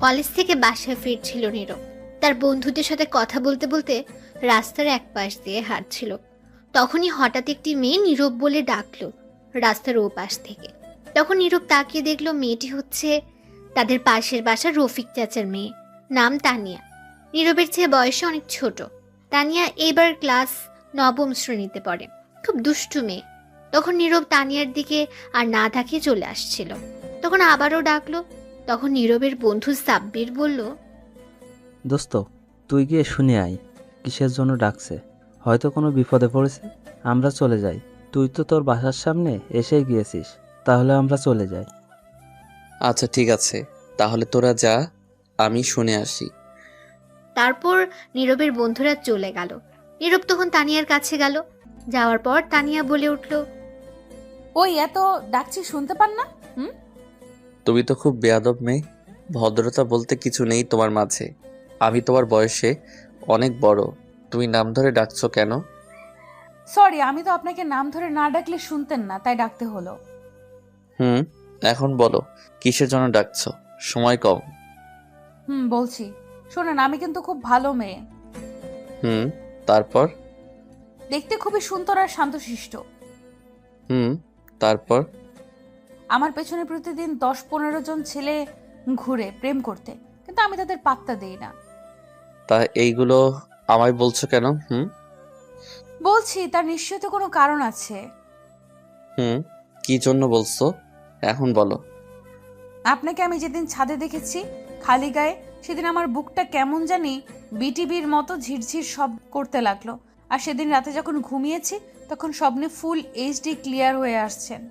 College থেকে বাসায় ফিরছিল নীরব। তার বন্ধুদের সাথে কথা বলতে বলতে রাস্তার এক পাশ দিয়ে হাঁটছিল। তখনই হঠাৎ একটি মেয়ে নীরব বলে ডাকলো রাস্তার ও পাশ থেকে। তখন নীরব তাকিয়ে দেখলো মেয়েটি হচ্ছে তাদের পাশের বাসার রফিক চাচার মেয়ে, নাম তানিয়া। নীরবের চেয়ে বয়সে অনেক ছোট। তানিয়া এবার ক্লাস নবম শ্রেণীতে পড়ে, খুব দুষ্টু মেয়ে। তখন নীরব তানিয়ার দিকে আর না তাকিয়ে চলে আসছিল। তখন আবারও ডাকলো। তখন নীরবের বন্ধু সাব্বির বলল, দোস্ত, তুই গিয়ে শুনে আয় কিসের জন্য ডাকছে। হয়তো কোনো বিপদে পড়েছে। আমরা চলে যাই। তুই তো তোর বাসার সামনে এসেই গিয়েছিস, তাহলে আমরা চলে যাই। আচ্ছা ঠিক আছে, তাহলে তোরা যা, আমি শুনে আসি। তারপর নীরবের বন্ধুরা চলে গেল। নীরব তখন তানিয়ার কাছে গেল। যাওয়ার পর তানিয়া বলে উঠল, ওই এত ডাকছি শুনতে পান না? তুমি তো খুব বেয়াদব মেয়ে। ভদ্রতা বলতে কিছু নেই তোমার মাঝে। আমি তোমার বয়সে অনেক বড়, তুমি নাম ধরে ডাকছো কেন? সরি, আমি তো আপনাকে নাম ধরে না ডাকলে শুনতেন না, তাই ডাকতে হলো। হুম, এখন বলো কিসের জন্য ডাকছো, সময় কম। বলছি। শোনেন, আমি কিন্তু খুব ভালো মেয়ে। হুম, তারপর? দেখতে খুবই সুন্দর আর শান্তশিষ্ট। হুম, তারপর? আমার পেছনে প্রতিদিন 10-15 জন ছেলে ঘুরে প্রেম করতে, কিন্তু আমি তাদের পাত্তা দেই না। তা এইগুলো আমায় বলছো কেন? বলছি, তার নিশ্চয়ই তো কোনো কারণ আছে। হুম, কি জন্য বলছো এখন বলো। আপনাকে আমি যেদিন ছাদে দেখেছি খালি গায়ে, সেদিন আমার বুকটা কেমন জানি বিটিভির মতো ঝিরঝির শব্দ করতে লাগলো। আর সেদিন রাতে যখন ঘুমিয়েছি তখন স্বপ্নে ফুল এইচডি ক্লিয়ার হয়ে আসছেন।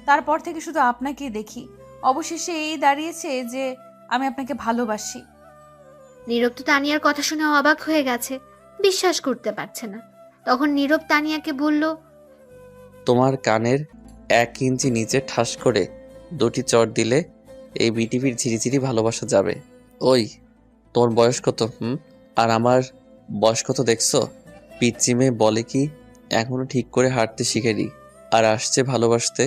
তারপর থেকে শুধু আপনাকেই দেখি। অবশেষে এই দাঁড়িয়েছে যে আমি আপনাকে ভালোবাসি। নীরব তো তানিয়ার কথা শুনে অবাক হয়ে গেছে, বিশ্বাস করতে পারছে না। তখন নীরব তানিয়াকে বলল, তোমার কানের 1 ইঞ্চি নিচে ঠাস করে 2টি চড় দিলে এই বিটিভির ঝিরিঝিরি ভালোবাসা যাবে। ওই, তোর বয়স কত? আর আমার বয়স কত দেখছো? পিচ্চি মেয়ে বলে কি এখনো ঠিক করে হাঁটতে শিখেনি, আর আসছে ভালোবাসতে।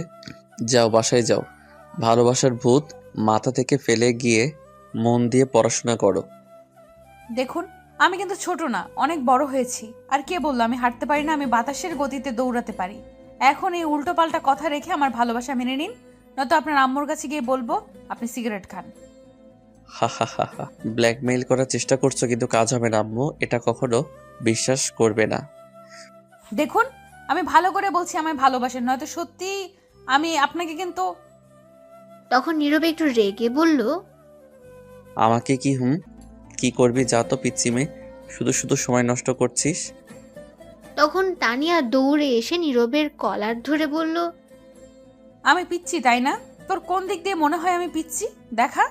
যাও বাসায় যাও, ভালোবাসার ভূত মাথা থেকে ফেলে গিয়ে মন দিয়ে পড়াশোনা করো। দেখুন, আমি কিন্তু ছোট না, অনেক বড় হয়েছি। আর কে বললো আমি হাঁটতে পারি না? আমি বাতাসের গতিতে দৌড়াতে পারি। এখন এই উল্টোপাল্টা কথা রেখে আমার ভালোবাসা মেনে নিন, নয়তো আপনার আম্মুর কাছে গিয়ে বলবো আপনি সিগারেট খান। হা হা হা হা, ব্ল্যাকমেইল করার চেষ্টা করছো কিন্তু কাজ হবে না আম্মু, এটা কখনো বিশ্বাস করবে না। দেখুন, আমি ভালো করে বলছি আমায় ভালোবাসেন, নয়তো সত্যি আমি আপনাকে কিন্তু। তখন নীরব একটু রেগে বলল, আমাকে কি করবি? যা তো পিচ্চি মেয়ে, শুধু শুধু সময় নষ্ট করছিস। তখন তানিয়া দৌড়ে এসে নীরবের কলার ধরে বলল, আমি পিচ্ছি তাই না? তোর কোন দিক দিয়ে মনে হয় আমি পিচ্ছি? দেখা।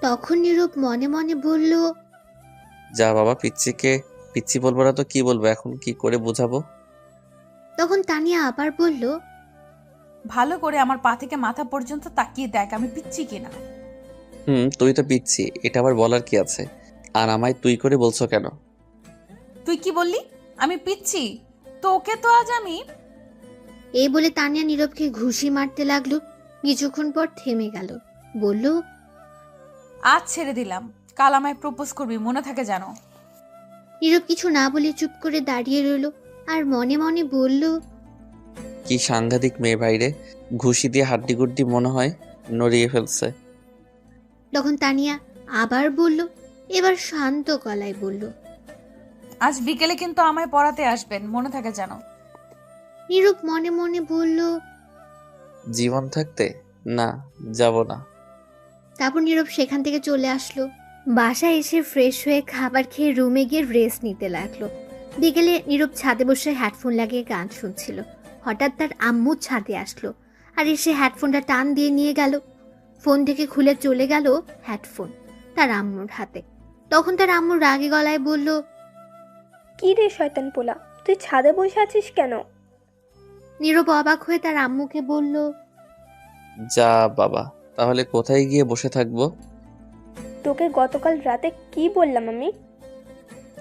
তখন নীরব মনে মনে বলল, যা বাবা, পিচ্চিকে পিচ্চি বলবো না তো কি বলবো, এখন কি করে বোঝাবো? তখন তানিয়া আবার বলল, ভালো করে আমার পা থেকে মাথা পর্যন্ত তাকিয়ে দেখ আমি পিচ্ছি কিনা। তুই তো পিচ্ছি, এটা আবার বলার কি আছে? আর আমায় তুই করে বলছো কেন? তুই কি বললি? আমি পিচ্ছি? তো ওকে তো আজ আমি। এই বলে তানিয়া নীরবকে ঘুষি মারতে লাগলো। কিছুক্ষণ পর থেমে গেল, বলল, আজ ছেড়ে দিলাম, কাল আমায় প্রপোজ করবি, মনে থাকে জানো। নীরব কিছু না বলে চুপ করে দাঁড়িয়ে রইল আর মনে মনে বলল, কি সাংঘাতিক মেয়ে ভাইরে, ঘুষি দিয়ে হাড্ডি গুড্ডি মনে হয় নড়িয়ে ফেলছে। তখন তানিয়া আবার বলল, এবার শান্ত গলায় বলল, আজ বিকেলে কিন্তু আমায় পড়াতে আসবেন, মনে থাকে জানো। নীরব মনে মনে বলল। জীবন থাকতে না, যাব না। তারপর নীরব সেখান থেকে চলে আসলো। বাসায় এসে ফ্রেশ হয়ে খাবার খেয়ে রুমে গিয়ে রেস্ট নিতে লাগলো। বিকেলে নীরব ছাদে বসে হেডফোন লাগিয়ে গান শুনছিল। হঠাৎ তার আম্মু ছাদে আসলো আর এসে হেডফোনটা টান দিয়ে নিয়ে গেল। ফোন থেকে খুলে চলে গেল হেডফোন তার আম্মুর হাতে। তখন তার আম্মু রাগী গলায় বলল, কি রে শয়তান পোলা, তুই ছাদে বসে আছিস কেন? নীরব অবাক হয়ে তার আম্মুকে বলল, যা বাবা, তাহলে কোথায় গিয়ে বসে থাকবো? তোকে গতকাল রাতে কি বললাম আমি?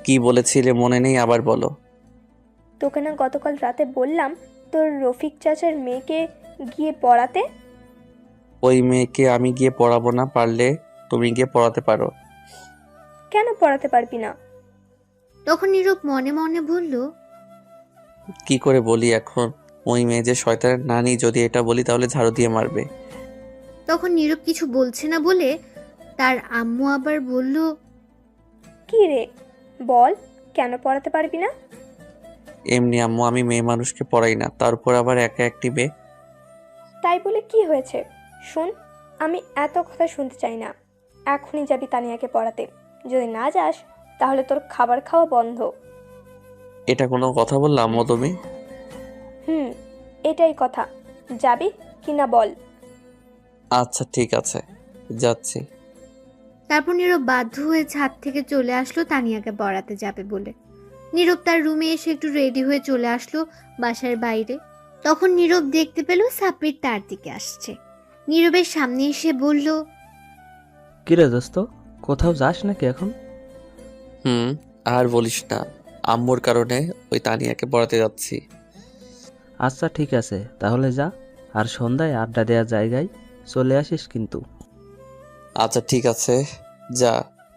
কি বলেছিলে মনে নেই, আবার বলো। তোকে না গতকাল রাতে বললাম তোর রফিক চাচার মেয়েকে গিয়ে পড়াতে? ওই মেয়েকে আমি গিয়ে পড়াবো না, পারলে তুমি গিয়ে পড়াতে পারো। কেন পড়াতে পারবি না? তখন নীরব মনে মনে বলল, কি করে বলি এখন? ওই মেয়ে যে শয়তানের নানি, যদি এটা বলি তাহলে ঝাড়ু দিয়ে মারবে। তখন নীরব কিছু বলছে না বলে তার আম্মু আবার বলল, কি রে, বল, কেন পড়াতে পারবি না? এমনি আম্মু, আমি মেয়ে মানুষকে পড়াই না, তার উপর আবার একা একটি মেয়ে। তাই বলে কি হয়েছে? শোন, আমি এত কথা শুনতে চাই না। এখনই যাবি তানিয়াকে পড়াতে। যদি না যাস তাহলে তোর খাবার খাওয়া বন্ধ। এটা কোনো কথা বললাম আম্মু তুমি? এটাই কথা। যাবি কি না বল। আচ্ছা ঠিক আছে, যাচ্ছি। তারপর নীরব বাধ্য হয়ে ছাদ থেকে চলে আসলো তানিয়াকে পড়াতে যাবে বলে। নীরব তার রুমে এসে একটু রেডি হয়ে চলে আসলো বাসার বাইরে। তখন নীরব দেখতে পেল সাব্বির তার দিকে আসছে। নীরবের সামনে এসে বলল, কিরে দোস্ত, কোথাও যাস নাকি এখন? আর বলিস না, আম্মুর কারণে ওই তানিয়াকে পড়াতে যাচ্ছি। আচ্ছা ঠিক আছে, তাহলে যা। আর সন্ধ্যায় আড্ডা দেওয়ার জায়গায় চলে আসিস কিন্তু। আচ্ছা ঠিক আছে, যা,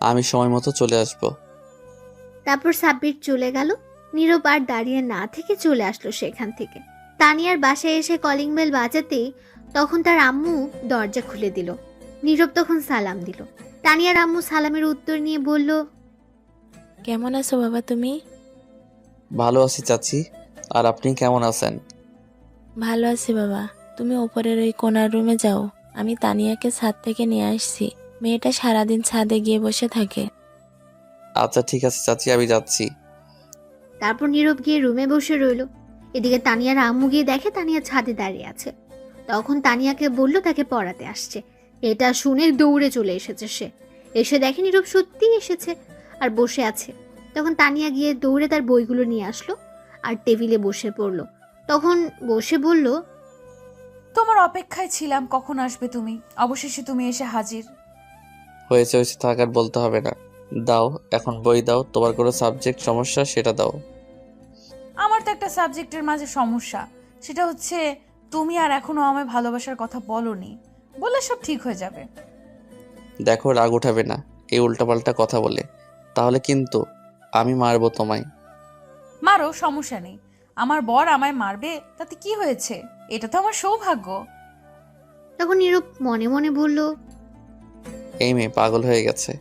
আমি সময় মতো চলে আসবো। তারপর সাব্বির চলে গেল। নীরব আর দাঁড়িয়ে না থেকে চলে আসলো সেখান থেকে। তানিয়ার বাসায় এসে কলিং বেল বাজাতেই তখন তার আম্মু দরজা খুলে দিল। নীরব তখন সালাম দিল। তানিয়ার আম্মু সালামের উত্তর নিয়ে বলল, কেমন আছো বাবা তুমি? ভালো আছি চাচি, আর আপনি কেমন আছেন? ভালো আছি বাবা। তুমি ওপরের ওই কোনার রুমে যাও, আমি তানিয়াকে ছাদ থেকে নিয়ে আসছি। মেয়েটা সারাদিন ছাদে গিয়ে বসে থাকে। আচ্ছা ঠিক আছে চাচি, আমি যাচ্ছি। তারপর নীরব গিয়ে রুমে বসে রইল। এদিকে তানিয়ার আম্মু গিয়ে দেখে তানিয়া ছাদে দাঁড়িয়ে আছে। তখন তানিয়াকে বলল তাকে পড়াতে আসছে। এটা শুনে দৌড়ে চলে এসেছে সে। এসে দেখে নীরব সত্যিই এসেছে আর বসে আছে। তখন তানিয়া গিয়ে দৌড়ে তার বইগুলো নিয়ে আসলো আর টেবিলে বসে পড়লো। তখন বসে বলল, তোমার অপেক্ষায় ছিলাম কখন আসবে তুমি। অবশেষে তুমি এসে হাজির। হয়েছে হয়েছে, থাক আর বলতে হবে না। দাও এখন বই দাও, তোমার কোনো সাবজেক্ট সমস্যা সেটা দাও। আমার তো একটা সাবজেক্টের মাঝে সমস্যা, সেটা হচ্ছে তুমি আর এখনো আমায় ভালোবাসার কথা বলনি। বলে সব ঠিক হয়ে যাবে। দেখো রাগ উঠাবে না এই উল্টাপাল্টা কথা বলে, তাহলে কিন্তু আমি মারবো তোমায়। মারো, সমস্যা নেই। আমার বর আমায় মারবে তাতে কি হয়েছে? এটা তো আমার সৌভাগ্য। তখন নীরব মনে মনে বলল, এই মেয়ে পাগল হয়ে গেছে,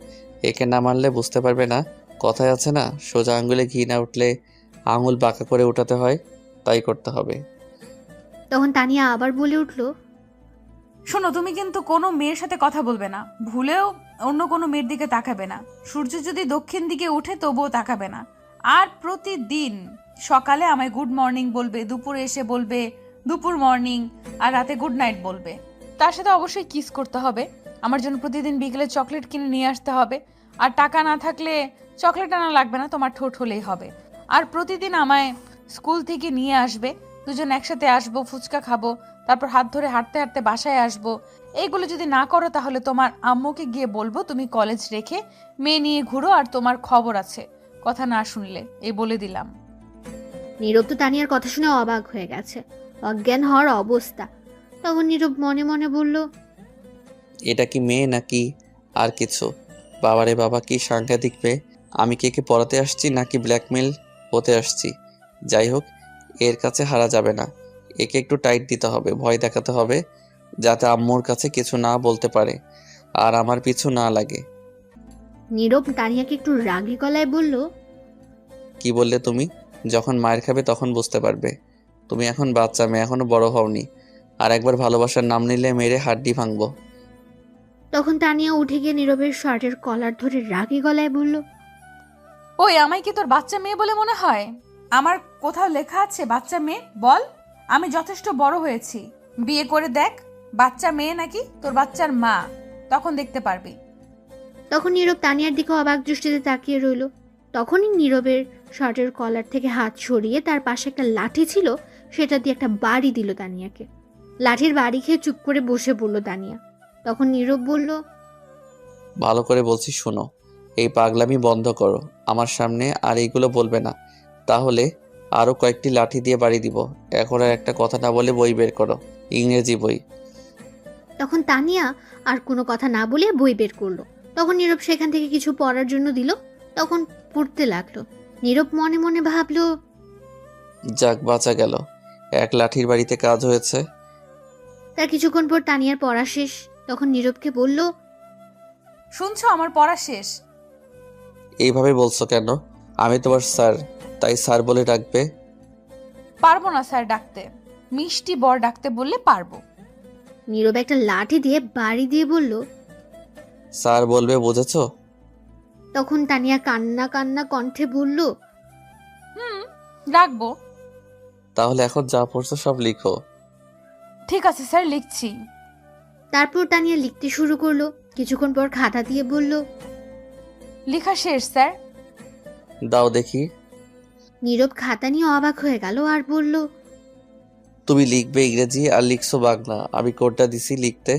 একে না মারলে বুঝতে পারবে না। কথায় আছে না, সোজা আঙ্গুলে ঘি না উঠলে আঙুল বাঁকা করে উঠাতে হয়, তাই করতে হবে। তখন তানিয়া আবার বলে উঠল, শোনো, তুমি কিন্তু কোনো মেয়ের সাথে কথা বলবে না, ভুলেও অন্য কোনো মেয়ের দিকে তাকাবে না। সূর্য যদি দক্ষিণ দিকে ওঠে তবুও তাকাবে না। আর প্রতিদিন সকালে আমায় গুড মর্নিং বলবে, দুপুরে এসে বলবে দুপুর মর্নিং, আর রাতে গুড নাইট বলবে। তার সাথে অবশ্যই কিস করতে হবে। আমার জন্য প্রতিদিন বিকেলে চকলেট কিনে নিয়ে আসতে হবে। আর টাকা না থাকলে চকলেট আনা লাগবে না, তোমার ঠোঁট হলেই হবে। আর প্রতিদিন আমায় স্কুল থেকে নিয়ে আসবে, দুজন একসাথে আসবো, ফুচকা খাবো, তারপর হাত ধরে হাঁটতে হাঁটতে বাসায় আসবো। এইগুলো যদি না করো তাহলে তোমার আম্মুকে গিয়ে বলবো তুমি কলেজ রেখে মেয়ে নিয়ে ঘুরো, আর তোমার খবর আছে কথা না শুনলে, এই বলে দিলাম। নীরব তো তানিয়ার কথা শুনে অবাক হয়ে গেছে, অজ্ঞান হওয়ার অবস্থা। তখন নীরব মনে মনে বলল, এটা কি মেয়ে নাকি আর কিছু? বাবারে বাবা, কি সাংঘাতিক মেয়ে! আমি কে পড়াতে আসছি নাকি ব্ল্যাকমেল হতে আসছি? যাই হোক, এর কাছে হারা যাবে না। একে একটু টাইট দিতে হবে, ভয় দেখাতে হবে, যাতে আম্মুর কাছে কিছু না বলতে পারে আর আমার পিছু না লাগে। নীরব তানিয়াকে একটু রাগী গলায় বলল, কি বললে তুমি? যখন মায়ের খাবে তখন বুঝতে পারবে। তুমি এখন বাচ্চা মেয়ে, এখনো বড় হওনি। আর একবার ভালোবাসার নাম নিলে মেরে হাড্ডি ভাঙবো। তখন তানিয়া উঠে গিয়ে নীরবের শার্টের কলার ধরে রাগী গলায় বলল, ওই, আমায় কি তোর বাচ্চা মেয়ে বলে মনে হয়? আমার কোথাও লেখা আছে বাচ্চা মেয়ে? বল। আমি যথেষ্ট বড় হয়েছি, বিয়ে করে দেখ বাচ্চা মেয়ে নাকি তোর বাচ্চার মা, তখন দেখতে পারবি। তখন নীরব তানিয়ার দিকে অবাক দৃষ্টিতে তাকিয়ে রইল। তখনই নীরবের শার্টের কলার থেকে হাত সরিয়ে তার পাশে একটা লাঠি ছিল, সেটা দিয়ে একটা বাড়ি দিল তানিয়াকে। লাঠির বাড়ি খেয়ে চুপ করে বসে পড়ল তানিয়া। তখন নীরব বলল, ভালো করে বলছি শোনো, এই পাগলামি বন্ধ করো আমার সামনে, আর এইগুলো বলবে না, তাহলে আরো কয়েকটি লাঠি দিয়ে বাড়ি দিব। এখন আর একটা কথা না বলে বই বের করো, ইংরেজি বই। তখন তানিয়া আর কোনো কথা না বলে বই বের করলো। তখন নীরব সেখান থেকে কিছু পড়ার জন্য দিল। তখন পড়তে লাগলো। নীরব মনে মনে ভাবলো, যাক বাঁচা গেল, এক লাঠির বাড়িতে কাজ হয়েছে। তার কিছুক্ষণ পর তানিয়ার পড়া শেষ। তখন নীরবকে বলল, শুনছো, আমার পড়া শেষ। এইভাবে বলছো কেন? আমি তোমার স্যার, তাই স্যার বলে ডাকবে। পারবো না স্যার ডাকতে, মিষ্টি বর ডাকতে বললে পারবো। নীরব একটা লাঠি দিয়ে বাড়ি দিয়ে বলল। স্যার বলবে, বুঝেছো? তখন তানিয়া কান্না কান্না কণ্ঠে বলল, ডাকবো। তাহলে এখন যা পড়ছো সব লিখো। ঠিক আছে স্যার, লিখছি। তারপর তানিয়া লিখতে শুরু করলো। কিছুক্ষণ পর খাতা দিয়ে বলল, লেখা শেষ স্যার। দাও দেখি। নীরব খাতা নিয়ে অবাক হয়ে গেল আর বলল, তুমি লিখবে ইংরেজি আর লিখছো বাংলা, আমি কোডটা দিছি লিখতে।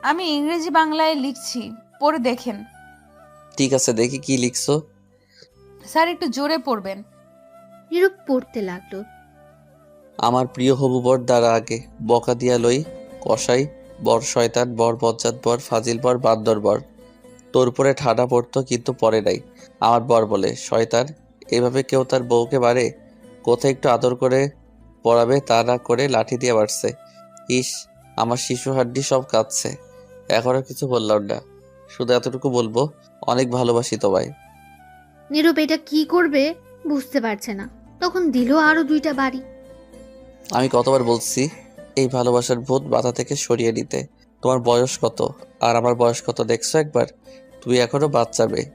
আমি ইংরেজি বাংলায় লিখছি, পড়ে দেখেন। ঠিক আছে, দেখি কি লিখছো। স্যার একটু জোরে পড়বেন। নীরব পড়তে লাগলো। আমার প্রিয় হবু বর দ্বারা আগে বকা দিয়া লই, কসাই বর শয়তান বর বজ্জাত বর ফাজিল বর বান্দর বর। তোর উপরে ঠাডা পড়তো কিন্তু পরে নাই। আমার বর বলে, শয়তান, এভাবে কেউ তার বউকে বাড়ে? কোথায় একটু আদর করে পড়াবে, তা না করে লাঠি দিয়ে বাড়ছে। ইস, আমার শিশু হাড্ডি সব কাঁদছে। এখন আর কিছু বললাম না, শুধু এতটুকু বলবো, অনেক ভালোবাসি তোমায়। নীরব এটা কি করবে বুঝতে পারছে না। তখন দিল আরো 2টা বাড়ি। আমি কতবার বলছি এই ভালোবাসার ভূত মাথা থেকে সরিয়ে নিতে। তোমার বয়স কত আর আমার বয়স কত দেখছো একবার? তুমি এখনো বাচ্চা মেয়ে।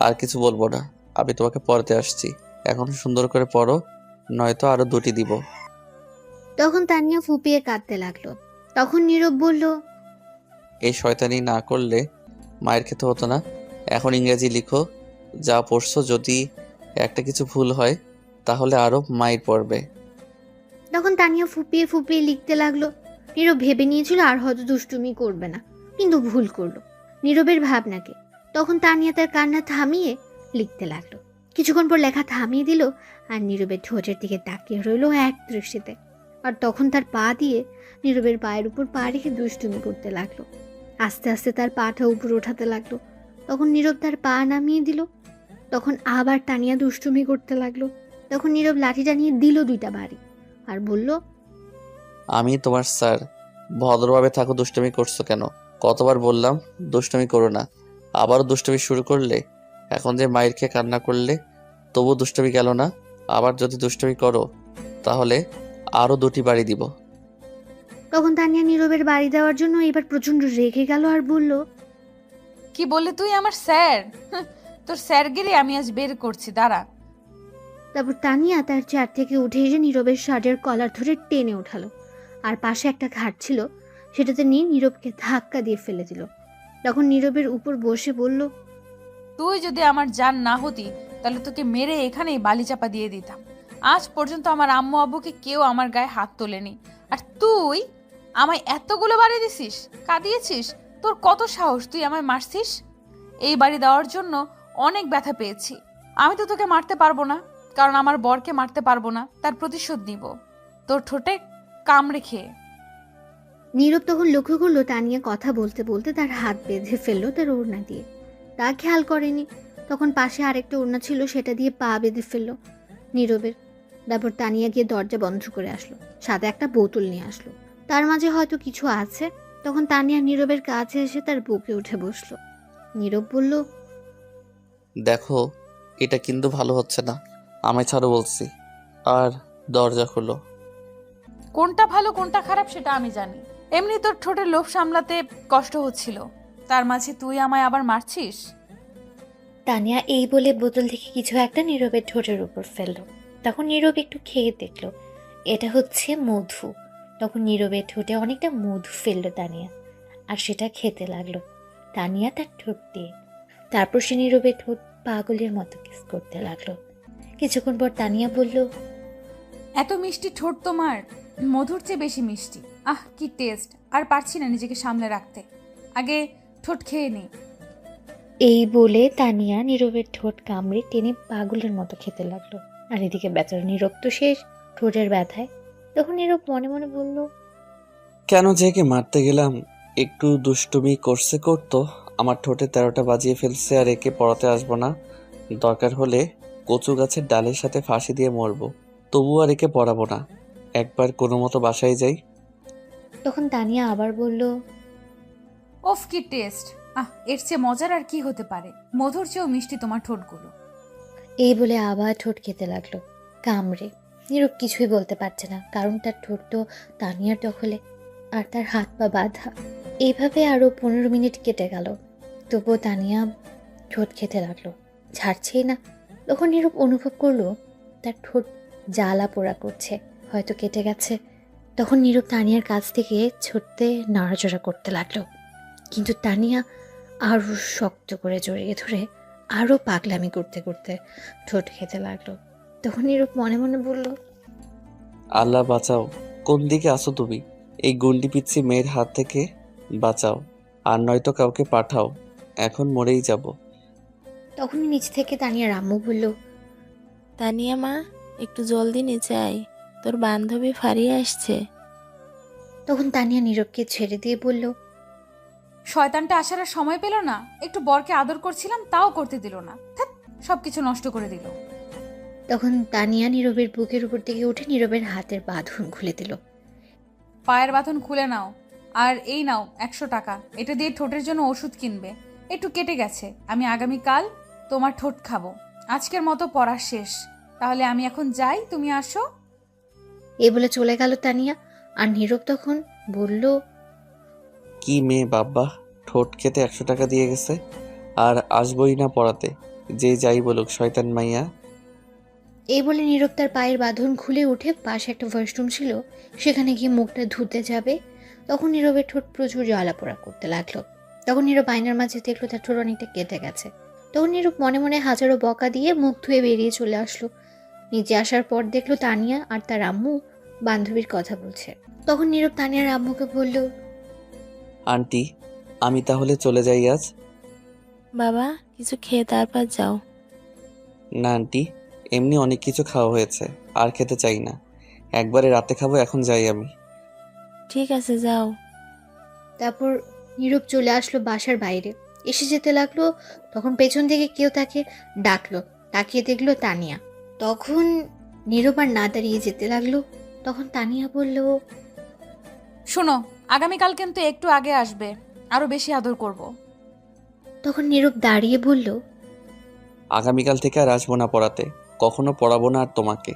আর কিছু বলবো না, আমি তোমাকে পড়তে আসছি। এখন সুন্দর করে পড়ো, নয়তো আরো 2টি দিব। তখন তানিয়া ফুপিয়ে কাঁদতে লাগলো। তখন নীরব বলল, এই শয়তানি না করলে মায়ের খেতে হতো না। এখন ইংরেজি লিখো, যা পড়ছো। যদি একটা কিছু ভুল হয় তাহলে আরো মায়ের পড়বে। তখন তানিয়া ফুপিয়ে ফুপিয়ে লিখতে লাগলো। নীরব ভেবে নিয়েছিল আর হয়তো দুষ্টুমি করবে না, কিন্তু ভুল করলো নীরবের ভাবনাকে। তখন তানিয়া তার কান্না থামিয়ে লিখতে লাগলো। কিছুক্ষণ পর লেখা থামিয়ে দিল আর নীরবের ঠোঁটের দিকে তাকিয়ে রইল এক দৃষ্টিতে। আর তখন তার পা দিয়ে নীরবের পায়ের উপর পা রেখে দুষ্টুমি করতে লাগলো। আস্তে আস্তে তার পাটা উপর ওঠাতে লাগলো। তখন নীরব তার পা নামিয়ে দিল। তখন আবার তানিয়া দুষ্টুমি করতে লাগলো। তখন নীরব লাঠিটা নিয়ে দিল 2টা বাড়ি আর বলল, আমি তোমার স্যার, ভদ্রভাবে থাকো। দুষ্টুমি করছো কেন? কতবার বললাম দুষ্টুমি করো না, আবারও দুষ্টুমি শুরু করলে। এখন যে মায়ের খেয়ে কান্না করলে তবু দুষ্টুমি গেল না। আবার যদি দুষ্টুমি করো তাহলে আরো 2টি বাড়ি দিব। তখন তানিয়া নীরবের বাড়ি দেওয়ার জন্য এবার প্রচন্ড রেগে গেল আর বলল, কি বললি তুই আমার স্যার? তোর স্যারগিরি আমি আজ বের করছি, দাঁড়া। তারপর তানিয়া তার চেয়ার থেকে উঠে এসে নীরবের শার্টের কলার ধরে টেনে ওঠালো। আর পাশে একটা ঘাট ছিল, সেটাতে নিয়ে নীরবকে ধাক্কা দিয়ে ফেলে দিল। তখন নীরবের উপর বসে বলল, তুই যদি আমার জান না হতি তাহলে তোকে মেরে এখানেই বালি চাপা দিয়ে দিতাম। আজ পর্যন্ত আমার আম্মু আব্বুকে কেউ আমার গায়ে হাত তোলেনি, আর তুই আমায় এতগুলো বাড়ি দিছিস, কাঁদিয়েছিস। তোর কত সাহস, তুই আমায় মারছিস? এই বাড়ি দেওয়ার জন্য অনেক ব্যথা পেয়েছি। আমি তো তোকে মারতে পারবো না, কারণ আমার বরকে মারতে পারবো না, তার প্রতিশোধ নিব তোর ঠোঁটে কামড়ে খেয়ে। নীরব তখন লক্ষ্য করলো তানিয়া কথা বলতে বলতে তার হাত বেঁধে ফেললো তার ওড়না দিয়ে। তা খেয়াল করেনি। তখন পাশে আরেকটা ওড়না ছিল, সেটা দিয়ে পা বেঁধে ফেললো নীরবের। তারপর তানিয়া গিয়ে দরজা বন্ধ করে আসলো, সাথে একটা বোতল নিয়ে আসলো। তার মাঝে হয়তো কিছু আছে। তখন তানিয়া নীরবের কাছে এসে তার বুকে উঠে বসলো। নীরব বলল, দেখো, এটা কিন্তু ভালো হচ্ছে না, আমায় ছাড়ো বলছি। আর দরজা খোলো। কোনটা ভালো কোনটা খারাপ সেটা আমি জানি। এমনি তোর ঠোঁটের লোভ সামলাতে কষ্ট হচ্ছিল, তার মাঝে তুই আমায় আবার মারছিস। তানিয়া এই বলে বোতল থেকে কিছু একটা নীরবের ঠোঁটের উপর ফেললো। তখন নীরব একটু খেয়ে দেখলো, এটা হচ্ছে মধু। তখন নীরবের ঠোঁটে অনেকটা মধু ফেললো তানিয়া, আর সেটা খেতে লাগলো তানিয়া তার ঠোঁট দিয়ে। তারপর সে নীরবের ঠোঁট পাগলের মতো কিস করতে লাগলো। কিছুক্ষণ পর তানিয়া বলল, এত মিষ্টি ঠোঁট তোমার, মধুর চেয়ে বেশি মিষ্টি। আহ কি টেস্ট, আর পারছি না নিজেকে সামলে রাখতে। আগে ঠোঁট খেয়ে নি। এই বলে তানিয়া নীরবের ঠোঁট কামড়ে টেনে পাগলের মতো খেতে লাগলো। আর এদিকে বেচারা নীরব তো শেষ ঠোঁটের ব্যথায়। তখন নীরব মনে মনে বলল, কেন যে একে মারতে গেলাম? একটু দুষ্টুমি করতো, আমার ঠোঁটে 13টা বাজিয়ে ফেলছে, আর একে পড়াতে আসবো না। দরকার হলে কচু গাছের ডালের সাথে ফাঁসি দিয়ে মরবো, তবু আর একে পড়াবো না। একবার কোনো মতো বাসায় যাই। তখন তানিয়া আবার বলল, ওফ কি টেস্ট! এর চেয়ে মজার আর কি হতে পারে? মধুর চেয়েও মিষ্টি তোমার ঠোঁটগুলো। এই বলে আবার ঠোঁট খেতে লাগলো কামড়ে। নীরব কিছুই বলতে পারছে না, কারণ তার ঠোঁট তো তানিয়ার দখলে, আর তার হাত পা বাঁধা। এইভাবে আরো 15 মিনিট কেটে গেল, তবুও তানিয়া ঠোঁট খেতে লাগলো, ছাড়ছেই না। তখন নীরব অনুভব করলো তার ঠোঁট জ্বালা পোড়া করছে, হয়তো কেটে গেছে। তখন নীরব তানিয়ার কাছ থেকে ছুটতে নড়াচড়া করতে লাগলো, কিন্তু তানিয়া আরো শক্ত করে জড়িয়ে ধরে আরো পাগলামি করতে করতে ঠোঁট খেতে লাগলো। তখন নীরব মনে মনে বলল, আল্লাহ বাঁচাও, কোন দিকে আসো তুমি? এই গুন্ডি পিচ্ছি মেয়ের হাত থেকে বাঁচাও, আর নয়তো কাউকে পাঠাও, এখন মরেই যাব। তখনই নিচ থেকে তানিয়ার আম্মু বলল, তানিয়া মা, একটু জলদি নিচে আয়, তোর বান্ধবী ফারিয়া আসছে। তখন তানিয়া নীরবকে ছেড়ে দিয়ে বলল, শয়তানটা আসার আর সময় পেল না। একটু বরকে আদর করছিলাম, তাও করতে দিল না। ধ্যাৎ, সবকিছু নষ্ট করে দিল। তখন তানিয়া নীরবের বুকের উপর থেকে উঠে নীরবের হাতের বাঁধন খুলে দিল। পায়ের বাঁধন খুলে নাও, আর এই নাও 100 টাকা। এটা দিয়ে ঠোঁটের জন্য ওষুধ কিনবে। একটু কেটে গেছে, আমি আগামীকাল তোমার ঠোঁট খাবো। আজকের মতো পড়া শেষ, তাহলে আমি এখন যাই, তুমি আসো। এই বলে চলে গেল তানিয়া। আর নীরব তখন বলল, কি মেয়ে বাবা, ঠোঁট খেতে 100 টাকা দিয়ে গেছে, আর আসবই না পড়াতে। যে যাই বলুক, শয়তান মাইয়া। এই বলে নীরব তার পায়ের বাঁধন খুলে উঠে পাশে একটা ওয়াশরুম ছিল, সেখানে গিয়ে মুখটা ধুতে যাবে। তখন নীরবের ঠোঁট প্রচুর জ্বালা পোড়া করতে লাগলো। তখন নীরব আয়নার মাঝে দেখলো তার ঠোঁট অনেকটা কেটে গেছে। তখন নীরব মনে মনে হাজারো বকা দিয়ে মুখ ধুয়ে বেরিয়ে চলে আসলো। নিচে আসার পর দেখলো তানিয়া আর তার আম্মু বান্ধবীর কথা বলছে। তখন নীরব তানিয়ার আম্মুকে বলল, আন্টি, আমি তাহলে চলে যাই আজ? বাবা, কিছু খেয়ে তারপর যাও। না আন্টি, এমনি অনেক কিছু খাওয়া হয়েছে, আর খেতে চাই না। একবারে রাতে খাবো, এখন যাই আমি। ঠিক আছে, যাও। তারপর নীরব চলে আসলো বাসার বাইরে। এসে যেতে লাগলো, তখন পেছন থেকে কেউ তাকে ডাকলো। তাকিয়ে দেখলো তানিয়া। তখন নীরব আর না দাঁড়িয়ে যেতে লাগলো। তখন তানিয়া বলল, শোনো, আগামীকাল কিন্তু একটু আগে আসবে, আরো বেশি আদর করব। তখন নীরব দাঁড়িয়ে বলল, আগামীকাল থেকে আর আসবো না পড়াতে, কখনো পড়াবো না আর তোমাকে।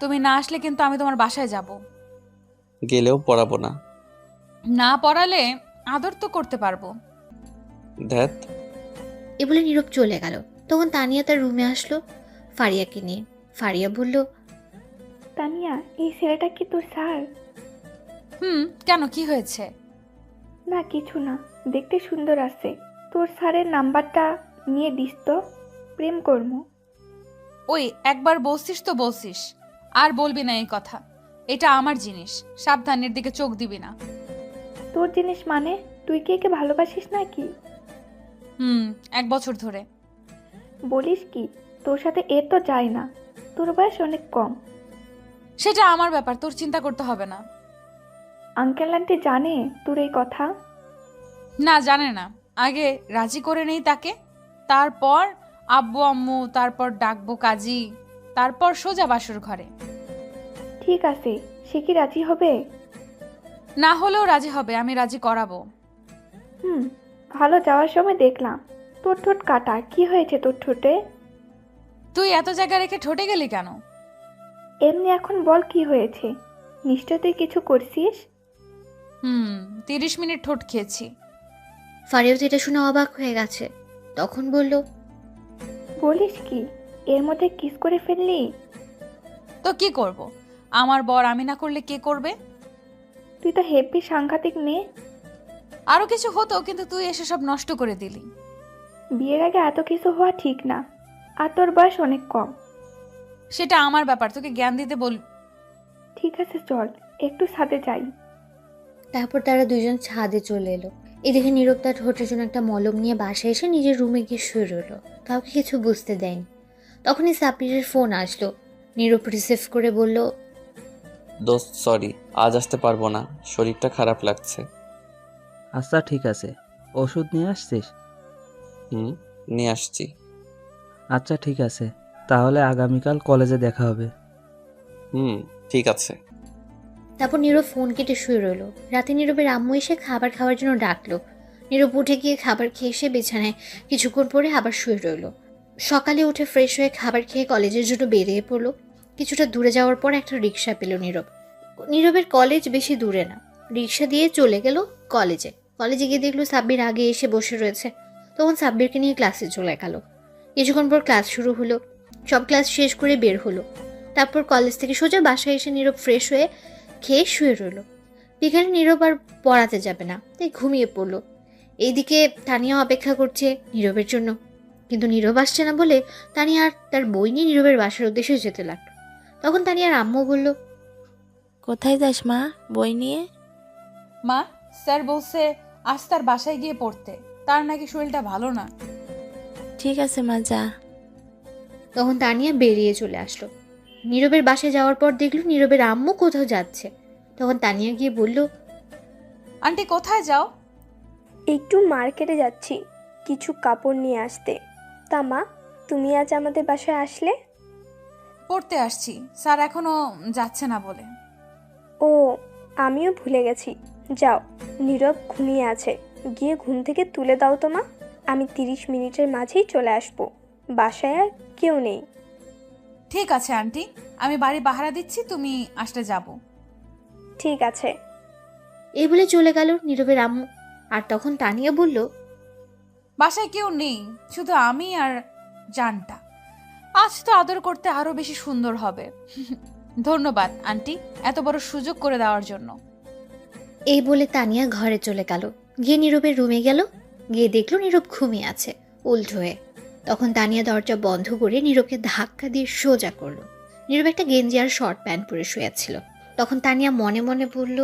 তুমি না আসলে কিন্তু আমি তোমার বাসায় যাব। গেলেও পড়াবো না। না পড়ালে আদর তো করতে পারবো। ধ্যাত। এ বলে নীরব চলে গেল। তখন তানিয়া তার রুমে আসলো ফারিয়াকে নিয়ে। ফারিয়া বলল, তানিয়া, এই ছেলেটা কি তোর স্যার? কেন, কি হয়েছে? না কিছু না, দেখতে সুন্দর আছে। তোর স্যারের নাম্বারটা নিয়ে দিস তো, প্রেম করবো। ওই একবার বলছিস তো বলছিস, আর বলবি না এই কথা। এটা আমার জিনিস, সাবধানের দিকে চোখ দিবি না। তোর জিনিস মানে? তুই কি একে ভালোবাসিস নাকি? 1 বছর ধরে। বলিস কি? তোর সাথে এর তো যায় না, তোর বয়স অনেক কম। সেটা আমার ব্যাপার, তোর চিন্তা করতে হবে না। আঙ্কেল আন্টি জানে তোর এই কথা? না, জানে না। আগে রাজি করে নেই তাকে, তারপর আব্বু আম্মু, তারপর ডাকবো কাজী, তারপর সোজা বাসর ঘরে। ঠিক আছে, সে কি রাজি হবে? না হলেও রাজি হবে, আমি রাজি করাবো। ভালো, যাওয়ার সময় দেখলাম তোর ঠোঁট কাটা। কি হয়েছে তোর ঠোঁটে? তুই এত জায়গা রেখে ঠোঁটে গেলি কেন? এমনি এখন বল কি হয়েছে? নিশ্চয় তুই কিছু করছিস। 30 মিনিট ঠোঁট খেয়েছি। ফারিয়া তো এটা শুনে অবাক হয়ে গেছে। তখন বলল, বলিস কি? এর মধ্যে কিস করে ফেললি? তো কি করব? আমার বর আমি না করলে কে করবে? তুই তো হেব্বি সাংঘাতিক মেয়ে। আরো কিছু হতো, কিন্তু তুই এসে সব নষ্ট করে দিলি। বিয়ের আগে এত কিছু হওয়া ঠিক না, আর তোর বয়স অনেক কম। সেটা আমার ব্যাপার, তোকে জ্ঞান দিতে বল। ঠিক আছে, চল একটু ছাদে যাই। তারপর তারা দুজন ছাদে চলে এলো। এদিকে নীরব তার ঠোঁটের জন্য একটা মলম নিয়ে বাসায় এসে নিজের রুমে গিয়ে শুয়ে রইল। কাউকে কিছু বুঝতে দেয়নি। তখনই সাপিরের ফোন আসলো। নীরব রিসিভ করে বলল, দোস্ত সরি, আজ আসতে পারবো না, শরীরটা খারাপ লাগছে। আচ্ছা ঠিক আছে, ওষুধ নিয়ে আসছিস? হুম, নিয়ে আসছি। আচ্ছা ঠিক আছে, তাহলে আগামীকাল কলেজে দেখা হবে। হুম, ঠিক আছে। তারপর নীরব ফোন কেটে শুয়ে রইল। রাতে নীরবের আম্মু এসে খাবার খাওয়ার জন্য ডাকলো। নীরব উঠে গিয়ে খাবার খেয়ে এসে বিছানায় কিছুক্ষণ পরে আবার শুয়ে রইল। সকালে উঠে ফ্রেশ হয়ে খাবার খেয়ে কলেজের জন্য বেরিয়ে পড়লো। কিছুটা দূরে যাওয়ার পর একটা রিক্সা পেল নীরব। নীরবের কলেজ বেশি দূরে না। রিক্সা দিয়ে চলে গেল কলেজে। কলেজে গিয়ে দেখলো সাব্বির আগে এসে বসে রয়েছে। তখন সাব্বিরকে নিয়ে ক্লাসে চলে গেল। কিছুক্ষণ পর ক্লাস শুরু হলো। সব ক্লাস শেষ করে বের হলো। তারপর কলেজ থেকে সোজা বাসায় এসে নীরব ফ্রেশ হয়ে খেয়ে শুয়ে রইল। বিকালে নীরব আর পড়াতে যাবে না, তাই ঘুমিয়ে পড়লো। এইদিকে তানিয়া অপেক্ষা করছে নীরবের জন্য, কিন্তু নীরব আসছে না বলে তানিয়া আর তার বই নিয়ে নীরবের বাসার উদ্দেশ্যে যেতে লাগলো। তখন তানিয়ার আম্মু বলল, কোথায় যাস মা বই নিয়ে? মা, স্যার বলছে আজ তার বাসায় গিয়ে পড়তে, তার নাকি শরীরটা ভালো না। ঠিক আছে মা, যা। তখন তানিয়া বেরিয়ে চলে আসলো। নীরবের বাসায় যাওয়ার পর দেখলো নীরবের আম্মু কোথাও যাচ্ছে। তখন তানিয়া গিয়ে বলল, আন্টি কোথায় যাও? একটু মার্কেটে যাচ্ছি কিছু কাপড় নিয়ে আসতে। তা মা, তুমি আজ আমাদের বাসায় আসলে? পড়তে আসছি, স্যার এখনো যাচ্ছে না বলে। ও, আমিও ভুলে গেছি। যাও, নীরব ঘুমিয়ে আছে, গিয়ে ঘুম থেকে তুলে দাও তো মা। আমি 30 মিনিটের মাঝেই চলে আসব। বাসায় আর কেউ নেই। ঠিক আছে আন্টি, আমি বাড়ি পাহারা দিচ্ছি, তুমি আসলে যাব। ঠিক আছে। এই বলে চলে গেল নীরবের আম্মু। আর তখন তানিয়া বলল, বাসায় কেউ নেই, শুধু আমি আর জানটা। আজ তো আদর করতে আরো বেশি সুন্দর হবে। ধন্যবাদ আন্টি, এত বড় সুযোগ করে দেওয়ার জন্য। এই বলে তানিয়া ঘরে চলে গেল। গিয়ে নীরবের রুমে গেল। গিয়ে দেখলো নীরব ঘুমিয়ে আছে উল্টো হয়ে। তখন তানিয়া দরজা বন্ধ করে নীরবকে ধাক্কা দিয়ে সোজা করলো। নীরব একটা গেঞ্জি আর শর্ট প্যান্ট পরে শুয়েছিল। তখন তানিয়া মনে মনে বলল,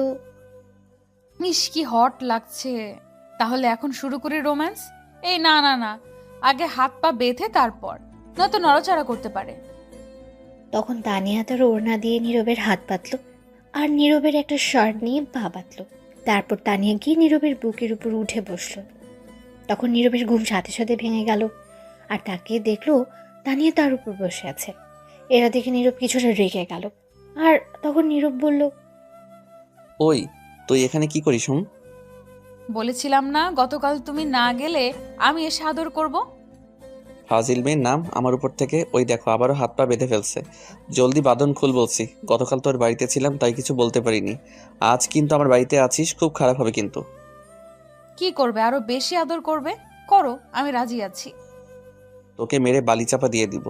মিস কি হট লাগছে। তাহলে এখন শুরু করি রোম্যান্স? এই না না না, আগে হাত পা বেঁধে তারপর, নয়তো নড়াচড়া করতে পারে। তখন তানিয়া তার ওড়না দিয়ে নীরবের হাত পাতলো আর নীরবের একটা শার্ট নিয়ে পা বাঁধলো। তারপর তানিয়া গিয়ে নীরবের বুকের উপর উঠে বসলো। তখন নীরবের ঘুম সাথে সাথে ভেঙে গেল। আর তাকে দেখলো তানিয়া তার উপর বসে আছে। এরা দেখে নীরব কিছুটা রেগে গেল। আর তখন নীরব বলল, ওই, তুই এখানে কি করিস? বলেছিলাম না গতকাল তুমি না গেলে আমি এসে আদর করব। ফাজিল মেয়ের নাম আমার উপর থেকে। ওই দেখো, আবারও হাত পা বেঁধে ফেলছে। জলদি বাঁধন খুল বলছি। গতকাল তোর বাড়িতে ছিলাম তাই কিছু বলতে পারিনি, আজ কিন্তু আমার বাড়িতে আছিস, খুব খারাপ হবে কিন্তু। কি করবে, আরো বেশি আদর করবে? করো, আমি রাজি আছি। তোকে মেরে বালি চাপা দিয়ে দিব।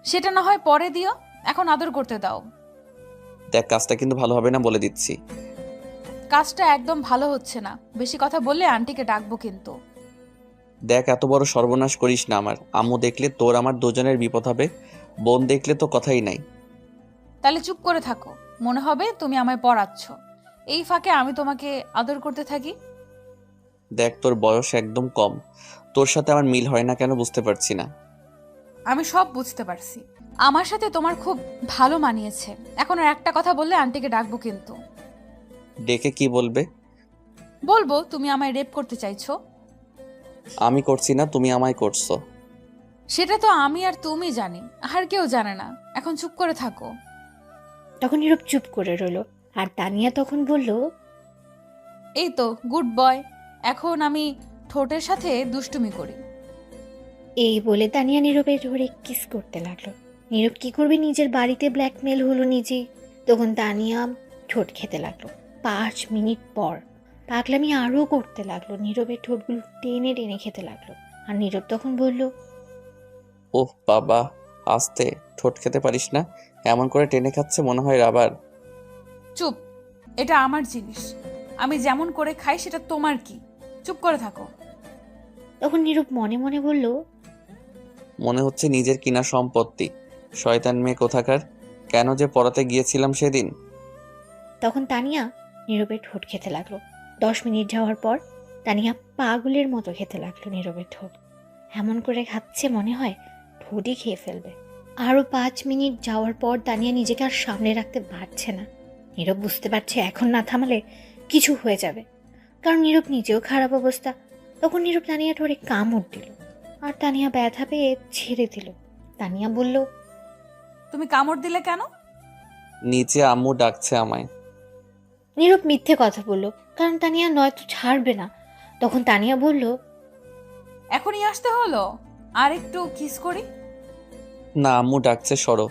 সেটা না হয় পরে দিও, এখন আদর করতে দাও। দেখ, কাজটা কিন্তু ভালো হবে না বলে দিচ্ছি। কাজটা একদম ভালো হচ্ছে না, বেশি কথা বললে আন্টিকে ডাকবো কিন্তু। দেখ, এত বড় সর্বনাশ করিস না। আমার আম্মু দেখলে তোর আমার দুজনের বিপদ হবে, বোন দেখলে তো কথাই নাই। তাহলে চুপ করে থাকো, মনে হবে তুমি আমায় পড়াচ্ছ। এই ফাঁকে আমি তোমাকে আদর করতে থাকি। দেখ, তোর বয়স একদম কম, তোর সাথে আমার মিল হয় না কেন বুঝতে পারছি না। আমি সব বুঝতে পারছি, আমার সাথে তোমার খুব ভালো মানিয়েছে। এখন আর একটা কথা বললে আন্টিকে ডাকবো কিন্তু। ডেকে কি বলবে? বলবো তুমি আমায় রেপ করতে চাইছো। আমি করছি না, তুমি আমায় করছো। সেটা তো আমি আর তুমি জানি, আর কেউ জানে না। এখন চুপ করে থাকো। তখন নীরব চুপ করে রইল। আর তানিয়া তখন বলল, এই তো গুড বয়, এখন আমি ঠোঁটের সাথে দুষ্টুমি করি। এই বলে তানিয়া নীরবের ধরে কিস করতে লাগলো। নীরব কি করবে, নিজের বাড়িতে ব্ল্যাকমেল হলো নিজেই। তখন তানিয়া ঠোঁট খেতে লাগলো। 5 মিনিট পর পাগলামি আরও করতে লাগলো। নীরবের ঠোঁটগুলো টেনে টেনে খেতে লাগলো। আর নীরব তখন বলল, ওহ বাবা, আস্তে, ঠোঁট খেতে পারিস না? এমন করে টেনে খাচ্ছে মনে হয় রাবার। চুপ, এটা আমার জিনিস, আমি যেমন করে খাই সেটা তোমার কি? চুপ করে থাকো। তখন নীরব মনে মনে বলল, মনে হচ্ছে নিজের কিনা সম্পত্তি। শয়তান মেয়ে কোথাকার, কেন যে পড়াতে গিয়েছিলাম সেদিন। তখন তানিয়া নীরবের ঠোঁট খেতে লাগলো। 10 মিনিট যাওয়ার পর তানিয়া পাগলের মতো খেতে লাগলো নীরবের ঠোঁট। এমন করে খাচ্ছে মনে হয় ঠোঁটই খেয়ে ফেলবে। আরও 5 মিনিট যাওয়ার পর তানিয়া নিজেকে আর সামনে রাখতে পারছে না। নীরব বুঝতে পারছে এখন না থামালে কিছু হয়ে যাবে, কারণ নীরব নিজেও খারাপ অবস্থা। তখন নীরব তানিয়া ধরে কামড় দিল, আর তানিয়া ব্যথা পেয়ে ছেড়ে দিল। তানিয়া বলল, তুমি কামড় দিলে কেন? নিচে আম্মু ডাকছে আমায়। নীরব মিথ্যে কথা বলল, কারণ তানিয়া নয়তো ছাড়বে না। তখন তানিয়া বলল, এখনই আসতে হলো, আর একটু কিস করি। না, আম্মু ডাকছে, সরো,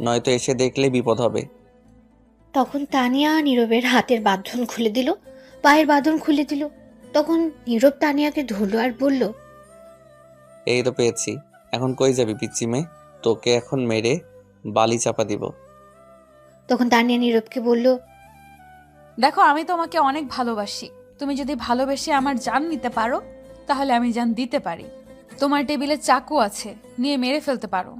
নয়তো এসে দেখলে বিপদ হবে। তখন তানিয়া নীরবের হাতের বাঁধন খুলে দিল, পায়ের বাঁধন খুলে দিল। তখন নীরব তানিয়াকে ধরলো আর বলল, এই তো পেয়েছি, এখন কই যাবি পিচ্চি মেয়ে? তোকে এখন মেরে বালি চাপা দিব। তখন তানিয়া নীরবকে বলল, দেখো, আমি তোমাকে অনেক ভালোবাসি। তুমি যদি ভালোবেসে আমার জান নিতে পারো, তাহলে আমি জান দিতে পারি। তোমার টেবিলে চাকু আছে, নিয়ে মেরে ফেলতে পারো।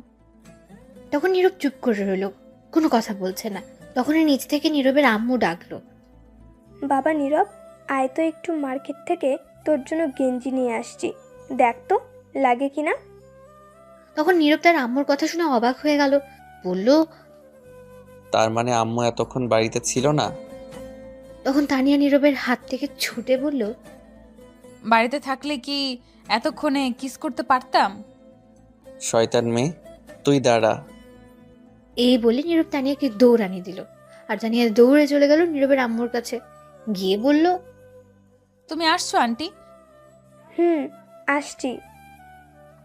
তখন নীরব চুপ করে রইল, কোনো কথা বলছে না। তখনই নিচ থেকে নীরবের আম্মু ডাকলো, বাবা নীরব, আয় তো একটু মার্কেট থেকে তোর জন্য গেঞ্জি নিয়ে আসছি, দেখ তো লাগে কি না। তখন নীরব তার আম্মুর কথা শুনে অবাক হয়ে গেল, বলল, তার মানে আম্মু এতক্ষণ বাড়িতে ছিল না? তখন তানিয়া নীরবের হাত থেকে ছুটে বলল, বাড়িতে থাকলে কি এতক্ষণে কিস করতে পারতাম? শয়তান মেয়ে, তুই দাঁড়া। এই বলে নীরব তানিয়াকে দৌড়ানি দিল, আর তানিয়া দৌড়ে চলে গেল নীরবের আম্মুর কাছে। গিয়ে বলল, তুমি আসছো আন্টি? আসছি।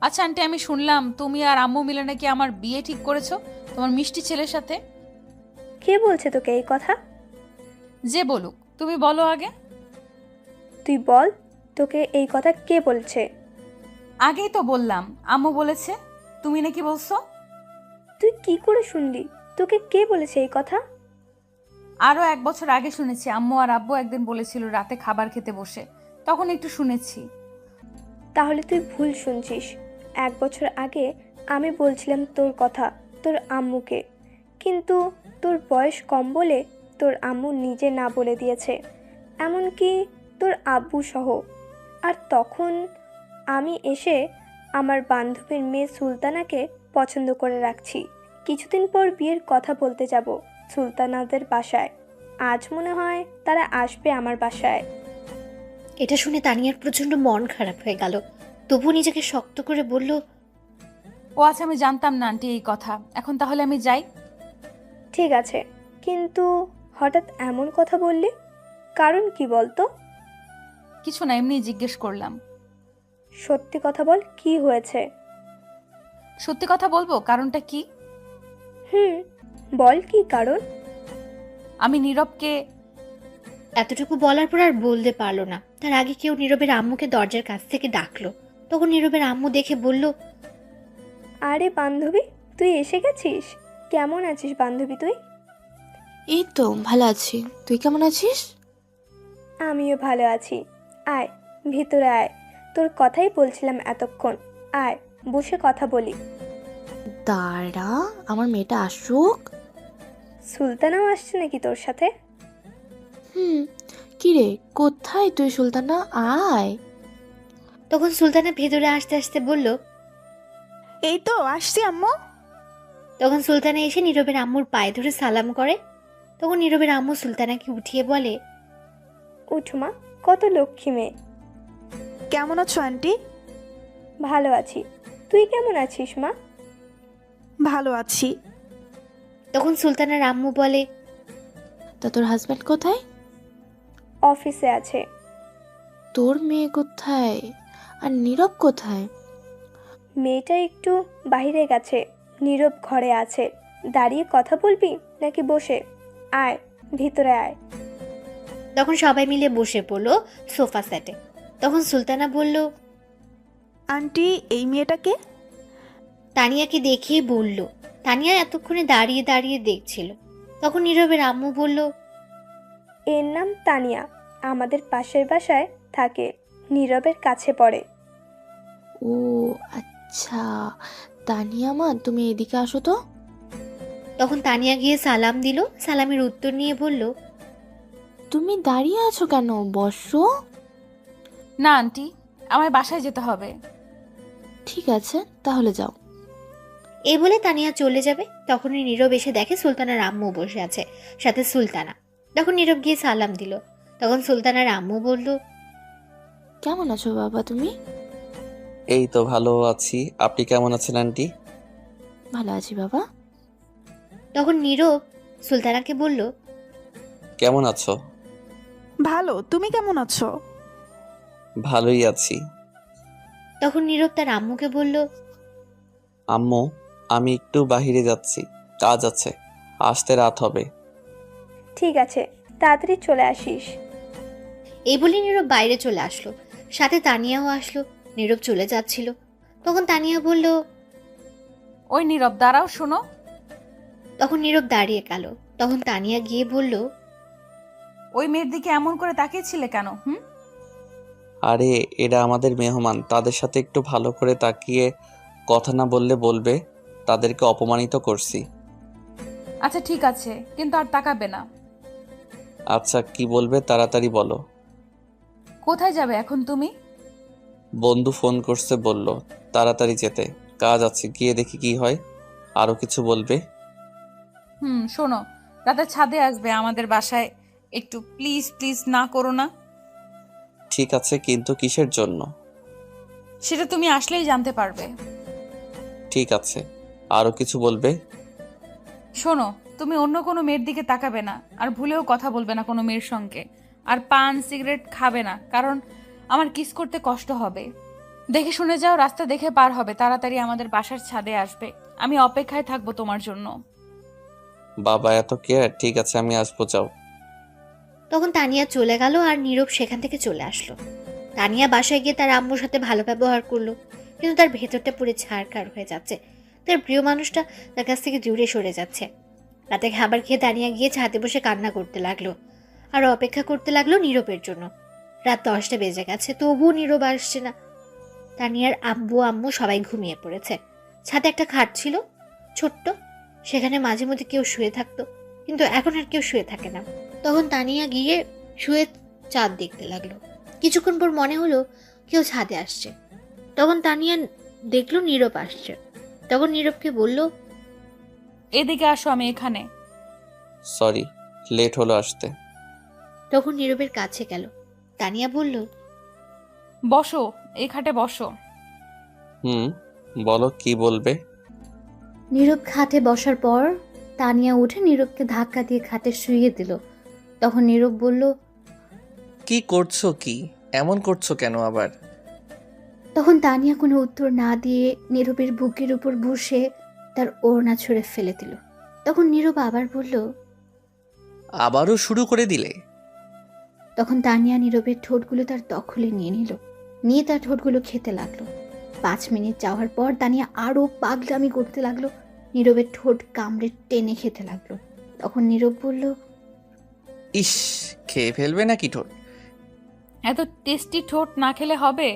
আচ্ছা আন্টি, আমি শুনলাম তুমি আর আম্মু মিলে নাকি আমার বিয়ে ঠিক করেছো তোমার মিষ্টি ছেলের সাথে। কে বলছে তোকে এই কথা? যে বলুক, তুমি বলো আগে। তুই বল, তোকে এই কথা কে বলছে? আগেই তো বললাম, আম্মু বলেছে। তুমি নাকি বলছো? তুই কি করে শুনলি? তোকে কে বলেছে এই কথা? আরও 1 বছর আগে শুনেছি, আম্মু আর আব্বু একদিন বলেছিল রাতে খাবার খেতে বসে, তখন একটু শুনেছি। তাহলে তুই ভুল শুনছিস। 1 বছর আগে আমি বলছিলাম তোর কথা তোর আম্মুকে, কিন্তু তোর বয়স কম বলে তোর আম্মু নিজে না বলে দিয়েছে, এমনকি তোর আব্বু সহ। আর তখন আমি এসে আমার বান্ধবীর মেয়ে সুলতানাকে পছন্দ করে রাখছি। কিছুদিন পর বিয়ের কথা বলতে যাব সুলতানাদের বাসায়। আজ মনে হয় তারা আসবে আমার বাসায়। এটা শুনে তানিয়ার প্রচন্ড মন খারাপ হয়ে গেল, তবু নিজেকে শক্ত করে বলল, ও আচ্ছা, আমি জানতাম না আন্টি এই কথা। এখন তাহলে আমি যাই। ঠিক আছে, কিন্তু হঠাৎ এমন কথা বললি, কারণ কি বলতো? কিছু না, এমনি জিজ্ঞেস করলাম। সত্যি কথা বল, কি হয়েছে? সত্যি কথা বলবো, কারণটা কি? বল কি কারণ। আমি নীরবকে। এতটুকু বলার পর আর বলতে পারলো না। তার আগে কেউ নীরবের আম্মুকে দরজার কাছ থেকে ডাকলো। তখন নীরবের আম্মু দেখে বলল, আরে বান্ধবী, তুই এসে গেছিস। কেমন আছিস বান্ধবী তুই? এই তো ভালো আছি, তুই কেমন আছিস? আমিও ভালো আছি। আয় ভিতরে আয়, তোর কথাই বলছিলাম এতক্ষণ। আয় বসে কথা বলি। দাঁড়া, আমার মেয়েটা আসুক। সুলতানাও আসছে নাকি তোর সাথে? কিরে, কোথায় তুই সুলতানা? আয়। তখন সুলতানা ভেতরে আসতে আসতে বলল, এই তো আসছি আম্মু। তখন সুলতানা এসে নীরবের আম্মুর পায়ে ধরে সালাম করে। তখন নীরবের আম্মু সুলতানাকে উঠিয়ে বলে, উঠুমা, কত লক্ষ্মী মেয়ে। কেমন আছো আন্টি? ভালো আছি, তুই কেমন আছিস মা? ভালো আছি। তখন সুলতানার আম্মু বলে, তা তোর হাজব্যান্ড কোথায়? অফিসে আছে। তোর মেয়ে কোথায়? আর নীরব কোথায়? মেয়েটা একটু বাইরে গেছে, নীরব ঘরে আছে। দাঁড়িয়ে কথা বলবি নাকি বসে? আয় ভিতরে আয়। তখন সবাই মিলে বসে পড়লো সোফা সেটে। তখন সুলতানা বলল, আন্টি, এই মেয়েটাকে? তানিয়াকে দেখিয়ে বলল। তানিয়া এতক্ষণে দাঁড়িয়ে দাঁড়িয়ে দেখছিল। তখন নীরবের আম্মু বলল, এর নাম তানিয়া, আমাদের পাশের বাসায় থাকে, নীরবের কাছে পড়ে। ও আচ্ছা, তানিয়া মা, তুমি এদিকে আসো তো। তখন তানিয়া গিয়ে সালাম দিল। সালামের উত্তর নিয়ে বলল, তুমি দাঁড়িয়ে আছো কেন? বসো। না আন্টি, আমার বাসায় যেতে হবে। ঠিক আছে, তাহলে যাও। এই বলে তানিয়া চলে যাবে, তখনই নীরব এসে দেখে সুলতানার আম্মু বসে আছে, সাথে সুলতানা। তখন নীরব গিয়ে সালাম দিল। তখন সুলতানার আম্মু বলল, কেমন আছো বাবা তুমি? এই তো ভালো আছি, আপনি কেমন আছেন আন্টি? ভালো আছি বাবা। তখন নীরব সুলতানাকে বলল, কেমন আছো? ভালো, তুমি কেমন আছো? ভালোই আছি। তখন নীরব তার আম্মুকে বলল, আম্মু, আমি একটু বাইরে যাচ্ছি, কাজ আছে, আসতে রাত হবে। ঠিক আছে, তাড়াতাড়ি চলে আসিস। এই বলে নীরব বাইরে চলে আসলো, সাথে তানিয়াও আসলো। নীরব চলে যাচ্ছিল, তখন তানিয়া বলল, ওই নীরব দাঁড়াও, শোনো। তখন নীরব দাঁড়িয়ে গেল। তখন তানিয়া গিয়ে বলল, ওই মেয়ের দিকে এমন করে তাকিয়েছিলে কেন? আরে এরা আমাদের মেহমান, তাদের সাথে একটু ভালো করে তাকিয়ে কথা না বললে বলবে তাদেরকে অপমানিত করছি। আচ্ছা ঠিক আছে, কিন্তু আর তাকাবে না। আচ্ছা কি বলবে তাড়াতাড়ি বলো। কোথায় যাবে এখন তুমি? বন্ধু ফোন করছে, বলল তাড়াতাড়ি যেতে, কাজ আছে, গিয়ে দেখি কি হয়। আরো কিছু বলবে? শোনো, রাতে ছাদে আসবে আমাদের বাসায়, একটু প্লিজ প্লিজ না করো না। ঠিক আছে, কিন্তু কিসের জন্য? সেটা তুমি আসলেই জানতে পারবে। ঠিক আছে, আরো কিছু বলবে? শোনো, তুমি অন্য কোনো মেয়ের দিকে তাকাবে না, আর ভুলেও কথা বলবে না কোনো মেয়ের সঙ্গে, আর পান সিগারেট খাবে না, কারণ আমার কিস করতে কষ্ট হবে। দেখে শুনে যাও, রাস্তা দেখে পার হবে, তাড়াতাড়ি আমাদের বাসার ছাদে আসবে। আমি অপেক্ষায় থাকবো তোমার জন্য। বাবা এত কেয়ার, ঠিক আছে আমি আসবো, যাও। তখন তানিয়া চলে গেল আর নীরব সেখান থেকে চলে আসলো। তানিয়া বাসায় গিয়ে তার আম্মুর সাথে ভালো ব্যবহার করলো, কিন্তু তার ভেতরটা পুরো ছাড়খাড় হয়ে যাচ্ছে। তার প্রিয় মানুষটা তার কাছ থেকে দূরে সরে যাচ্ছে। রাতে খাবার খেয়ে তানিয়া গিয়ে ছাদে বসে কান্না করতে লাগলো, আর অপেক্ষা করতে লাগলো নীরবের জন্য। রাত 10টা বেজে গেছে, তবুও নীরব আসছে না। তানিয়ার আব্বু আম্মু সবাই ঘুমিয়ে পড়েছে। ছাদে একটা খাট ছিল, ছোট্ট, সেখানে মাঝে মধ্যে কেউ শুয়ে থাকতো, কিন্তু এখন আর কেউ শুয়ে থাকে না। তখন তানিয়া গিয়ে শুয়ে চাঁদ দেখতে লাগলো। কিছুক্ষণ পর মনে হলো কেউ ছাদে আসছে। তখন তানিয়া দেখলো নীরব আসছে। তখন নীরবকে বলল, এদিকে আসো, আমি এখানে। সরি, লেট হলো আসতে। তখন নীরবের কাছে গেল। তানিয়া বলল, বসো, এই খাটে বসো। বলো কি বলবে। নীরব খাটে বসার পর তানিয়া উঠে নীরবকে ধাক্কা দিয়ে খাটে শুইয়ে দিল। তখন নীরব বলল, কি করছো, কি এমন করছো কেন আবার? তখন তানিয়া কোনো উত্তর না দিয়ে নীরবের বুকের উপর বসে তার ওড়না ছুঁড়ে ফেলে দিল। তখন নীরব আবার বলল, আবারও শুরু করে দিলে? তখন তানিয়া নীরবের ঠোঁটগুলো তার দখলে নিয়ে নিল, নিয়ে তার ঠোঁটগুলো খেতে লাগলো। 5 মিনিট যাওয়ার পর তানিয়া আরো পাগলামি করতে লাগলো, নীরবের ঠোঁট কামড়ে টেনে খেতে লাগলো। তখন নীরব বলল, ইস, খেয়ে ফেলবে নাকি ঠোঁট? এত টেস্টি ঠোঁট না খেলে হবে?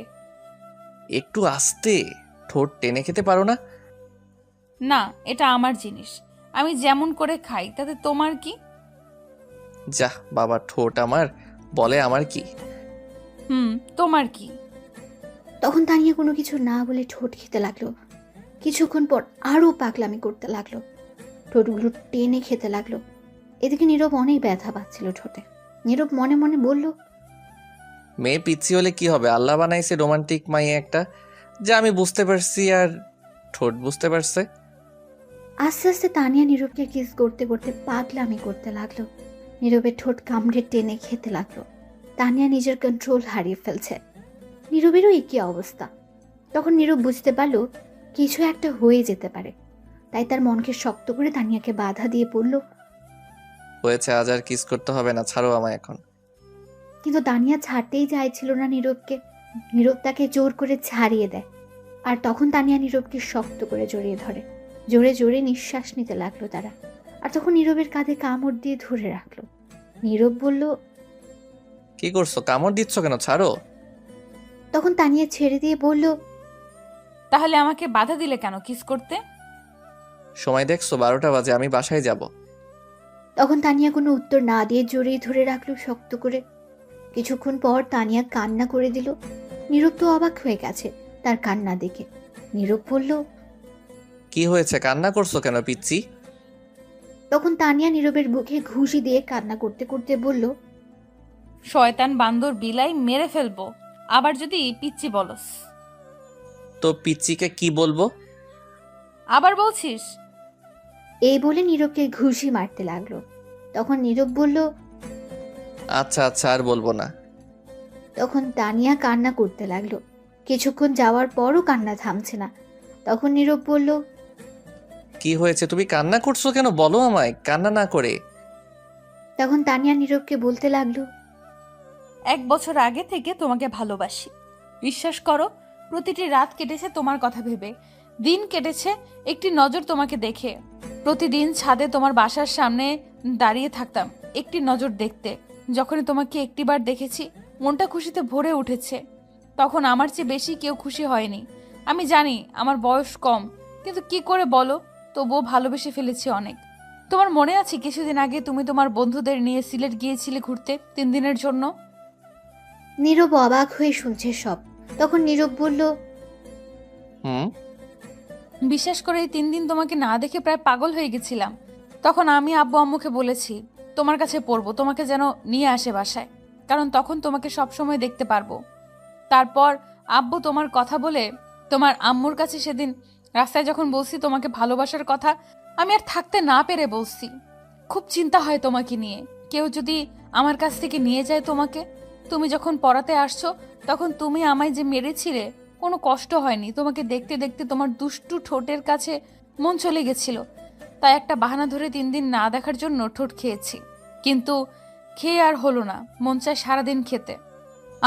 একটু আস্তে, ঠোঁট টেনে খেতে পারো না? না, এটা আমার জিনিস, আমি যেমন করে খাই, তাতে তোমার কি? যা বাবা, ঠোঁট আমার বলে আমার কি? তোমার কি? তখন তানিয়া কোনো কিছু না বলে ঠোঁট খেতে লাগলো। কিছুক্ষণ পর আরো পাগলামি করতে লাগলো, ঠোঁটগুলো টেনে খেতে লাগলো। এদিকে নীরব অনেক ব্যথা পাচ্ছিল ঠোঁটে। নীরব মনে মনে বলল, মেয়ে পিচ্ছি হলে কি হবে, আল্লাহ বানাইছে রোমান্টিক মাই একটা, যা আমি বুঝতে পারছি আর ঠোঁট বুঝতে পারছে। আস্তে আস্তে তানিয়া নীরবকে কিস করতে করতে পাগলামি করতে লাগলো, নীরবের ঠোঁট কামড়ে টেনে খেতে লাগলো। তানিয়া নিজের কন্ট্রোল হারিয়ে ফেলছে। নীরবেরও একই অবস্থা। তখন নীরব বুঝতে পারলো কিছু একটা হয়ে যেতে পারে, তাই তার মনকে শক্ত করে তানিয়াকে বাধা দিয়ে পড়ল। হয়েছে, আজ আর কিস করতে হবে না, ছাড়ো আমায় এখন। কিন্তু তানিয়া ছাড়তেই চাইছিল না নীরবকে। নীরব তাকে জোর করে ছাড়িয়ে দেয়, আর তখন তানিয়া নীরবকে শক্ত করে জড়িয়ে ধরে। জোরে জোরে নিঃশ্বাস নিতে লাগলো তারা, আর তখন নীরবের কাঁধে কামড় দিয়ে ধরে রাখলো। নীরব বলল, কি করছো, কামড় দিচ্ছ কেন, ছাড়ো। তখন তানিয়া ছেড়ে দিয়ে বলল, তাহলে আমাকে বাধা দিলে কেন কিস করতে? সময় দেখছো 12টা বাজে, আমি বাসায় যাব। তখন তানিয়া কোনো উত্তর না দিয়ে জড়িয়ে ধরে রাখলো শক্ত করে। কিছুক্ষণ পর তানিয়া কান্না করে দিল। নীরব তো অবাক হয়ে গেছে তার কান্না দেখে। নীরব বলল, কি হয়েছে, কান্না করছো কেন পিচ্ছি? তখন তানিয়া নীরবের বুকে ঘুষি দিয়ে কান্না করতে করতে বলল, শয়তান বান্দর বিলাই মেরে ফেলবো, আবার যদি পিচ্ছি বলস। তো পিচ্চিকে কি বলবো? আবার বলছিস? এই বলে নীরবকে ঘুষি মারতে লাগলো। তখন নীরব বলল, আচ্ছা আচ্ছা, আর বলবো না। তখন তানিয়া কান্না করতে লাগলো। কিছুক্ষণ যাওয়ার পরও কান্না থামছে না। তখন নীরব বলল, কি হয়েছে, তুমি কান্না করছো কেন, বলো আমায়, কান্না না করে। তখন তানিয়া নীরবকে বলতে লাগলো, 1 বছর আগে থেকে তোমাকে ভালোবাসি। বিশ্বাস করো, প্রতিটি রাত কেটেছে তোমার কথা ভেবে, দিন কেটেছে একটি নজর তোমাকে দেখে। প্রতিদিন ছাদে তোমার বাসার সামনে দাঁড়িয়ে থাকতাম একটি নজর দেখতে। যখনই তোমাকে একটিবার দেখেছি, মনটা খুশিতে ভরে উঠেছে। তখন আমার চেয়ে বেশি কেউ খুশি হয়নি। আমি জানি আমার বয়স কম, কিন্তু কি করে বলো, তবুও ভালোবেসে ফেলেছি অনেক। তোমার মনে আছে কিছুদিন আগে তুমি তোমার বন্ধুদের নিয়ে সিলেট গিয়েছিলে ঘুরতে 3 দিনের জন্য? নীরব অবাক হয়ে শুনছে সব। তখন নীরব বলল, হুম। বিশ্বাস করে এই 3 দিন তোমাকে না দেখে প্রায় পাগল হয়ে গেছিলাম। তখন আমি আব্বু আম্মুকে বলেছি তোমার কাছে পড়বো, তোমাকে যেন নিয়ে আসে বাসায়, কারণ তখন তোমাকে সব সময় দেখতে পারবো। তারপর আব্বু তোমার কথা বলে তোমার আম্মুর কাছে সেদিন রাস্তায় যখন বলছি তোমাকে ভালোবাসার কথা, আমি আর থাকতে না পেরে বলছি। খুব চিন্তা হয় তোমাকে নিয়ে, কেউ যদি আমার কাছ থেকে নিয়ে যায় তোমাকে। তুমি যখন পড়াতে আসছো তখন তুমি আমায় যে মেরেছিলে, কোনো কষ্ট হয়নি। তোমাকে দেখতে দেখতে তোমার দুষ্টু ঠোঁটের কাছে মন চলে গেছিল, তাই একটা বাহানা ধরে 3 দিন না দেখার জন্য ঠোঁট খেয়েছি। কিন্তু খেয়ে আর হলো না, মন চায় সারাদিন খেতে।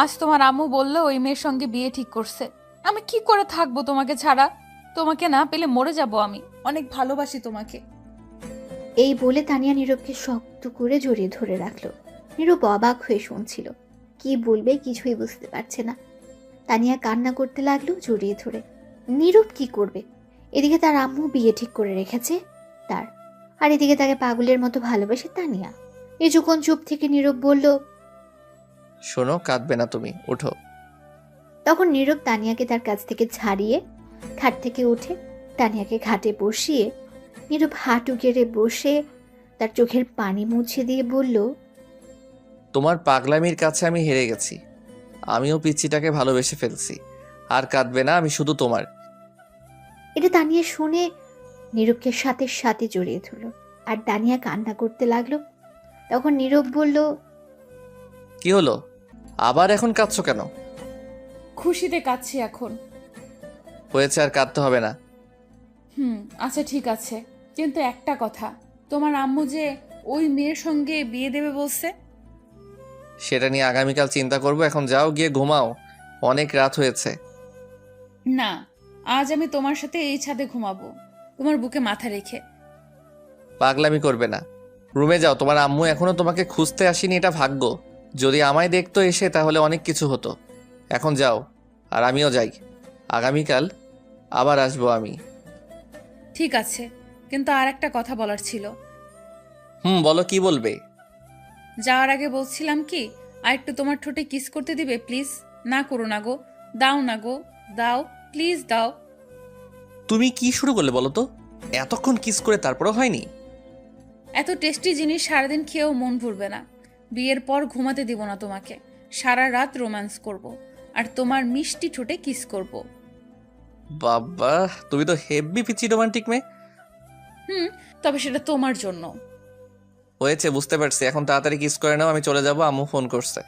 আজ তোমার আম্মু বললো ওই মেয়ের সঙ্গে বিয়ে ঠিক করছে। আমি কি করে থাকবো তোমাকে ছাড়া? তোমাকে না পেলে মরে যাব আমি, অনেক ভালোবাসি তোমাকে। এই বলে তানিয়া নীরবকে শক্ত করে জড়িয়ে ধরে রাখলো। নীরব অবাক হয়ে শুনছিল, কি বলবে কিছুই বুঝতে পারছে না। তানিয়া কান্না করতে লাগলো জড়িয়ে ধরে। নীরব কি করবে? এদিকে তার আম্মু বিয়ে ঠিক করে রেখেছে তার, আর এদিকে তাকে পাগলের মতো ভালোবাসে তানিয়া। কিছুক্ষণ চুপ থেকে নীরব বলল, শোনো, কাঁদবে না তুমি, উঠো। তখন নীরব তানিয়াকে তার কাছ থেকে ছাড়িয়ে খাট থেকে উঠে তানিয়াকে ঘাটে বসিয়ে নীরব হাঁটু গেড়ে বসে তার চোখের পানি মুছে দিয়ে বলল, তোমার পাগলামির কাছে আমি হেরে গেছি। আমিও পিচ্চিটাকে ভালোবেসে ফেলছি। আর কাঁদবে না, আমি শুধু তোমার। এটা তানিয়া শুনে নীরবকে সাথে সাথে জড়িয়ে ধরল, আর তানিয়া কান্না করতে লাগলো। তখন নীরব বলল, কি হলো, আবার এখন কাঁদছো কেন? খুশিতে কাঁদছি এখন। হয়েছে, আর কাঁদতে হবে না। আচ্ছা ঠিক আছে, কিন্তু একটা কথা, তোমার আম্মু যে ওই মেয়ের সঙ্গে বিয়ে দেবে বলছে। সেটা নিয়ে আগামীকাল চিন্তা করবো, এখন যাও, গিয়ে ঘুমাও, অনেক রাত হয়েছে। না, আজ আমি তোমার সাথে এই ছাদে ঘুমাবো, তোমার বুকে মাথা রেখে। পাগলামি করবে না, রুমে যাও। তোমার আম্মু এখনো তোমাকে খুঁজতে আসেনি, এটা ভাগ্য। যদি আমায় দেখতো এসে তাহলে অনেক কিছু হতো। এখন যাও, আর আমিও যাই। আগামীকাল আবার আসবো আমি। ঠিক আছে, কিন্তু আর একটা কথা বলার ছিল। বলো, কি বলবে? যাওয়ার আগে বলছিলাম কি, আর একটু তোমার ঠোঁটে কিস করতে দিবে প্লিজ? না করো না গো, দাও না গো, দাও প্লিজ দাও। তুমি কি শুরু করলে বলো তো? এতক্ষণ কিস করে তারপরও হয়নি? এত টেস্টি জিনিস সারাদিন খেয়েও মন ভরবে না। বিয়ের পর ঘুমাতে দিব না তোমাকে, সারা রাত রোম্যান্স করব, আর তোমার মিষ্টি ঠোঁটে কিস করব। বাবা, তুমি তো হেভি পিচি রোমান্টিক মেয়ে। তবে সেটা তোমার জন্য। হয়েছে, বুঝতে পারছি, এখন তাড়াতাড়ি কিস করে নাও, আমি চলে যাবো, আম্মু ফোন করছে।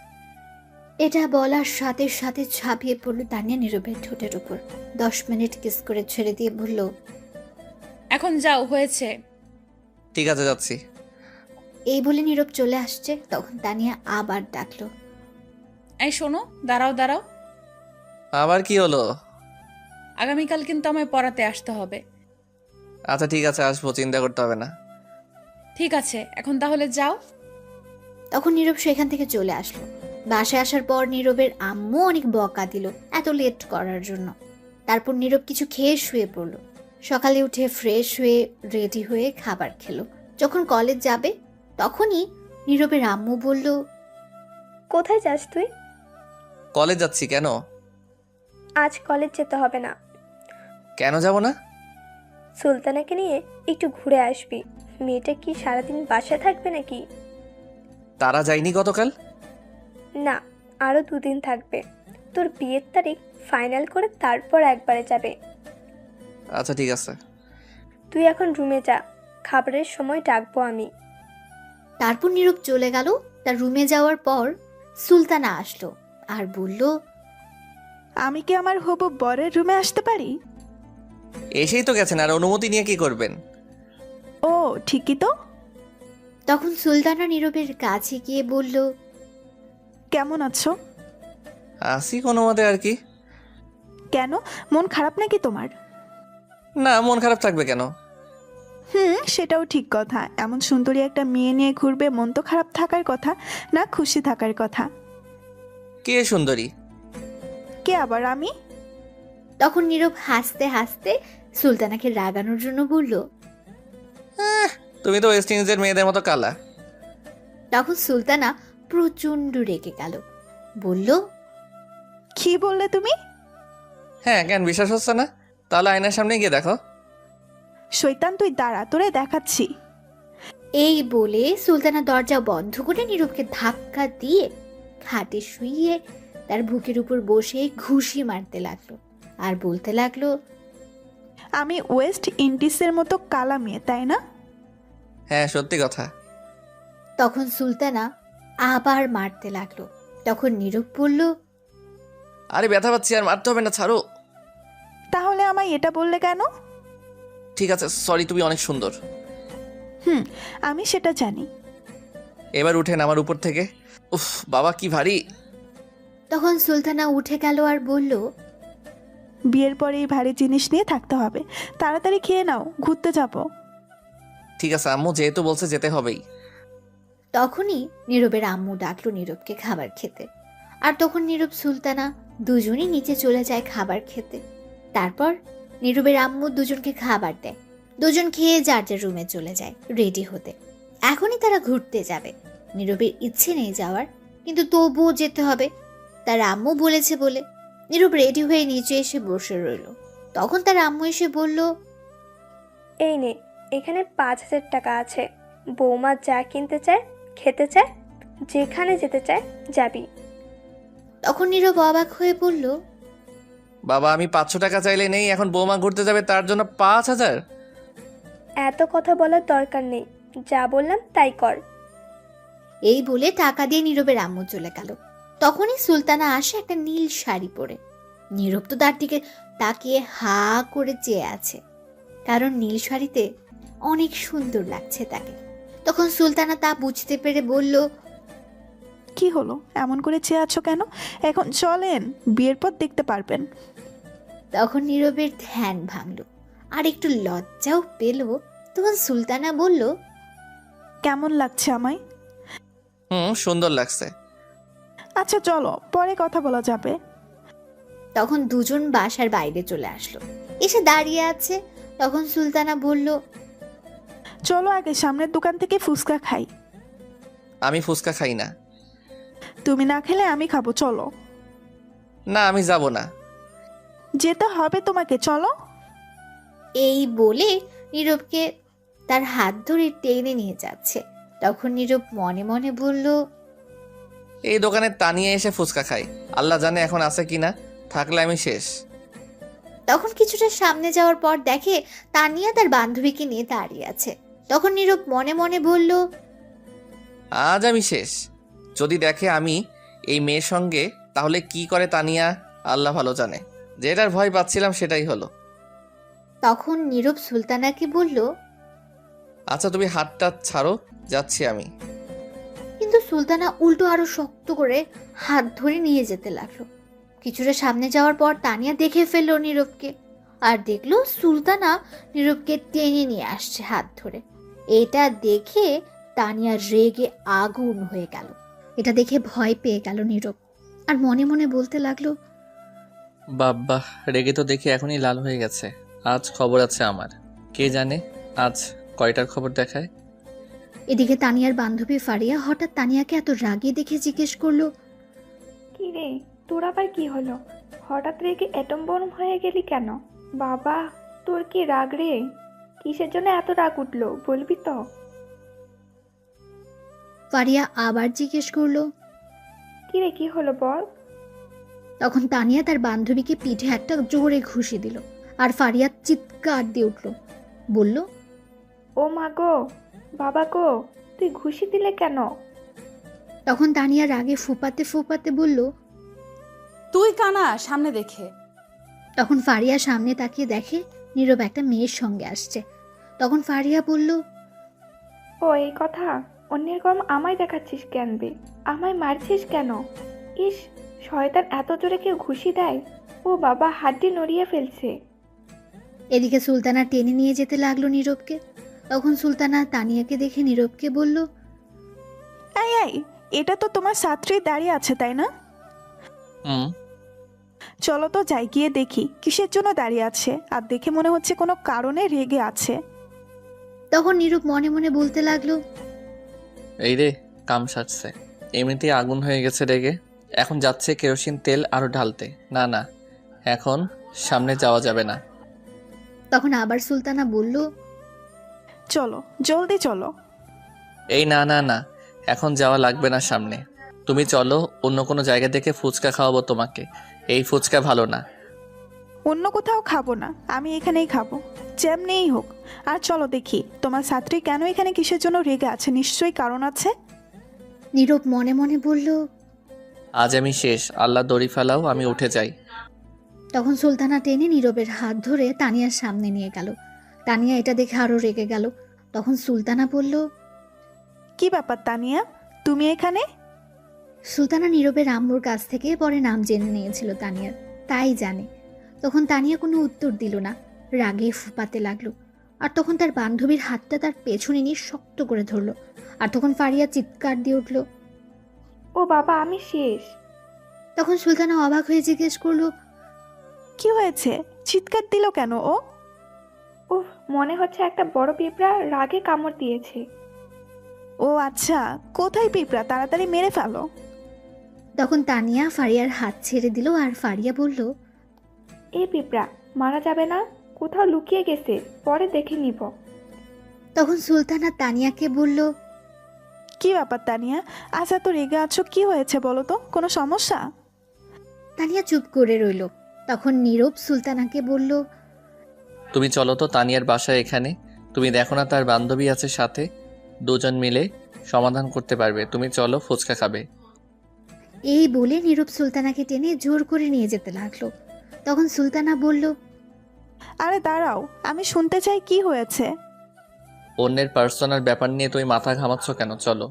এটা বলার সাথে সাথে ঝাঁপিয়ে পড়ল তানিয়া নীরবের ঠোঁটের উপর। 10 মিনিট কিস করে ছেড়ে দিয়ে বলল, এখন যাও, হয়েছে। ঠিক আছে, যাচ্ছি। এই বলে নীরব চলে আসছে। তখন তানিয়া আবার ডাকলো, এই শোনো, দাঁড়াও দাঁড়াও, আবার কি হলো? আগামীকাল কিন্তু আমায় পড়াতে আসতে হবে। আচ্ছা ঠিক আছে, আসবো, চিন্তা করতে হবে না। ঠিক আছে, এখন তাহলে যাও। তখন নীরব সেখান থেকে চলে আসলো। বাসায় আসার পর নীরবের আম্মু অনেক বকা দিল এত লেট করার জন্য। তারপর নীরব কিছু খেয়ে শুয়ে পড়ল। সকালে উঠে ফ্রেশ হয়ে রেডি হয়ে খাবার খেলো। যখন কলেজ যাবে তখনই নীরবের আম্মু বলল, কোথায় যাস তুই? কলেজ যাচ্ছি। কেন? আজ কলেজ যেতে হবে না। কেন যাব না? সুলতানাকে নিয়ে একটু ঘুরে আসবি। মেয়েটা কি সারাদিন বাসায় থাকবে নাকি? তারা যায়নি গতকাল? না, আরও 2 দিন থাকবে। তোর বিয়ের তারিখ ফাইনাল করে তারপর একবারে যাবে। আচ্ছা ঠিক আছে। তুই এখন রুমে যা, খাবারের সময় ডাকবো আমি। তারপর নীরব চলে গেল। তার রুমে যাওয়ার পর সুলতানা আসলো আর বলল, আমি কি আমার হবু বরের রুমে আসতে পারি? এসেই তো গেছেন, আর অনুমতি নিয়ে কি করবেন? ও ঠিকই তো। তখন সুলতানা নীরবের কাছে গিয়ে বলল, কেমন আছো? আসি কোনো মতে আর কি। কেন, মন খারাপ নাকি তোমার? না, মন খারাপ থাকবে কেন? সেটাও ঠিক কথা। এমন সুন্দরী একটা মেয়ে নিয়ে ঘুরবে, মন তো খারাপ থাকার কথা না, খুশি থাকার কথা। কে সুন্দরী? কে আবার, আমি? তখন নীরব হাসতে হাসতে সুলতানাকে রাগানোর জন্য বলল। তুমি তো ওয়েস্ট ইন্ডিজের মেয়েদের মতো কালা। তখন সুলতানা প্রচন্ড রেগে গেল, বলল, কি বললে তুমি? হ্যাঁ, কেন বিশ্বাস হচ্ছে না? তাহলে আয়নার সামনে গিয়ে দেখো। শৈতান তুই দাঁড়া, তোরে দেখাচ্ছি। এই বলে সুলতানা দরজা বন্ধ করে নীরবকে ধাক্কা দিয়ে খাটে শুইয়ে তার বুকের উপর বসে ঘুষি মারতে লাগলো আর বলতে লাগলো, আমি ওয়েস্ট ইন্ডিজের মতো কালা মেয়ে, তাই না? হ্যাঁ, সত্যি কথা। তখন সুলতানা আবার মারতে লাগলো। তখন নীরব বলল, আরে ব্যথা পাচ্ছি, আর মারতে হবে না, ছাড়ো। তাহলে আমায় এটা বললে কেন? ঠিক আছে, সরি, তুমি অনেক সুন্দর। আমি সেটা জানি। এবার উঠেন আমার উপর থেকে। উফ বাবা, কি ভারী। তখন সুলতানা উঠে গেল আর বলল, বিয়ের পরে এই ভারী জিনিস নিয়ে থাকতে হবে। তাড়াতাড়ি খেয়ে নাও, ঘুরতে যাব। ঠিক আছে আম্মু, যেহেতু বলছে যেতে হবেই। তখনই নীরবের আম্মু ডাকলো নীরবকে খাবার খেতে। আর তখন নীরব সুলতানা দুজনই নিচে চলে যায় খাবার খেতে। তারপর নীরবের আম্মু দুজনকে খাবার দেয়। দুজন খেয়ে যার যার রুমে চলে যায় রেডি হতে। এখনই তারা ঘুরতে যাবে। নীরবের ইচ্ছে নেই যাওয়ার, কিন্তু তবুও যেতে হবে, তার আম্মু বলেছে বলে। নীরব রেডি হয়ে নিচে এসে বসে রইল। তখন তার আম্মু এসে বলল, এই নে, এখানে 5,000 টাকা আছে। বৌমা যা কিনতে চায়, খেতে চায়, যেখানে যেতে চায় যাবি। তখন নীরব অবাক হয়ে বলল, বাবা, আমি 500 টাকা চাইলে নেই, এখন বৌমা ঘুরতে যাবে তার জন্য 5,000? এত কথা বলার দরকার নেই, যা বললাম তাই কর। এই বলে টাকা দিয়ে নীরবের আম্মু চলে গেল। তখনই সুলতানা আসে একটা নীল শাড়ি পরে। নীরব তো তার দিকে তাকিয়ে হা করে চেয়ে আছে, কারণ নীল শাড়িতে অনেক সুন্দর লাগছে তাকে। তখন সুলতানা তা বুঝতে পেরে বলল, কি হলো, এমন করে চেয়ে আছো কেন? এখন চলেন, বিয়ের পর দেখতে পারবেন। তখন নীরবের ধ্যান ভাঙল আর একটু লজ্জাও পেল। তখন সুলতানা বলল, কেমন লাগছে আমায়? সুন্দর লাগছে। আচ্ছা চলো, পরে কথা বলা যাবে। তখন দুজন বাসার বাইরে চলে আসলো, এসে দাঁড়িয়ে আছে। তখন সুলতানা বলল, চলো আগে সামনের দোকান থেকে ফুচকা খাই। আমি ফুচকা খাই না। তুমি না খেলে আমি খাবো, চলো। না, আমি যাব না। যেতে হবে তোমাকে, চলো। এই বলে নীরবকে তার হাত ধরে টেনে নিয়ে যাচ্ছে। তখন নীরব মনে মনে বলল, এই দোকানে তানিয়ে এসে ফুচকা খাই, আল্লাহ জানে এখন আছে কিনা, থাকলে আমি শেষ। তখন কিছুটা সামনে যাওয়ার পর দেখে তানিয়া তার বান্ধবীকে নিয়ে দাঁড়িয়ে আছে। তখন নীরব মনে মনে বলল, আজ আমি শেষ। যদি দেখে আমি এই মেয়ের সঙ্গে, তাহলে কি করে তানিয়া আল্লাহ ভালো জানে। যেটার ভয় পাচ্ছিলাম সেটাই হলো। তখন নীরব সুলতানাকে বলল, আচ্ছা তুমি হাতটা ছাড়ো, যাচ্ছি আমি। কিন্তু সুলতানা উল্টো আরো শক্ত করে হাত ধরে নিয়ে যেতে লাগলো। কিছুটা সামনে যাওয়ার পর তানিয়া দেখে ফেললো নীরবকে, আর দেখলো সুলতানা নীরবকে টেনে নিয়ে আসছে হাত ধরে। এটা দেখে তানিয়া রেগে আগুন হয়ে গেল। এটা দেখে ভয় পেয়ে গেল নীরব, আর মনে মনে বলতে লাগলো, বাবা, রেগে তো দেখি এখনই লাল হয়ে গেছে। আজ খবর আছে আমার, কে জানে আজ কয়টার খবর দেখায়। এদিকে তানিয়ার বান্ধবী ফারিয়া হঠাৎ তানিয়াকে এত রাগিয়ে দেখে জিজ্ঞেস করলো, কি রে, তোর আবার কি হলো? হঠাৎ রেগে অ্যাটম বোম হয়ে গেলি কেন? বাবা, তোর কি রাগ রে? কিসের জন্য এত রাগ উঠলো বলবি তো? ফারিয়া আবার জিজ্ঞেস করলো। কিরে কি হলো বল? তখন তানিয়া তার বান্ধবীকে পিঠে একটা জোরে ঘুষি দিল, আর ফারিয়া চিৎকার দিয়ে উঠল, বলল, ও মা গো, বাবা গো, তুই ঘুষি দিলে কেন? তখন তানিয়া রাগে ফুপাতে ফুপাতে বলল। তুই কানা, সামনে দেখে। তখন ফারিয়া সামনে তাকিয়ে দেখে নীরব একটা মেয়ের সঙ্গে আসছে। তখন ফারিয়া বলল, ও এই কথা, অন্যের কম আমায় দেখাচ্ছিস কেন বে? আমায় মারছিস কেন? ইস, শয়তান, এত জোরে কেউ ঘুষি দেয়? ও বাবা, হাড্ডি নড়িয়ে ফেলছে। এদিকে সুলতানা টেনে নিয়ে যেতে লাগলো নীরবকে। তখন সুলতানা তানিয়াকে দেখে নীরবকে বলল, এই এই, এটা তো তোমার ছাত্রী দাঁড়িয়ে আছে তাই না? হুম। চলো তো যাই, গিয়ে দেখি কিসের জন্য দাঁড়িয়ে আছে, আর দেখে মনে হচ্ছে কোনো কারণে রেগে আছে। তখন নীরব মনে মনে বলতে লাগলো, এই রে, কাম সারছে। এমনিতেই আগুন হয়ে গেছে রেগে, এখন যাচ্ছে কেরোসিন তেল আরো ঢালতে। না না, এখন সামনে যাওয়া যাবে না। তখন আবার সুলতানা বলল, চলো জলদি চলো। এই না না না, এখন যাওয়া লাগবে না সামনে। তুমি চলো, অন্য কোনো জায়গা থেকে ফুচকা খাওয়াবো তোমাকে। এই ফুচকা ভালো না। অন্য কোথাও খাবো না, আমি এখানেই খাবো, যেমনিই হোক। আর চলো দেখি তোমার ছাত্রী কেন এখানে কিসের জন্য রেগে আছে, নিশ্চয়ই কারণ আছে। নীরব মনে মনে বলল। আজ আমি শেষ, আল্লাহ দড়ি ফেলাও, আমি উঠে যাই। তখন সুলতানা টেনে নীরবের হাত ধরে তানিয়ার সামনে নিয়ে গেল। তানিয়া এটা দেখে আরো রেগে গেল। তখন সুলতানা বলল, কি ব্যাপার তানিয়া, তুমি এখানে? সুলতানা নীরবের আম্মুর কাছ থেকে পরে নাম জেনে নিয়েছিল তানিয়ার, তাই জানে। তখন তানিয়া কোনো উত্তর দিল না, রাগে ফুপাতে লাগলো। আর তখন তার বান্ধবীর হাতটা তার পেছনে নিয়ে শক্ত করে ধরলো। আর তখন ফারিয়া চিৎকার দিয়ে উঠল। ও বাবা, আমি শেষ। তখন সুলতানা অবাক হয়ে জিজ্ঞেস করলো, কি হয়েছে, চিৎকার দিল কেন ও? উফ, মনে হচ্ছে একটা বড় পিঁপড়া রাগে কামড় দিয়েছে। ও আচ্ছা, কোথায় পিঁপড়া, তাড়াতাড়ি মেরে ফেলো। তখন তানিয়া ফারিয়ার হাত ছেড়ে দিল, আর ফারিয়া বলল, এই পিঁপড়া মারা যাবে না, কোথাও লুকিয়ে গেছে, পরে দেখে নিব। তখন সুলতানা তানিয়াকে বলল, কি ব্যাপার তানিয়া, আচ্ছা তো রেগে আছো, কি হয়েছে বলো তো, কোনো সমস্যা? তানিয়া চুপ করে রইল। তখন নীরব সুলতানাকে বলল, তুমি চলো তো তানিয়ার বাসায় এখানে। তুমি দেখো না তার বান্ধবী আছে সাথে, দুজন মিলে সমাধান করতে পারবে। তুমি চলো, ফুচকা খাবে। এই বলে নীরব সুলতানাকে টেনে জোর করে নিয়ে যেতে লাগলো। তখন সুলতানা বলল, আরে দাঁড়াও, আমি শুনতে চাই কি হয়েছে। অন্যের পার্সোনাল ব্যাপার নিয়ে তুমি মাথা ঘামাচ্ছ কেন? চলো।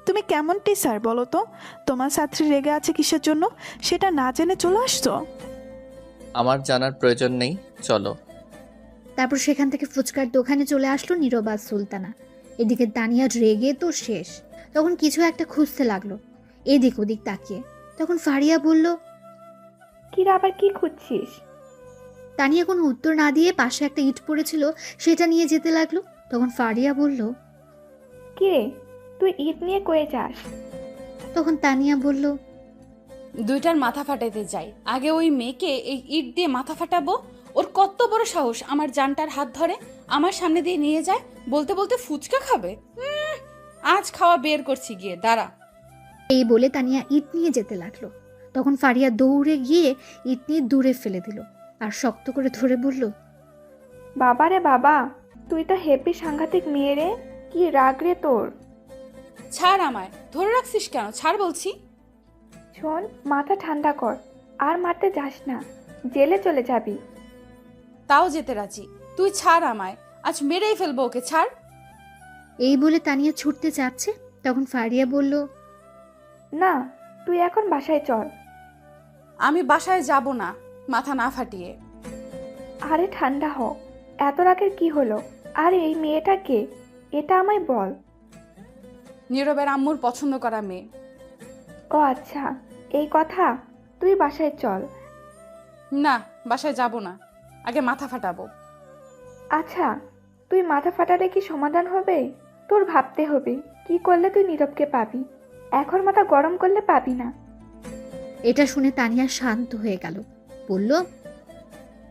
তুমি কেমন টিচার বলো তো, তোমার ছাত্রী রেগে আছে কিসের জন্য সেটা না জেনে চলে আসছো। আমার জানার প্রয়োজন নেই, চলো। তারপর সেখান থেকে ফুচকার দোকানে চলে আসলো নীরব আর সুলতানা। এদিকে তানিয়া রেগে তো শেষ। তখন কিছু একটা খুঁজতে লাগলো এদিক ওদিক তাকিয়ে। তখন ফারিয়া বলল, কিরা আবার কি খুঁজছিস? তানিয়া কোনো উত্তর না দিয়ে পাশে একটা ইট পড়েছিল, সেটা নিয়ে যেতে লাগলো। তখন ফারিয়া বলল, কিরে, তুই ইট নিয়ে কয়ে যাস? তখন তানিয়া বলল, দুইটার মাথা ফাটাইতে যাই, আগে ওই মেয়েকে এই ইট দিয়ে মাথা ফাটাবো। ওর কত বড় সাহস আমার জানটার হাত ধরে আমার সামনে দিয়ে নিয়ে যায়, বলতে বলতে ফুচকা খাবে। আজ খাওয়া বের করছি, গিয়ে দাঁড়া। এই বলে তানিয়া ইট নিয়ে যেতে লাগলো। তখন ফারিয়া দৌড়ে গিয়ে ইট নিয়ে দূরে ফেলে দিল, আর শক্ত করে ধরে বলল, বাবা রে বাবা, তুই তো হেপি সাংঘাতিক মেয়ে রে, কি রাগ রে তোর। ছাড় আমায়, ধরে রাখছিস কেন? ছাড় বলছি। শোন, মাথা ঠান্ডা কর, আর মারতে যাস না, জেলে চলে যাবি। তাও যেতে রাজি, তুই ছাড় আমায়, আজ মেরেই ফেলবো ওকে, ছাড়। এই বলে তানিয়া ছুটতে যাচ্ছে। তখন ফারিয়া বলল, না, তুই এখন বাসায় চল। আমি বাসায় যাব না মাথা না ফাটিয়ে। আরে ঠান্ডা হ, এত রাগের কি হলো? আর এই মেয়েটা কে, এটা আমায় বল। নীরবের আম্মুর পছন্দ করা মেয়ে। ও আচ্ছা, এই কথা, তুই বাসায় চল। না, বাসায় যাব না, আগে মাথা ফাটাবো। আচ্ছা, তুই মাথা ফাটালে কি সমাধান হবে? তোর ভাবতে হবে কি করলে তুই নীরবকে পাবি, এখন মাথা গরম করলে পাবি না। এটা শুনে তানিয়া শান্ত হয়ে গেল, বলল,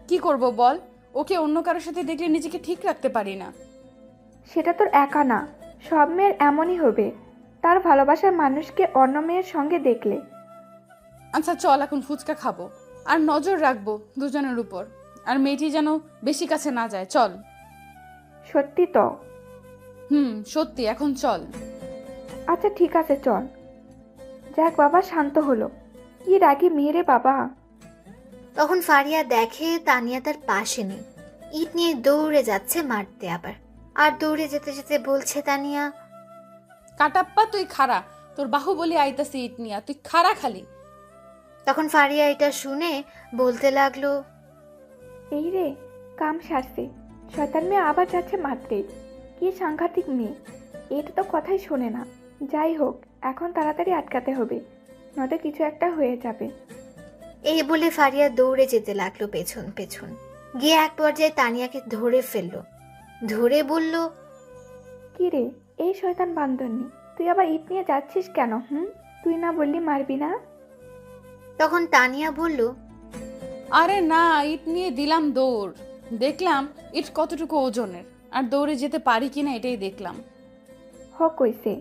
কি করব বল? ও ওকে অন্য কারোর সাথে দেখলে নিজেকে ঠিক রাখতে পারি না। সেটা তোর একা না, সব মেয়ের এমনই হবে, তার ভালোবাসার মানুষকে অন্য মেয়ের সঙ্গে দেখলে। আচ্ছা চল এখন ফুচকা খাবো, আর নজর রাখবো দুজনের উপর, আর মেয়েটি যেন বেশি কাছে না যায়। চল। সত্যি তো? সত্যি, এখন চল। আচ্ছা ঠিক আছে চল। যাক বাবা, শান্ত হলো। কি রাগি মেয়ে রে বাবা। তখন ফারিয়া দেখে তানিয়া তার পাশে নেই। ইট নিয়ে দৌড়ে যাচ্ছে মারতে আবার। আর দৌড়ে যেতে যেতে বলছে তানিয়া, কাটাপ্পা তুই খাড়া, তোর বাহুবলী আইতাছে ইট নিয়া, তুই খাড়া খালি। তখন ফারিয়া এটা শুনে বলতে লাগলো, এই রে, কাম সারছে, শয়তান মেয়ে আবার যাচ্ছে মারতে। কি সাংঘাতিক মেয়ে, এটা তো কথাই শোনে না। যাই হোক, এখন তাড়াতাড়ি আটকাতে হবে, নয়তো কিছু একটা হয়ে যাবে। এই বলে ফারিয়া দৌড়ে যেতে লাগলো পেছন পেছন। গিয়ে এক পর্যায়ে তানিয়াকে ধরে ফেললো। ধরে বলল, কি রে, এই শয়তান বান্দরনি, তুই আবার ইট নিয়ে যাচ্ছিস কেন? তুই না বললি মারবি না? তখন তানিয়া বলল, আরে না, ইট নিয়ে দিলাম দৌড়, দেখলাম ইট কতটুকু ওজনের, আর দৌড়ে যেতে পারি কিনা এটাই দেখলাম। কইছে,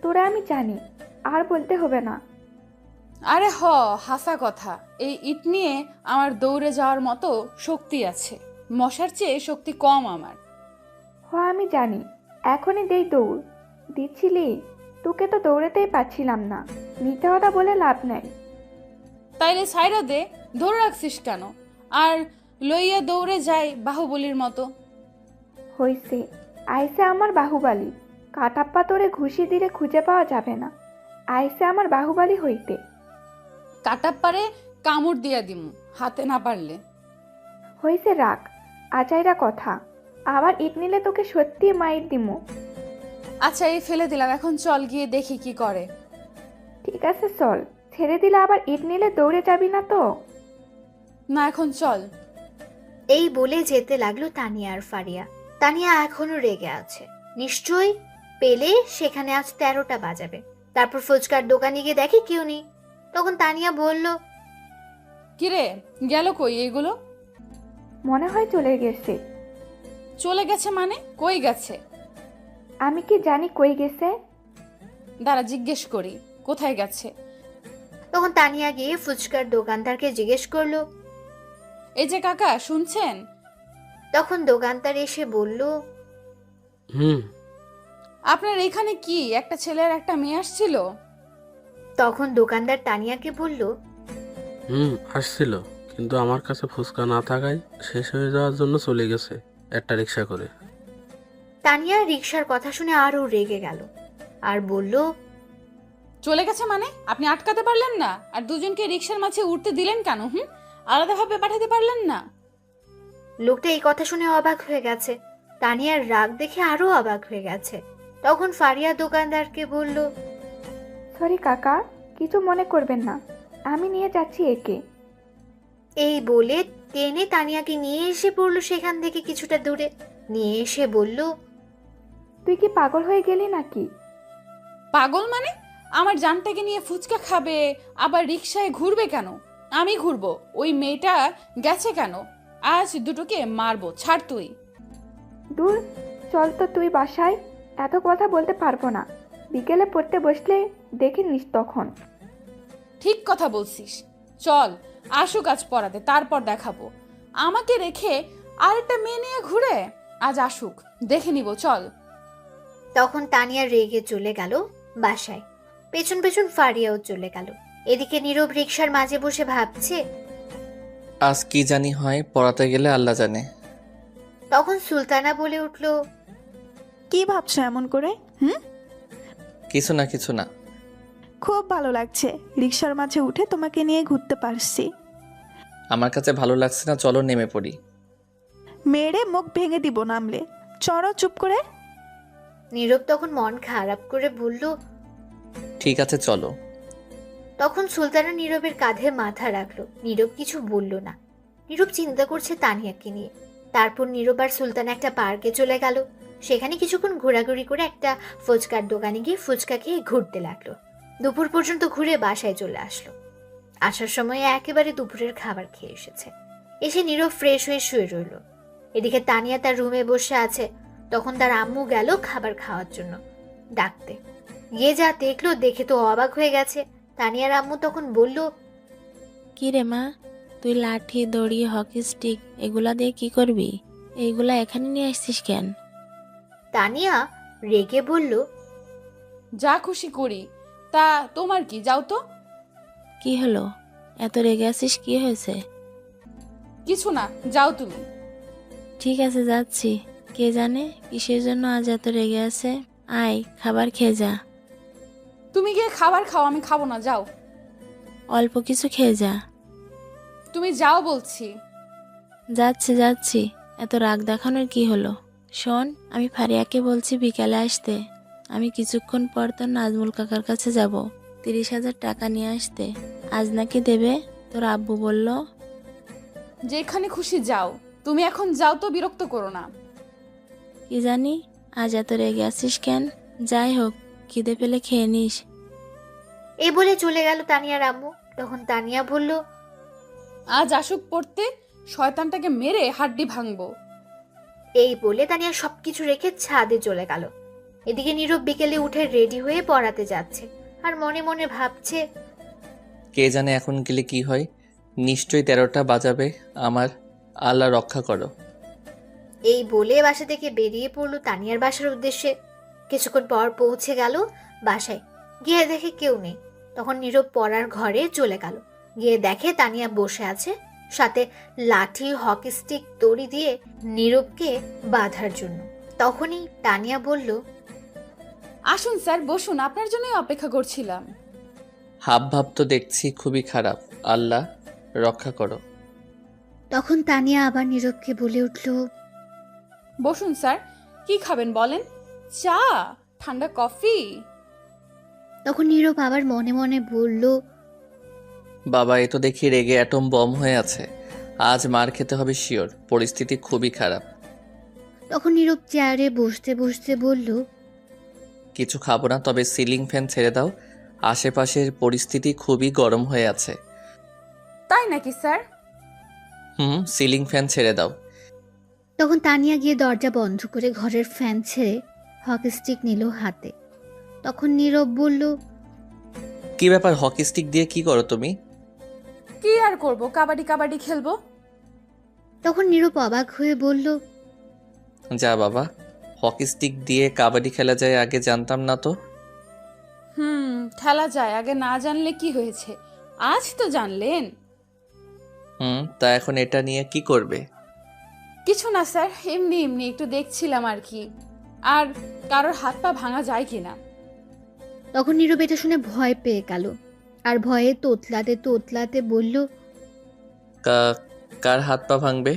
তোরা আমি জানি, আর বলতে হবে না। আরে হাসা কথা, এই ইট নিয়ে আমার দৌড়ে যাওয়ার মতো শক্তি আছে, মশার চেয়ে শক্তি কম আমার। আমি জানি, এখনই দেই দৌড়। দিচ্ছিলি? তোকে তো দৌড়াতেই পাচ্ছিলাম না, মিথ্যা কথা বলে লাভ নাই। তাইলে সাইরা দে, ধরে রাখছিস কেন? আর লইয়া দৌড়ে যাই বাহুবলীর মতো। হইছে, আইসে আমার বাহুবালি। কাটাপ্পা তোরে ঘুষি দিলে খুঁজে পাওয়া যাবে না। আইসে আমার বাহুবালি হইতে। কাটাপ্পারে কামড় দিয়া দিমু, হাতে না পারলে। হইছে, রাখ আচাইরা কথা। আবার ইট নিলে তোকে সত্যি মাইর দিমু। আচ্ছা, এই ফেলে দিলাম, এখন চল গিয়ে দেখি কি করে। ঠিক আছে চল, ছেড়ে দিলে আবার ইট নিলে দৌড়ে যাবি না তো? না, এখন চল। এই বলে যেতে লাগলো তানিয়া আর ফারিয়া। তানিয়া এখনো রেগে আছে, নিশ্চয়ই পেলে সেখানে আজ 13টা বাজাবে। তারপর ফুচকার দোকানে গিয়ে দেখে কেউ নেই। তখন তানিয়া বলল, কিরে, গেল কই এগুলো? মনে হয় চলে গেছে। চলে গেছে মানে? কই গেছে? আমি কি জানি কই গেছে? দাঁড়া জিজ্ঞেস করি, কোথায় গেছে। তখন তানিয়া গিয়ে ফুচকার দোকানদারকে জিজ্ঞেস করলো। এই যে কাকা, শুনছেন? তখন দোকানদার এসে বলল, আপনার এখানে কি একটা ছেলে আর একটা মেয়ে আসছিল? তখন দোকানদার তানিয়াকে বলল, আসছিল, কিন্তু আমার কাছে ফুচকা না থাকায় শেষ হয়ে যাওয়ার জন্য চলে গেছে একটা রিক্সা করে। তানিয়া রিকশার কথা শুনে আরো রেগে গেল আর বলল, চলে গেছে মানে? আপনি আটকাতে পারলেন না? আর দুজনকে রিক্সার মাঝে উঠতে দিলেন কেন? আলাদাভাবে পাঠাতে পারলেন না? লোকটা এই কথা শুনে অবাক হয়ে গেছে। তানিয়ার রাগ দেখে আরো অবাক হয়ে গেছে। তখন ফারিয়া দোকানদারকে বলল, সরি কাকা, কিছু মনে করবেন না, আমি নিয়ে যাচ্ছি একে। এই বলে টেনে তানিয়াকে নিয়ে এসে পড়লো সেখান থেকে কিছুটা দূরে। নিয়ে এসে বলল, তুই কি পাগল হয়ে গেলি নাকি? পাগল মানে? আমার জানটাকে নিয়ে ফুচকা খাবে, আবার রিক্সায় ঘুরবে কেন? আমি ঘুরবো? ওই মেয়েটা গেছে কেন? আজ দুটোকে মারবো, ছাড় তুই। দূর, চল তো তুই বাসায়। এত কথা বলতে পারবো না, বিকেলে পড়তে বসলে দেখে নিস তখন। ঠিক কথা বলছিস, চল আসুক আজ পড়াতে, তারপর দেখাবো। আমাকে রেখে আরেকটা মেয়ে নিয়ে ঘুরে? আজ আসুক, দেখে নিব, চল। তখন তানিয়া রেগে চলে গেল বাসায়। পেছন পেছন ফারিয়াও চলে গেল। এদিকে নীরব রিকশার মাঝে বসে ভাবছে, আজ কি জানি হয়, পড়াতে গেলে আল্লাহ জানে। তখন সুলতানা বলে উঠল, কি ভাবছো এমন করে? কিছু না কিছু না। খুব ভালো লাগছে, রিক্সার মাঝে উঠে তোমাকে নিয়ে ঘুরতে পারছি। আমার কাছে ভালো লাগছে না, চলো নেমে পড়ি। মেরে মুখ ভেঙে দিব নামলে। চড়ো চুপ করে। নীরব তখন মন খারাপ করে বলল, ঠিক আছে চলো। তখন সুলতানা নীরবের কাঁধে মাথা রাখলো। নীরব কিছু বলল না। নীরব চিন্তা করছে তানিয়াকে নিয়ে। তারপর নীরব আর সুলতানা একটা পার্কে চলে গেল। সেখানে কিছুক্ষণ ঘোরাঘুরি করে একটা ফুচকার দোকানে গিয়ে ফুচকা খেয়ে ঘুরতে লাগলো। দুপুর পর্যন্ত ঘুরে বাসায় চলে আসলো। আসার সময় একেবারে দুপুরের খাবার খেয়ে এসেছে। এসে নীরব ফ্রেশ হয়ে শুয়ে রইল। এদিকে তানিয়া তার রুমে বসে আছে। তখন তার আম্মু গেল খাবার খাওয়ার জন্য ডাকতে। গিয়ে যা দেখলো দেখে তো অবাক হয়ে গেছে। তানিয়ার আম্মু তখন বলল, কি রে মা, তুই লাঠি দড়ি হকি স্টিক এগুলা দিয়ে কি করবি? এইগুলা এখানে নিয়ে আসছিস কেন? তানিয়া রেগে বলল, যা খুশি করি, তা তোমার কি? যাও তো। কি হলো, এত রেগে আছিস? কি হয়েছে? কিছু না, যাও তুমি। ঠিক আছে, যাচ্ছি। কে জানে কিসের জন্য আজ এত রেগে আছে। আয়, খাবার খেয়ে যা। তুমি গিয়ে খাবার খাও, আমি খাবো না, যাও। অল্প কিছু খেয়ে যা। তুমি যাও বলছি। যাচ্ছি যাচ্ছি, এত রাগ দেখানোর কি হলো? শোন, আমি ফারিয়াকে বলছি বিকালে আসতে। আমি কিছুক্ষণ পর তোর নাজমুল কাকার কাছে যাব 30,000 টাকা নিয়ে আসতে। আজ নাকি দেবে, তোর আব্বু বলল। যেখানে খুশি যাও, তুমি এখন যাও তো, বিরক্ত করো না। কি জানি আজ এত রেগে আছিস কেন? যাই হোক, খিদে পেলে খেয়ে নিস। এই বলে চলে গেল তানিয়ার আম্মু। তখন তানিয়া বলল, আজ আসুক পড়তে, শয়তানটাকে মেরে হাড্ডি ভাঙবো। এই বলে তানিয়া সবকিছু রেখে ছাদে চলে গেল। এদিকে নীরব বিকেলে উঠে রেডি হয়ে পড়াতে যাচ্ছে আর মনে মনে ভাবছে, কে জানে এখন গেলে কি হয়। নিশ্চয়ই 13টা বাজাবে আমার। আল্লাহ রক্ষা করো। এই বলে বাসা থেকে বেরিয়ে পড়লো তানিয়ার বাসার উদ্দেশ্যে। কিছুক্ষণ পর পৌঁছে গেল বাসায়। গিয়ে দেখে কেউ নেই। তখন নীরব পড়ার ঘরে চলে গেল। গিয়ে দেখে তানিয়া বসে আছে, সাথে লাঠি হকি স্টিক দড়ি দিয়ে নীরবকে বাঁধার জন্য। তখনই তানিয়া বলল, আসুন স্যার, বসুন, আপনার জন্যই অপেক্ষা করছিলাম। হাব ভাব তো দেখছি খুবই খারাপ। আল্লাহ রক্ষা করো। তখন তানিয়া আবার নীরবকে বলে উঠল, বসুন স্যার, কি খাবেন বলেন? চা, ঠান্ডা কফি? তখন নীরব আবার মনে মনে বলল, বাবা, এ তো দেখি রেগে অ্যাটম বম হয়ে আছে। আজ মার খেতে হবে শিওর। পরিস্থিতি খুবই খারাপ। তখন নীরব চেয়ারে বসতে বসতে বলল, কিছু খাবো না, তবে সিলিং ফ্যান ছেড়ে দাও। আশেপাশের পরিস্থিতি খুবই গরম হয়ে আছে। তাই নাকি স্যার? সিলিং ফ্যান ছেড়ে দাও। তখন তানিয়া গিয়ে দরজা বন্ধ করে ঘরের ফ্যান ছেড়ে হকি স্টিক নিল হাতে। তখন নীরব বলল, কি ব্যাপার, হকি স্টিক দিয়ে কি করো তুমি? কি আর করব, কাবাডি কাবাডি খেলবো। তখন নীরব অবাক হয়ে বলল, যা বাবা, হকি স্টিক দিয়ে কাবাডি খেলা যায়, আগে জানতাম না তো। খেলা যায়, আগে না জানলে কি হয়েছে, আজ তো জানলেন। তা এখন এটা নিয়ে কি করবে? কিছু না স্যার, এমনি এমনি একটু দেখছিলাম আর কি। আর কারোর হাত পা ভাঙা যায় কিনা। তখন নীরব এটা শুনে ভয় পেয়ে গেল আর ভয়ে তোতলাতে তোতলাতে বলল, কার হাত পা ভাঙবে?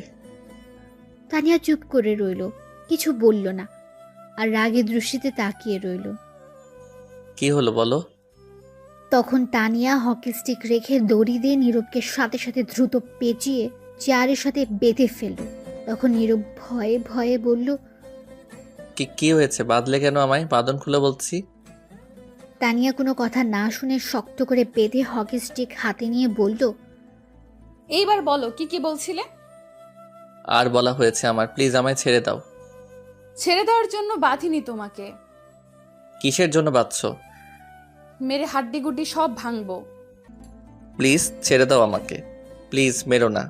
তানিয়া চুপ করে রইল, কিছু বলল না আর রাগে দৃষ্টিতে তাকিয়ে রইল। কি হলো বলো? তখন তানিয়া হকি স্টিক রেখে দড়ি দিয়ে নীরবকে সাথে সাথে দ্রুত পেঁচিয়ে চেয়ারের সাথে বেঁধে ফেলল। তখন নীরব ভয়ে ভয়ে বলল, কি হয়েছে? বাঁধলে কেন আমায়? বাঁধন খুলে বলছি। তানিয়া কোনো কথা না শুনে শক্ত করে বেঁধে হকি স্টিক হাতে নিয়ে বলল, এইবার বলো, কি কি বলছিলে? আর বলা হয়েছে আমার, প্লিজ আমায় ছেড়ে দাও। ছেড়ে দেওয়ার জন্য বাঁধিনি তোমাকে। কিসের জন্য বাঁধছো? মেরে হাড্ডি গুড্ডি সব ভাঙবো। প্লিজ ছেড়ে দাও আমাকে, প্লিজ মেরো না।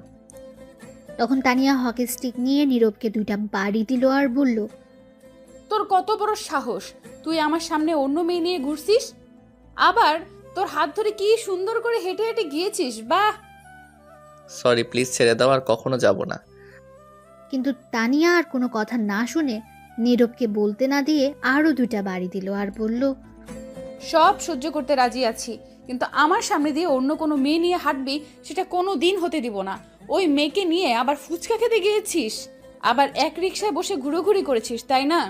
তখন তানিয়া হকি স্টিক নিয়ে নীরবকে 2টা বাড়ি দিল আর বলল, তোর কত বড় সাহস, তুই আমার সামনে অন্য মেয়ে নিয়ে ঘুরছিস, আবার তোর হাত ধরে কি সুন্দর করে হেঁটে হেঁটে গিয়েছিস। বাহ! সরি, প্লিজ ছেড়ে দাও, আর কখনো যাব না। কিন্তু তানিয়া আর কোনো কথা না শুনে নীরবকে বলতে না দিয়ে আরও 2টা বাড়ি দিল আর বলল, সব সহ্য করতে রাজি আছি, কিন্তু আমার সামনে দিয়ে অন্য কোনো মেয়ে নিয়ে হাঁটবি, সেটা কোনো দিন হতে দিব না। ওই মেয়েকে নিয়ে আবার ফুচকা খেতে গিয়েছিস, আবার এক রিকশায় বসে ঘুরোঘুরি করেছিস, তাই না?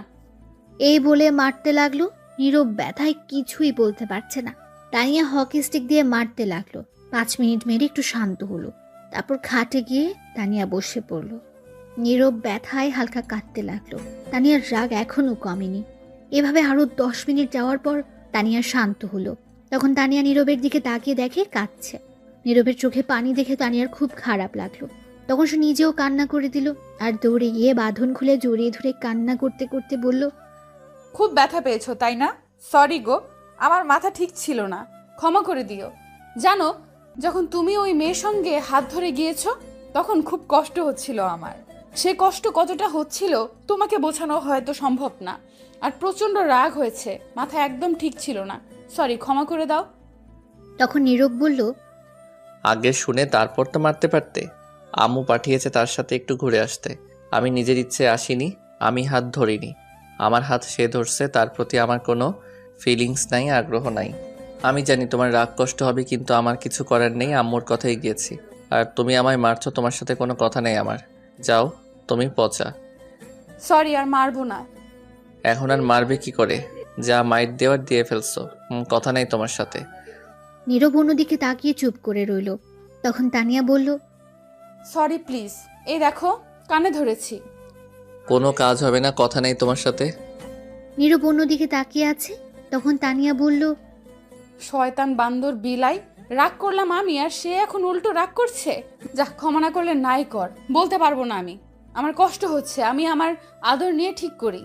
এই বলে মারতে লাগলো। নীরব ব্যথায় কিছুই বলতে পারছে না। তানিয়া হকি স্টিক দিয়ে মারতে লাগলো। 5 মিনিট মেরে একটু শান্ত হলো। তারপর খাটে গিয়ে তানিয়া বসে পড়লো। নীরব ব্যথায় হালকা কাঁদতে লাগলো। তানিয়ার রাগ এখনো কমেনি। এভাবে আরো 10 মিনিট যাওয়ার পর তানিয়া শান্ত হলো। তখন তানিয়া নীরবের দিকে তাকিয়ে দেখে কাঁদছে। নীরবের চোখে পানি দেখে তানিয়ার খুব খারাপ লাগলো। তখন সে নিজেও কান্না করে দিল আর দৌড়ে গিয়ে বাঁধন খুলে জড়িয়ে ধরে কান্না করতে করতে বলল, খুব ব্যথা পেয়েছো তাই না? সরি গো, আমার মাথা ঠিক ছিল না, ক্ষমা করে দিও। জানো, যখন তুমি ওই মেয়ের সঙ্গে হাত ধরে গিয়েছো তখন খুব কষ্ট হচ্ছিল আমার। সে কষ্ট কতটা হচ্ছিল তোমাকে বোঝানো হয়তো সম্ভব না। আর প্রচণ্ড রাগ হয়েছে, মাথা একদম ঠিক ছিল না। সরি, ক্ষমা করে দাও। তখন নীরব বলল, আগে শুনে তারপর তো মারতে পারতে। আম্মু পাঠিয়েছে তার সাথে একটু ঘুরে আসতে। আমি নিজের ইচ্ছে আসিনি, আমি হাত ধরিনি। আমার হাত সে ধরছে, তার প্রতি আমার কোনো ফিলিংস নাই, আগ্রহ নাই। আমি জানি তোমার রাগ কষ্ট হবে, কিন্তু আমার কিছু করার নেই, আম্মুর কথাই গিয়েছি। আর তুমি আমায় মারছো, তোমার সাথে কোনো কথা নেই আমার। যাও, তুমি পচা। সরি, আর মারবো না। এখন আর মারবে কি করে? যা মাইট দেওয়ার দিয়ে ফেলছো। কথা নেই তোমার সাথে। নীরব অন্যদিকে তাকিয়ে চুপ করে রইল। তখন তানিয়া বলল, সরি প্লিজ, এই দেখো কানে ধরেছি। কোনো কাজ হবে না, কথা নেই তোমার সাথে। নীরব অন্যদিকে তাকিয়ে আছে। তখন তানিয়া বলল, শয়তান বান্দর বিলাই, রাগ করলাম আমি আর সে এখন উল্টো রাগ করছে। যা, ক্ষমা না করলে নাই কর, বলতে পারবো না আমি। আমার কষ্ট হচ্ছে, আমি আমার আদর নিয়ে ঠিক করি।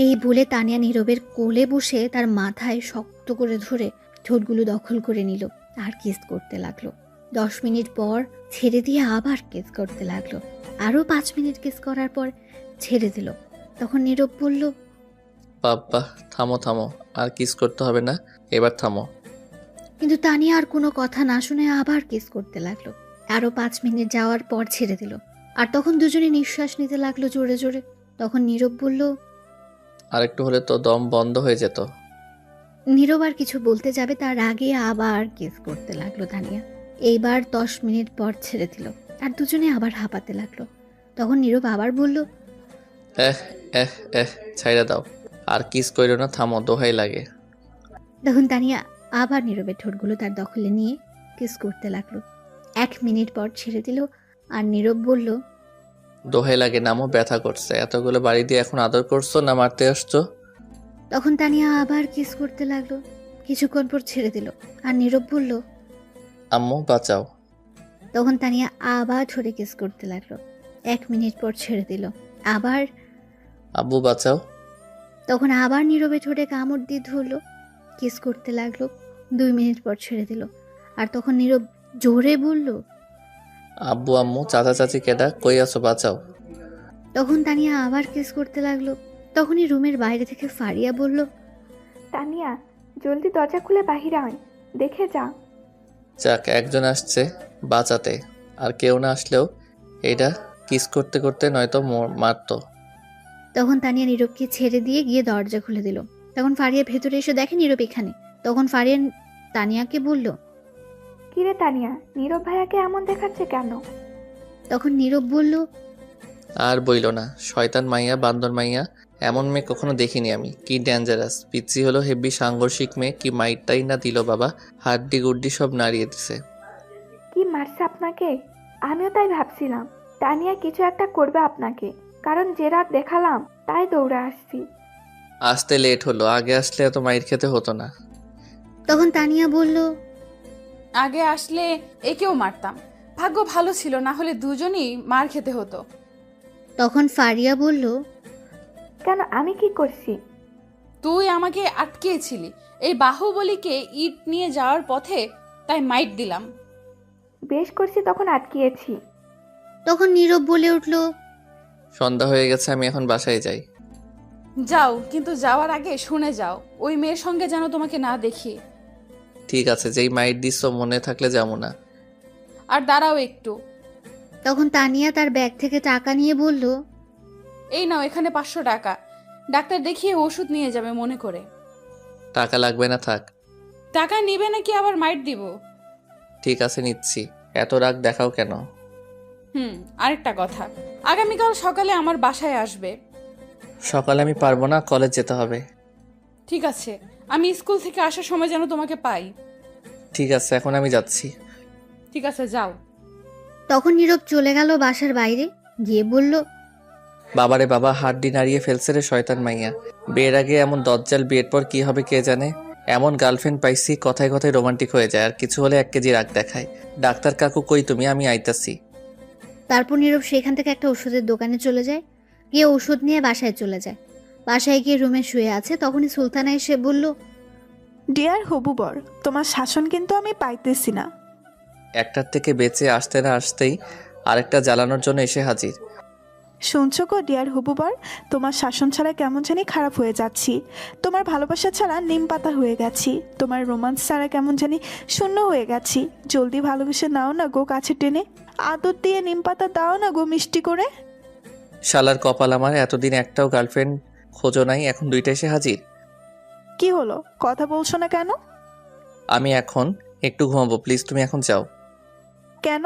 এই বলে তানিয়া নীরবের কোলে বসে তার মাথায় শক্ত করে ধরে ঠোঁটগুলো দখল করে নিল আর কিস করতে লাগলো। 10 মিনিট পর ছেড়ে দিয়ে আবার কিস করতে লাগলো। আরো 5 মিনিট কিস করার পর ছেড়ে দিল। তখন নীরব বলল, বাবা থামো থামো, আর কিস করতে হবে না, এবার থামো। কিন্তু তানিয়া আর কোনো কথা না শুনে আবার কিস করতে লাগলো। আরো 5 মিনিট যাওয়ার পর ছেড়ে দিল। আর তখন দুজনে নিঃশ্বাস নিতে লাগলো জোরে জোরে। তখন নীরব বলল, আরেকটু হলে তো দম বন্ধ হয়ে যেত। নীরব আর কিছু বলতে যাবে তার আগে আবার কিস করতে লাগলো তানিয়া। এইবার 10 মিনিট পর ছেড়ে দিল আর দুজনে আবার হাঁপাতে লাগলো। তখন নীরব আবার বলল, এহ এহ এহ, ছাইড়া দাও, আর কিস কইরো না, থামো, দোহাই লাগে। তখন তানিয়া আবার নীরবের ঠোঁটগুলো তার দখলে নিয়ে কিস করতে লাগলো। 1 মিনিট পর ছেড়ে দিল আর নীরব বলল, দোহাই লাগে, নামও, ব্যথা করছে। এতগুলো বাড়ি দিয়ে এখন আদর করছো না মারতে আসছো? তখন তানিয়া আবার কিস করতে লাগলো। কিছুক্ষণ পর ছেড়ে দিল আর নীরব বলল, আম্মু বাঁচাও। তখন তানিয়া আবার ঠোঁটে কিস করতে লাগলো। 1 মিনিট পর ছেড়ে দিল আবার। আব্বু বাঁচাও। তখন আবার নীরবে ঠোঁটে কামড় দিয়ে ধরলো, কিস করতে লাগলো। 2 মিনিট পর ছেড়ে দিল আর তখন নীরব জোরে বলল, আব্বু আম্মু চাচা চাচি কেডা, কই আছো, বাঁচাও। তখন তানিয়া আবার কিস করতে লাগলো। তখনই রুমের বাইরে থেকে ফারিয়া বলল, তানিয়া, জলদি দরজা খুলে বাহিরে আয়, দেখে যা। যাক, একজন আসছে বাঁচাতে, আর কেউ না আসলেও এটা কিস করতে করতে নয়তো মারতো। তখন তানিয়া নীরবকে ছেড়ে দিয়ে গিয়ে দরজা খুলে দিল। তখন ফারিয়া ভেতরে এসে দেখে নীরব এখানে। তখন ফারিয়া তানিয়াকে বলল, কিরে তানিয়া, নীরব ভাইয়াকে এমন দেখাচ্ছে কেন? তখন নীরব বলল, আর বইলো না, শয়তান মাইয়া, বান্দর মাইয়া, এমন মেয়ে কখনো দেখিনি আমি। কি ডেঞ্জারাস, পিচ্ছি হলো হেভি সাংঘর্ষিক মেয়ে, কি মাইটটাই না দিল বাবা, হাড্ডি গুড্ডি সব নাড়িয়ে দিছে। কি মারছে আপনাকে? আমিও তাই ভাবছিলাম তানিয়া কিছু একটা করবে আপনাকে, কারণ যে রাত দেখালাম তাই দৌড়ে আসছি। আসতে লেট হলো, আগে আসলে এত মাইর খেতে হতো না। তখন তানিয়া বলল, আগে আসলে একেও মারতাম, ভাগ্য ভালো ছিল, না হলে দুজনেই মার খেতে হতো। তখন ফারিয়া বলল, কেন, আমি কি করছি? তুই আমাকে আটকিয়েছিলি এই বাহুবলীকে ইট নিয়ে যাওয়ার পথে, তাই মাইট দিলাম। বেশ করছি, তখন আটকিয়েছি। তখন নীরব বলে উঠল, সন্ধ্যা হয়ে গেছে, আমি এখন বাসায় যাই। যাও, কিন্তু যাওয়ার আগে শুনে যাও, ওই মেয়ের সঙ্গে যেন তোমাকে না দেখি। ঠিক আছে, যেই মাইট দিচ্ছ মনে থাকলে যাবো না। আর দাঁড়াও একটু। তখন তানিয়া তার ব্যাগ থেকে টাকা নিয়ে বলল, এই নাও, এখানে 500 টাকা, ডাক্তার দেখিয়ে ওষুধ নিয়ে যাবে মনে করে। টাকা লাগবে না, থাক। টাকা নিবে নাকি আবার মাইট দিব? ঠিক আছে, নিচ্ছি। এত রাগ দেখাও কেন? আরেকটা কথা, আগামীকাল সকালে আমার বাসায় আসবে। সকালে আমি পারবো না, কলেজ যেতে হবে। ঠিক আছে, আমি স্কুল থেকে আসার সময় যেন তোমাকে পাই। ঠিক আছে, এখন আমি যাচ্ছি। ঠিক আছে, যাও। তখন নীরব চলে গেল বাসার বাইরে গিয়ে বলল, বাবারে বাবা, হাড্ডি নাড়িয়ে ফেলছে রে শয়তান মাইয়া। বিয়ের আগে এমন দজ্জাল, বিয়ের পর কি হবে কে জানে। এমন গার্লফ্রেন্ড পাইছি, কথায় কথায় রোমান্টিক হয়ে যায়, আর কিছু হলে 1 কেজি রাগ দেখায়। ডাক্তার কাকু কই তুমি, আমি আইতাছি। তারপর নীরব সেখান থেকে একটা ওষুধের দোকানে চলে যায়, গিয়ে ওষুধ নিয়ে বাসায় চলে যায়। বাসায় গিয়ে রুমে শুয়ে আছে, তখনই সুলতানা এসে বলল, ডিয়ার হবু বর, তোমার শাসন কিন্তু আমি পাইতেছি না। একটার থেকে বেঁচে আসতে না আসতেই আরেকটা জ্বালানোর জন্য এসে হাজির। শুনছো গো ডিয়ার হবু বর, তোমার শাসন ছাড়া কেমন জানি খারাপ হয়ে যাচ্ছি। তোমার ভালোবাসা ছাড়া নিম পাতা হয়ে গেছি। তোমার রোমান্স ছাড়া কেমন জানি শূন্য হয়ে গেছি। জলদি ভালোবেসে নাও না গো কাছে টেনে, আদর দিয়ে নিম পাতা দাও না গো মিষ্টি করে। শালার কপাল আমার, এতদিন একটাও গার্লফ্রেন্ড খোঁজো নাই, এখন দুইটা এসে হাজির। কি হলো, কথা বলছো না কেন? আমি এখন একটু ঘুমাবো, প্লিজ তুমি এখন যাও। কেন?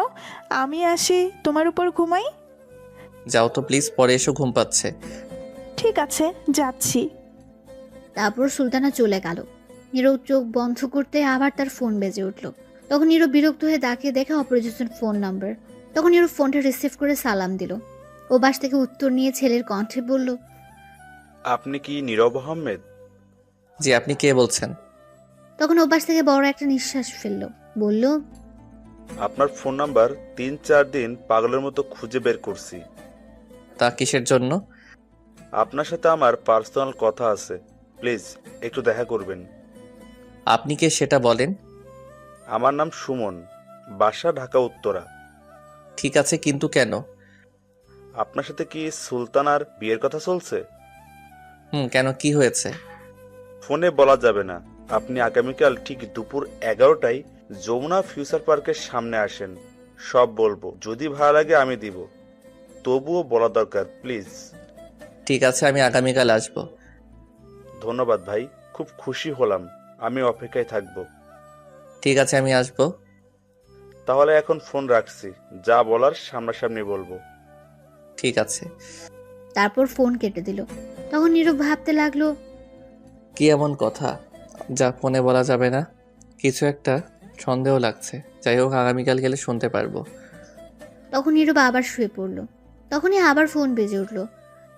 আমি আসি তোমার উপর ঘুমাই? যাও তো প্লিজ, পরে এসো, ঘুম পাচ্ছে। ঠিক আছে, যাচ্ছি। তারপর সুলতানা চলে গেল। নীরব চোখ বন্ধ করতে আবার তার ফোন বেজে উঠল। তখন নীরব বিরক্ত হয়ে তাকিয়ে দেখে অপরিচিত ফোন নাম্বার। তখন নীরব ফোনটা রিসিভ করে সালাম দিল। ও বাস থেকে উত্তর নিয়ে ছেলের কণ্ঠে বলল, আপনি কি নীরব আহমেদ? জি, আপনি কে বলছেন? তখন ও বাস থেকে বড় একটা নিঃশ্বাস ফেলল, বলল, আপনার ফোন নাম্বার 3-4 দিন পাগলের মতো খুঁজে বের করছি। তা কিসের জন্য? আপনার সাথে আমার পার্সোনাল কথা আছে, প্লিজ একটু দেখা করবেন। আপনি কে সেটা বলেন। আমার নাম সুমন, বাসা ঢাকা উত্তরা। ঠিক আছে, কিন্তু কেন? আপনার সাথে কি সুলতানার বিয়ের কথা চলছে? কেন, কি হয়েছে? ফোনে বলা যাবে না। আপনি আগামীকাল ঠিক দুপুর 11টায় যমুনা ফিউচার পার্কের সামনে আসেন, সব বলবো। যদি ভালো লাগে আমি দিব, তবুও বলা দরকার, প্লিজ। ঠিক আছে, আমি আগামীকাল আসবো। ধন্যবাদ ভাই, খুব খুশি হলাম। আমি অপেক্ষায় থাকবো। ঠিক আছে, আমি আসবো। তাহলে এখন ফোন রাখছি, যা বলার সামনাসামনি বলবো। ঠিক আছে। তারপর ফোন কেটে দিল। তখন নীরব ভাবতে লাগলো, কি এমন কথা যা ফোনে বলা যাবে না? কিছু একটা সন্দেহ লাগছে। যাই হোক, আগামীকাল গেলে শুনতে পারবো। তখন নীরব আবার শুয়ে পড়ল। তখনই আবার ফোন বেজে উঠল।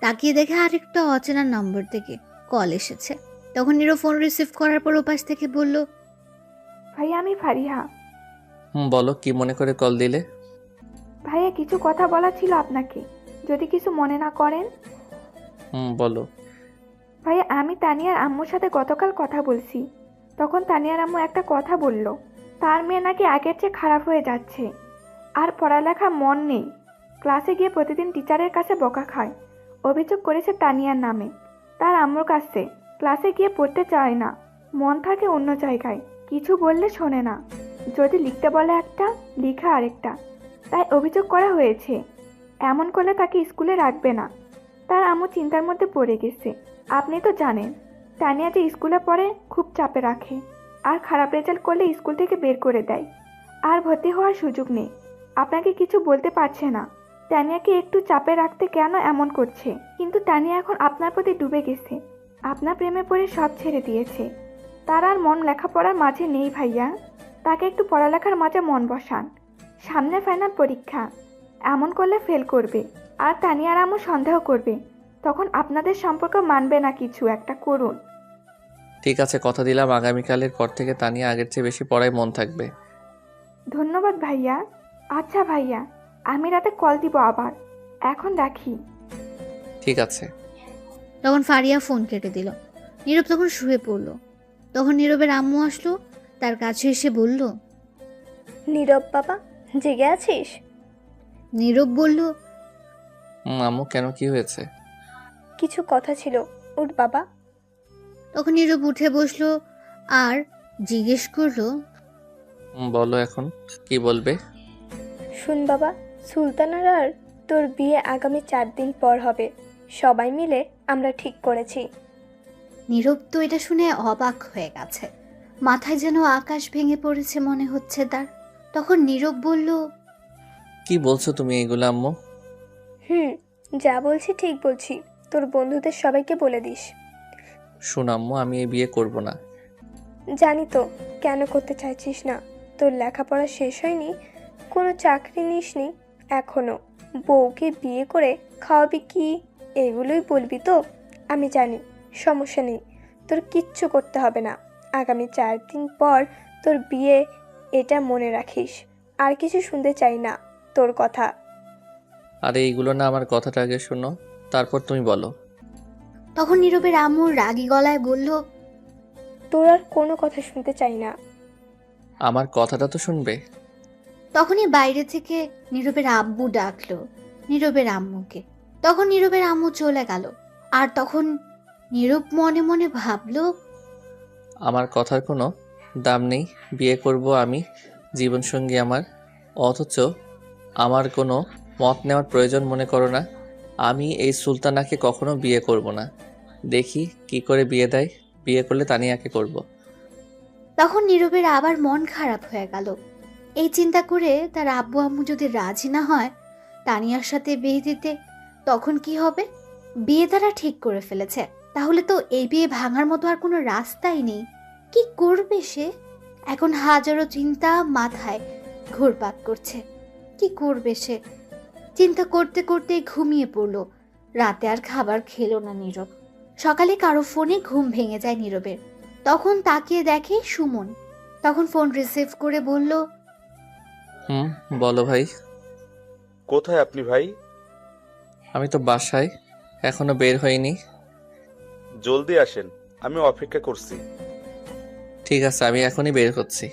তাকিয়ে দেখে আরেকটা অচেনা নম্বর থেকে কল এসেছে। তখন নীরব ফোন রিসিভ করার পর ওপাশ থেকে বলল, ভাইয়া আমি ফারিহা। বলো, কি মনে করে কল দিলে? ভাইয়া কিছু কথা বলা ছিল আপনাকে, যদি কিছু মনে না করেন। বলো। ভাইয়া আমি তানিয়ার আম্মুর সাথে গতকাল কথা বলছি। তখন তানিয়ার আম্মু একটা কথা বলল, তার মেয়ে নাকি আগের চেয়ে খারাপ হয়ে যাচ্ছে, আর পড়ালেখা মন নেই। ক্লাসে গিয়ে প্রতিদিন টিচারের কাছে বকা খায়। অভিযোগ করেছে তানিয়ার নামে। তার আম্মুর কাছে ক্লাসে গিয়ে পড়তে চায় না, মন থাকে অন্য জায়গায়, কিছু বললে শোনে না। যদি লিখতে বলে একটা, লিখা আরেকটা। তাই অভিযোগ করা হয়েছে। এমন করলে তাকে স্কুলে রাখবে না। তার আম্মু চিন্তার মধ্যে পড়ে গেছে। আপনি তো জানেন তানিয়া যে স্কুলে পড়ে খুব চাপে রাখে, আর খারাপ রেজাল্ট করলে স্কুল থেকে বের করে দেয়, আর ভর্তি হওয়ার সুযোগ নেই। আপনাকে কিছু বলতে পারছে না তানিয়াকে একটু চাপে রাখতে কেন এমন করছে। কিন্তু তানিয়া এখন আপনার প্রতি ডুবে গেছে, আপনার প্রেমে পড়ে সব ছেড়ে দিয়েছে। তার আর মন লেখাপড়ার মাঝে নেই ভাইয়া। তাকে একটু পড়ালেখার মাঝে মন বসান। সামনে ফাইনাল পরীক্ষা, এমন করলে ফেল করবে, আর তানিয়ার আম্মু সন্দেহ করবে। তখন আপনাদের সম্পর্ক মানবে না, কিছু একটা করুন। ঠিক আছে, কথা দিলাম আগামীকালের পর থেকে তানিয়া আগের চেয়ে বেশি পড়ায় মন থাকবে। ধন্যবাদ ভাইয়া। আচ্ছা ভাইয়া, আমি রাতে কল দিব আবার। এখন রাখি। ঠিক আছে। তখন ফারিয়া ফোন কেটে দিল। নীরব তখন শুয়ে পড়ল। তখন নীরবের আম্মু আসলো, তার কাছে এসে বলল, নীরব বাবা, জেগে আছিস? নীরব বলল, আম্মু, কেন, কি হয়েছে? কিছু কথা ছিল, উঠ বাবা। তখন নীরব উঠে বসলো আর জিজ্ঞেস করলো, বলো, এখন কি বলবে? শুন বাবা, সুলতানার আর তোর বিয়ে আগামী 4 দিন পর হবে। সবাই মিলে আমরা ঠিক করেছি। নীরব তো এটা শুনে অবাক হয়ে গেছে। মাথায় যেন আকাশ ভেঙে পড়েছে মনে হচ্ছে তার। তখন নীরব বলল, কি বলছো তুমি এগুলো আম্মু? যা বলছি ঠিক বলছি। তোর বন্ধুদের সবাইকে বলে দিস। শোন আম্মু, আমি এই বিয়ে করব না। জানি তো কেন করতে চাইছিস না। তোর লেখাপড়া শেষ হয়নি, কোনো চাকরি নিসনি এখনো, বউকে বিয়ে করে খাওয়াবি কি, এগুলোই বলবি তো। আমি জানি, সমস্যা নেই, তোর কিচ্ছু করতে হবে না। আগামী 4 দিন পর তোর বিয়ে, এটা মনে রাখিস। আর কিছু শুনতে চাই না তোর কথা। আরে এইগুলো না, আমার কথাটা আগে শোনো, তারপর তুমি বলো। তখন নীরবের আম্মু রাগী গলায় বলল, তোর আর কোনো কথা শুনতে চাই না। আমার কথাটা তো শুনবে। তখনই বাইরে থেকে নীরবের আব্বু ডাকলো নীরবের আম্মুকে। তখন নীরবের আম্মু চলে গেল। আর তখন নীরব মনে মনে ভাবলো, আমার কথার কোনো দাম নেই, বিয়ে করব আমি, জীবনসঙ্গী আমার, অথচ আমার কোনো মত নেওয়ার প্রয়োজন মনে করো না। আমি এই সুলতানাকে কখনো বিয়ে করব না। দেখি কি করে বিয়ে দেয়, বিয়ে করলে তানিয়াকে করব। তখন নীরবের আবার মন খারাপ হয়ে গেল। এই চিন্তা করে তার আব্বু আম্মু যদি রাজি না হয় তানিয়ার সাথে বিয়ে দিতে, তখন কি হবে? বিয়ে তারা ঠিক করে ফেলেছে, তাহলে তো এই বিয়ে ভাঙার মতো আর কোনো রাস্তাই নেই। কি করবে সে? এখন হাজারো চিন্তা মাথায় ঘুরপাক করছে। কি করবে সে? চিন্তা করতে করতে ঘুমিয়ে পড়ল। রাতে আর খাবার খেলো না নীরব। সকালে কারো ফোনে ঘুম ভেঙে যায় নীরবের। তখন তাকিয়ে দেখে সুমন। তখন ফোন রিসিভ করে বলল, বলো ভাই। কোথায় আপনি ভাই? আমি তো বাসায়, এখনো বের হইনি। জলদি আসেন, আমি অপেক্ষা করছি। ঠিক আছে, আমি এখনই বের হচ্ছি।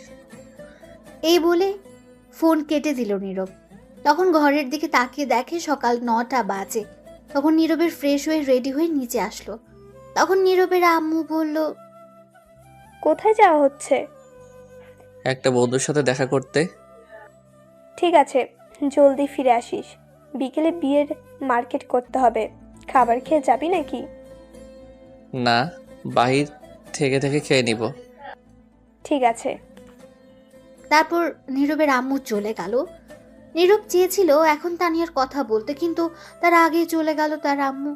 এই বলে ফোন কেটে দিল নীরব। তখন ঘরের দিকে তাকিয়ে দেখে সকাল 9টা বাজে। তখন নীরবের ফ্রেশ হয়ে রেডি হয়ে নিচে আসলো। তখন নীরবের আম্মু বলল, কোথায় যাওয়া হচ্ছে? একটা বন্ধুর সাথে দেখা করতে। ঠিক আছে, জলদি ফিরে আসিস। বিকেলে বিয়ের মার্কেট করতে হবে। খাবার খেয়ে যাবি নাকি? না, বাহির থেকে থেকে খেয়ে নিব। ঠিক আছে। তারপর নীরবের আম্মু চলে গেল। নীরব চেয়েছিল এখন তানিয়ার কথা বলতে, কিন্তু তার আগেই চলে গেল তার আম্মু।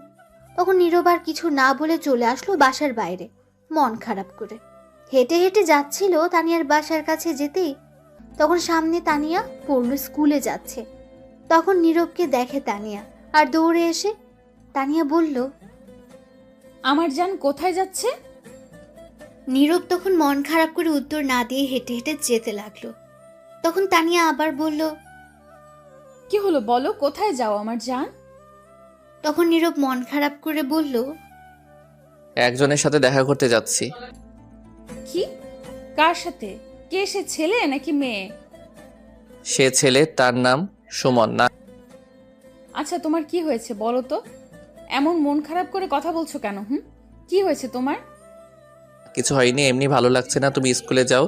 তখন নীরব আর কিছু না বলে চলে আসলো বাসার বাইরে, মন খারাপ করে। হেঁটে হেঁটে যাচ্ছিল তানিয়ার বাসার কাছে। যেতেই তখন সামনে তানিয়া পড়ল স্কুলে যাচ্ছে। তখন নীরবকে দেখে তানিয়া আর দৌড়ে এসে তানিয়া বলল, আমার জান কোথায় যাচ্ছে? নীরব তখন মন খারাপ করে উত্তর না দিয়ে হেঁটে হেঁটে যেতে লাগলো। তখন তানিয়া আবার বলল, কি হলো বলো, কোথায় যাও আমার জান? তখন নীরব মন খারাপ করে বলল, একজনের সাথে দেখা করতে যাচ্ছি। কি? কার সাথে? কে সে, ছেলে নাকি মেয়ে? সে ছেলে, তার নাম সুমন। না, আচ্ছা তোমার কি হয়েছে বলো তো? এমন মন খারাপ করে কথা বলছো কেন? কি হয়েছে তোমার? কিছু হয়নি, এমনি ভালো লাগছে না। তুমি স্কুলে যাও,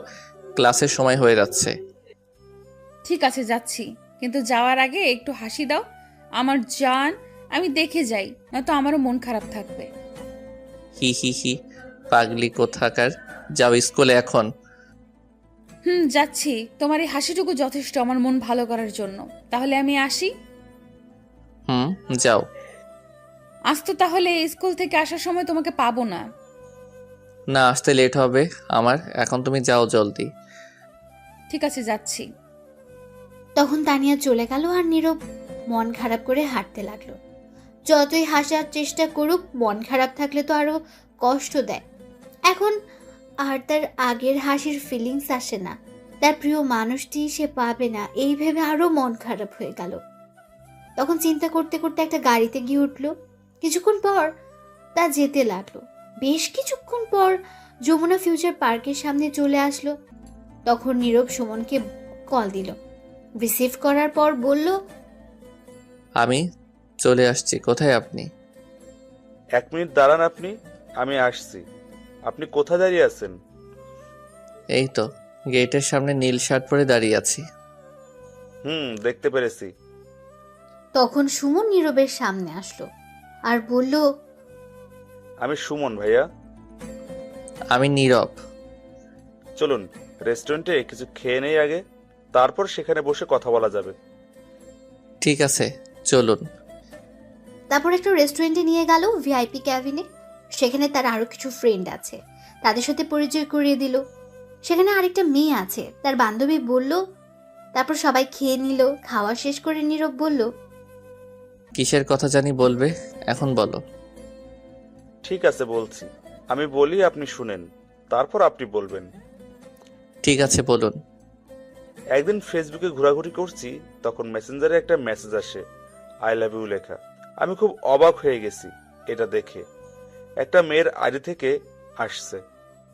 ক্লাসের সময় হয়ে যাচ্ছে। ঠিক আছে যাচ্ছি, কিন্তু যাওয়ার আগে একটু হাসি দাও আমার জান। আমি দেখে যাই, নয়তো আমারও মন খারাপ থাকবে। হি হি হি, পাগলি কোথাকার। যাও স্কুলে এখন। যাচ্ছি। তোমার এই হাসিটুকু যথেষ্ট আমার মন ভালো করার জন্য। তাহলে আমি আসি। যাও। আজ তো তাহলে স্কুল থেকে আসার সময় তোমাকে পাবো না। না, আসতে লেট হবে আমার। এখন তুমি যাও জলদি। ঠিক আছে যাচ্ছি। তখন তানিয়া চলে গেল আর নীরব মন খারাপ করে হাঁটতে লাগলো। যতই হাসার চেষ্টা করুক, মন খারাপ থাকলে তো আরো কষ্ট দেয়। এখন আর তার আগের হাসির ফিলিংস আসে না। তার প্রিয় মানুষটি সে পাবে না, এই ভেবে আরো মন খারাপ হয়ে গেল। তখন চিন্তা করতে করতে একটা গাড়িতে গিয়ে উঠলো। কিছুক্ষণ পর তা যেতে লাগলো। বেশ কিছুক্ষণ পর যমুনা ফিউচার পার্কের সামনে চলে আসলো। তখন নীরব সুমনকে কল দিল। রিসিভ করার পর বলল, আমি চলে আসছি। কোথায় আপনি? 1 মিনিট দাঁড়ান আপনি, আমি আসছি। আপনি কোথায় দাঁড়িয়ে আছেন? এই তো গেটের সামনে নীল শার্ট পরে দাঁড়িয়ে আছি। দেখতে পেরেছি। তখন সুমন নীরবের সামনে আসলো আর বলল, আমি সুমন ভাইয়া। আমি নীরব। চলুন রেস্টুরেন্টে কিছু খেয়ে নেই আগে, তারপর সেখানে বসে কথা বলা যাবে। ঠিক আছে, চলুন। তারপর একটা রেস্টুরেন্টে নিয়ে গেল, ভিআইপি ক্যাবিনে। সেখানে তার আরো কিছু ফ্রেন্ড আছে, তাদের সাথে পরিচয় করিয়ে দিল। সেখানে আরেকটা মেয়ে আছে, তার বান্ধবী বলল। তারপর সবাই খেয়ে নিল। খাওয়া শেষ করে নীরব বলল, কিসের কথা জানি বলবে, এখন বলো। ঠিক আছে বলছি, আমি বলি আপনি শুনেন, তারপর আপনি বলবেন। ঠিক আছে, বলুন। একদিন ফেসবুকে ঘোরাঘুরি করছি, তখন মেসেঞ্জারে একটা মেসেজ আসে। আই লাভ ইউ লেখা। আমি খুব অবাক হয়ে গেছি এটা দেখে। একটা মেয়ের আইডি থেকে আসছে।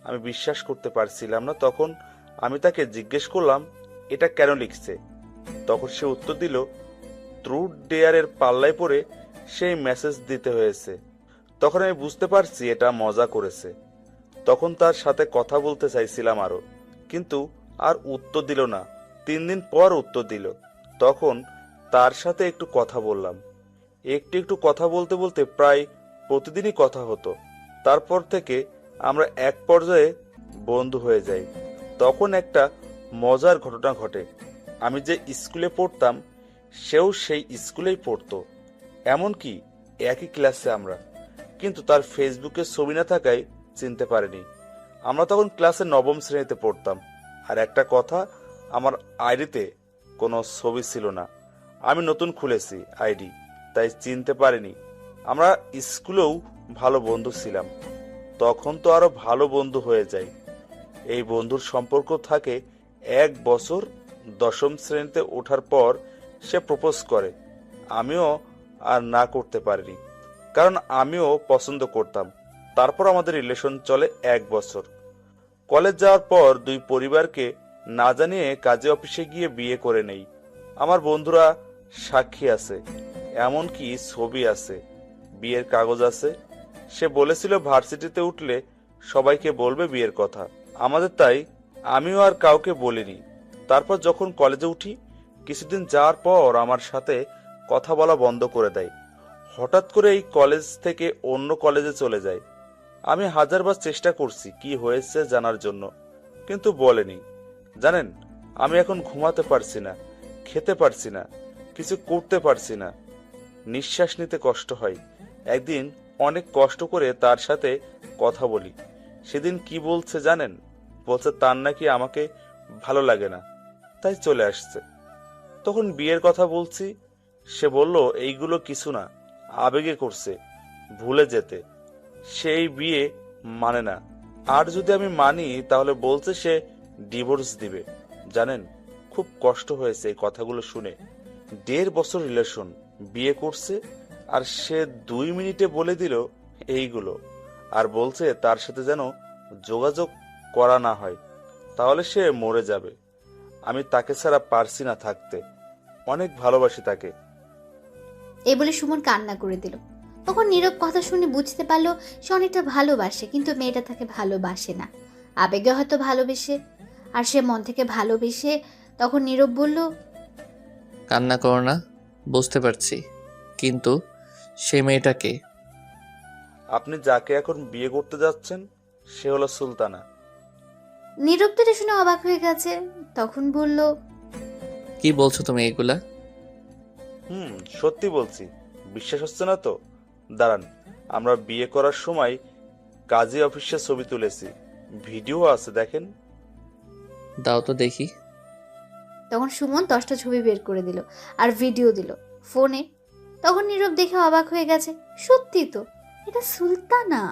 আমি বিশ্বাস করতে পারছিলাম না। তখন আমি তাকে জিজ্ঞেস করলাম এটা কেন লিখছে। তখন সে উত্তর দিল ট্রুথ ডেয়ারের পাল্লায় পড়ে সেই মেসেজ দিতে হয়েছে। তখন আমি বুঝতে পারছি এটা মজা করেছে। তখন তার সাথে কথা বলতে চাইছিলাম আরো, কিন্তু আর উত্তর দিল না। 3 দিন পর উত্তর দিল। তখন তার সাথে একটু কথা বললাম। একটু একটু কথা বলতে বলতে প্রায় প্রতিদিনই কথা হতো। তারপর থেকে আমরা এক পর্যায়ে বন্ধু হয়ে যাই। তখন একটা মজার ঘটনা ঘটে। আমি যে স্কুলে পড়তাম সেও সেই স্কুলেই পড়তো, এমনকি একই ক্লাসে আমরা। কিন্তু তার ফেসবুকে ছবি না থাকায় চিনতে পারিনি। আমরা তখন ক্লাসে 9ম শ্রেণীতে পড়তাম। আর একটা কথা, আমার আইডিতে কোনো ছবি ছিল না। আমি নতুন খুলেছি আইডি, তাই চিনতে পারিনি। আমরা স্কুলেও ভালো বন্ধু ছিলাম। তখন তো আরো ভালো বন্ধু হয়ে যায়। এই বন্ধুর সম্পর্ক থাকে 1 বছর। 10ম শ্রেণীতে ওঠার পর সে প্রপোজ করে। আমিও আর না করতে পারিনি, কারণ আমিও পছন্দ করতাম। তারপর আমাদের রিলেশন চলে 1 বছর। কলেজ যাওয়ার পর 2 পরিবারকে না জানিয়ে কাজে অফিসে গিয়ে বিয়ে করে নেই। আমার বন্ধুরা সাক্ষী আছে, এমনকি ছবি আছে, বিয়ের কাগজ আছে। সে বলেছিল ভার্সিটিতে উঠলে সবাইকে বলবে বিয়ের কথা আমাদের, তাই আমিও আর কাউকে বলিনি। তারপর যখন কলেজে উঠি, কিছুদিন যাওয়ার পর আমার সাথে কথা বলা বন্ধ করে দেয়। হঠাৎ করে এই কলেজ থেকে অন্য কলেজে চলে যায়। আমি হাজারবার চেষ্টা করছি কি হয়েছে জানার জন্য, কিন্তু বলেনি। জানেন, আমি এখন ঘুমাতে পারছি না, খেতে পারছি না, কিছু করতে পারছি না, নিঃশ্বাস নিতে কষ্ট হয়। একদিন অনেক কষ্ট করে তার সাথে কথা বলি। সেদিন কি বলছে জানেন? বলছে তার নাকি আমাকে ভালো লাগে না, তাই চলে আসছে। তখন বিয়ের কথা বলছি। সে বলল এইগুলো কিছু না, আবেগে করছে, ভুলে যেতে। সেই বিয়ে মানে না। আর যদি আমি মানি তাহলে বলছে সে ডিভোর্স দিবে। জানেন, খুব কষ্ট হয়েছে এই কথাগুলো শুনে। 1.5 বছর রিলেশন, বিয়ে করছে, আর সে 2 মিনিটে বলে দিল এইগুলো। আর বলছে তার সাথে যেন যোগাযোগ করা না হয়, তাহলে সে মরে যাবে। আমি তাকে ছাড়া পারছি না থাকতে, অনেক ভালোবাসি তাকে। এই বলে সুমন কান্না করে দিল। তখন নীরব কথা শুনে বুঝতে পারলো সে অনেকটা ভালোবাসে, কিন্তু মেয়েটা তাকে ভালোবাসে না, আবেগে হয়তো ভালোবেসে। আর সে মন থেকে ভালোবেসে। তখন নীরব বলল, কান্না করো না, বুঝতে পারছি, কিন্তু সেই মেয়েটাকে আপনি যাকে এখন বিয়ে করতে যাচ্ছেন সে হলো সুলতানা। নীরব তো এটা শুনে অবাক হয়ে গেছে। তখন বলল, কি বলছো তুমি এগুলা? সত্যি বলছি, বিশ্বাস হচ্ছে না তো? দাঁড়ান, আমরা বিয়ে করার সময় কাজী অফিসে ছবি তুলেছি, ভিডিও আছে, দেখেন। দাও তো দেখি। তখন সুমন 10টা ছবি বের করে দিল আর ভিডিও দিল ফোনে। তখন নীরব দেখে অবাক হয়ে গেছে। সত্যি তো, এটা সুলতানা।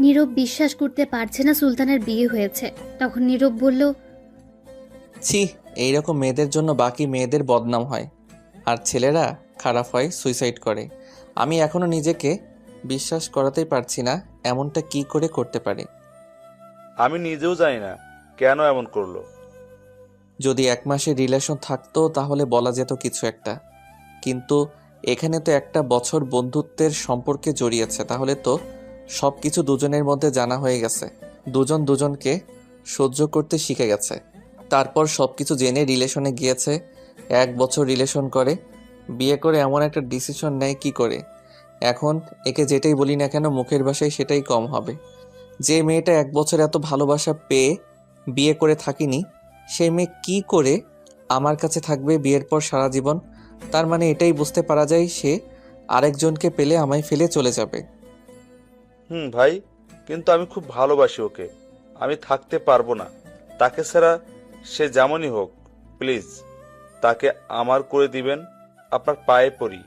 নীরব বিশ্বাস করতে পারছে না সুলতানের বিয়ে হয়েছে। তখন নীরব বলল, ছি, এইরকম মেয়েদের জন্য বাকি মেয়েদের বদনাম হয়, আর ছেলেরা খারাপ হয়, সুইসাইড করে। আমি এখনো নিজেকে বিশ্বাস করাতেই পারছি না এমনটা কি করে করতে পারে। আমি নিজেও জানি না কেন এমন করলো। যদি 1 মাসের রিলেশন থাকতো তাহলে বলা যেত কিছু একটা, কিন্তু এখানে তো 1 বছর বন্ধুত্বের সম্পর্কে জড়িয়েছে। তাহলে তো সব কিছু দুজনের মধ্যে জানা হয়ে গেছে, দুজন দুজনকে সহ্য করতে শিখে গেছে। তারপর সব কিছু জেনে রিলেশনে গিয়েছে, 1 বছর রিলেশন করে, বিয়ে করে এমন একটা ডিসিশন নেয় কি করে? এখন একে যেটাই বলি না কেন মুখের ভাষায় সেটাই কম হবে। যে মেয়েটা 1 বছর এত ভালোবাসা পেয়ে বিয়ে করে থাকিনি, সেই মেয়ে কি করে আমার কাছে থাকবে বিয়ের পর সারা জীবন? তার মানে এটাই বুঝতে পারা যায় সে আরেকজনকে পেলে আমায় ফেলে চলে যাবে। ভাই, কিন্তু আমি খুব ভালোবাসি ওকে, আমি থাকতে পারবো না তাকে ছাড়া। সে যেমনই হোক, প্লিজ তাকে আমার করে দিবেন, আপনার পায়ে পড়ি।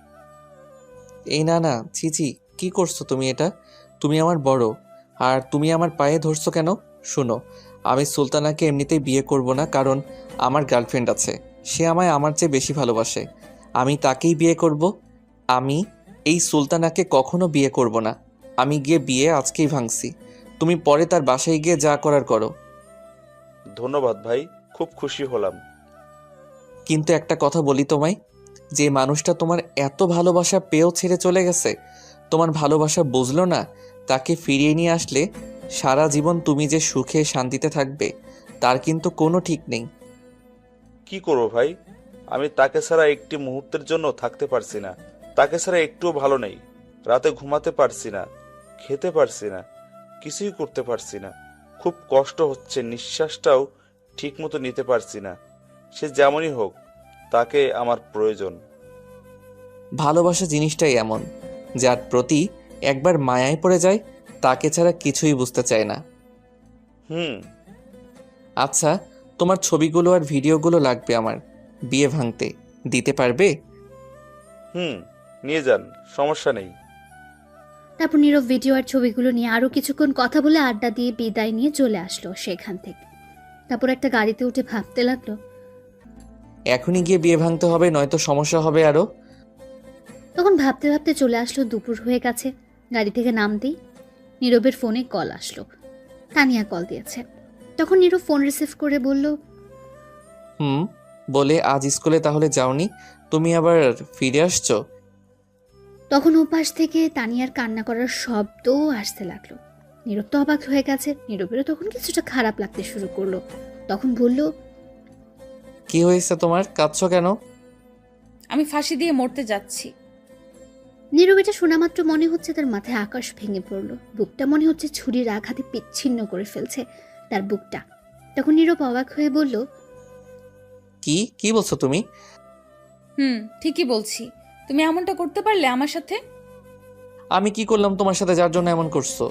এই না না, ছি ছি, কি করছো তুমি এটা? তুমি আমার বড়, আর তুমি আমার পায়ে ধরছো কেন? শোনো, আমি সুলতানাকে এমনিতেই বিয়ে করব না, কারণ আমার গার্লফ্রেন্ড আছে। সে আমায় আমার চেয়ে বেশি ভালোবাসে, আমি তাকেই বিয়ে করব। আমি এই সুলতানাকে কখনো বিয়ে করব না। আমি গিয়ে বিয়ে আজকেই ভাঙছি। তুমি পরে তার বাসায় গিয়ে যা করার করো। ধন্যবাদ ভাই, খুব খুশি হলাম। কিন্তু একটা কথা বলি তোমায়, যে মানুষটা তোমার এত ভালোবাসা পেয়েও ছেড়ে চলে গেছে, তোমার ভালোবাসা বুঝলো না, তাকে ফিরিয়ে নিয়ে আসলে সারা জীবন তুমি যে সুখে শান্তিতে থাকবে তার কিন্তু কোনো ঠিক নেই। কি করবো ভাই, আমি তাকে ছাড়া একটি মুহূর্তের জন্য থাকতে পারছি না। তাকে ছাড়া একটুও ভালো নেই। রাতে ঘুমাতে পারছি না, খেতে পারছি না, কিছুই করতে পারছি না। খুব কষ্ট হচ্ছে, নিঃশ্বাসটাও ঠিক মতো নিতে পারছি না। সে যেমনই হোক, তাকে আমার প্রয়োজন। ভালোবাসা জিনিসটাই এমন, যার প্রতি একবার মায়ায় পড়ে যায় তাকে ছাড়া কিছুই বুঝতে চায় না। হুম। আচ্ছা, তোমার ছবিগুলো আর ভিডিওগুলো লাগবে আমার বিয়ে ভাঙতে, দিতে পারবে? হুম, নিয়ে যান, সমস্যা নেই। তারপর নীরব ভিডিও আর ছবিগুলো নিয়ে আরো কিছুক্ষণ কথা বলে আড্ডা দিয়ে বিদায় নিয়ে চলে আসলো সেখান থেকে। তারপর একটা গাড়িতে উঠে ভাবতে লাগলো, এখনই গিয়ে বিয়ে ভাঙতে হবে, নয়তো সমস্যা হবে আরো। তখন ভাবতে ভাবতে চলে আসলো দুপুর হয়ে গেছে। গাড়ি থেকে নামতেই নীরবের ফোনে কল আসলো। তানিয়া কল দিয়েছে। তখন নীরব ফোন রিসিভ করে বলল, বলে আজ স্কুলে তাহলে যাওনি, তুমি আবার ফিরে আসছো? তখন ওপাশ থেকে তানিয়ার কান্না করার শব্দও আসতে লাগলো। নীরব তো অবাক হয়ে গেছে। নীরবেরও তখন কিছুটা খারাপ লাগতে শুরু করলো। তখন বলল, কি হয়েছে তোমার, কাঁদছো কেন? আমি ফাঁসি দিয়ে মরতে যাচ্ছি। নীরব এটা শোনা মাত্র মনে হচ্ছে তার মাথায় আকাশ ভেঙে পড়লো। বুকটা মনে হচ্ছে ছুরির আঘাতে বিচ্ছিন্ন করে ফেলছে তার বুকটা। তখন নীরব অবাক হয়ে বলল, কি কি বলছো তুমি? ঠিকই বলছি। তুমি এমনটা করতে পারলে আমার সাথে? আমি কি করলাম তোমার সাথে যার জন্য এমন করছো?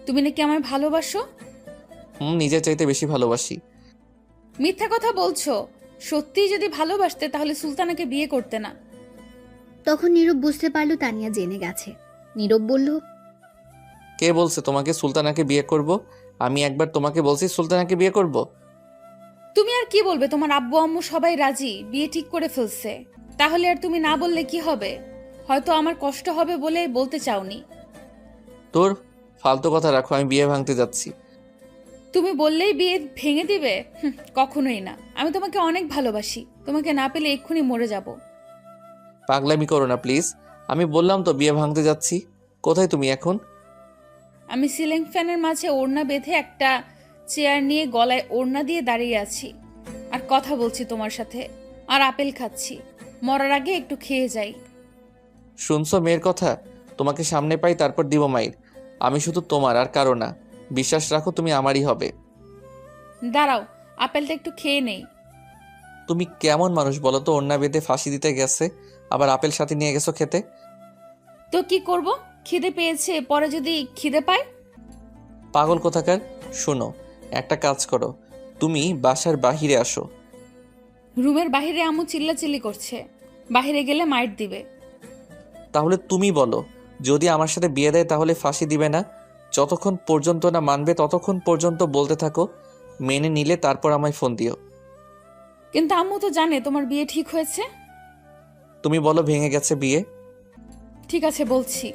তুমি নাকি আমায় ভালোবাসো? নিজের চাইতে বেশি ভালোবাসি। মিথ্যা কথা বলছো। সত্যিই যদি ভালোবাসতে তাহলে সুলতানাকে বিয়ে করতে না। তখন নীরব বুঝতে পারলো তানিয়া জেনে গেছে। নীরব বলল, কে বলছে তোমাকে সুলতানাকে বিয়ে করব? আমি একবার তোমাকে বলছি সুলতানাকে বিয়ে করব? তুমি আর কি বলবে? তোমার আব্বু আম্মু সবাই রাজি, বিয়ে ঠিক করে ফেলছে। তাহলে আর তুমি না বললে কি হবে? হয়তো আমার কষ্ট হবে বলে বলতে চাওনি। তোর ফালতু কথা রাখো, আমি বিয়ে ভাঙতে যাচ্ছি। তুমি বললেই বিয়ে ভেঙে দিবে? কখনোই না। আমি তোমাকে অনেক ভালোবাসি। তোমাকে না পেলে এক্ষুনি মরে যাব। পাগলামি করো না প্লিজ। আমি বললাম তো বিয়ে ভাঙতে যাচ্ছি। কোথায় তুমি এখন? আমি সিলিং ফ্যানের মাঝে ওড়না বেঁধে একটা চেয়ার নিয়ে গলায় ওড়না দিয়ে দাঁড়িয়ে আছি আর কথা বলছি তোমার সাথে, আর আপেল খাচ্ছি। মরার আগে একটু খেয়ে যাই। শুনছো মেয়ের কথা? তোমাকে সামনে পাই তারপর দিব মাইর। আমি শুধু তোমার, আর কারো না। বিশ্বাস রাখো তুমি আমারই হবে। দাঁড়াও, আপেলটা একটু খেয়ে নেই। তুমি কেমন মানুষ বলো তো? ওড়না বেঁধে ফাঁসি দিতে গেছে, আবার আপেল সাথে নিয়ে গেছো খেতে। তো কি করব? খিদে পেয়েছে, পরে যদি খিদে পায়? পাগল কোথাকার। শোনো, একটা কাজ করো, তুমি বাসার বাহিরে আসো। রুমের বাইরে আম্মু চিল্লাচিল্লি করছে। বাইরে গেলে মাইট দিবে। তাহলে তুমি বলো, যদি আমার সাথে বিয়ে দেয় তাহলে ফাঁসি দিবে না? যতক্ষণ পর্যন্ত না মানবে ততক্ষণ পর্যন্ত বলতে থাকো, মেনে নিলে তারপর আমায় ফোন দিও। কিন্তু আম্মু তো জানে তোমার বিয়ে ঠিক হয়েছে। তুমি বলো ভেঙে গেছে বিয়ে। ঠিক আছে বলছি।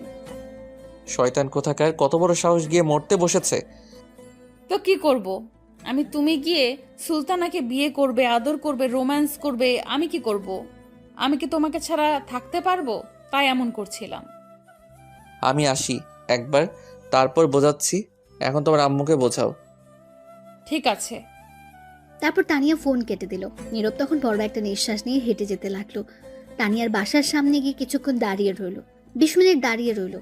শয়তান কোথাকার, কত বড় সাহস, গিয়ে মরতে বসেছে। তো কি করব? তুমি গিয়ে সুলতানাকে বিয়ে করবে, আদর করবে, রোম্যান্স করবে। আমি কি করব? আমি কি তোমাকে ছাড়া থাকতে পারবো? তাই এমন করছিলাম। আমি আসি একবার, তারপর বোঝাচ্ছি। এখন তোমার আম্মুকে বোঝাও। ঠিক আছে। তারপর তানিয়া ফোন কেটে দিল। নীরব তখন বড় একটা নিঃশ্বাস নিয়ে হেঁটে যেতে লাগলো। তানিয়ার বাসার সামনে গিয়ে কিছুক্ষণ দাঁড়িয়ে রইল। 20 মিনিট দাঁড়িয়ে রইল।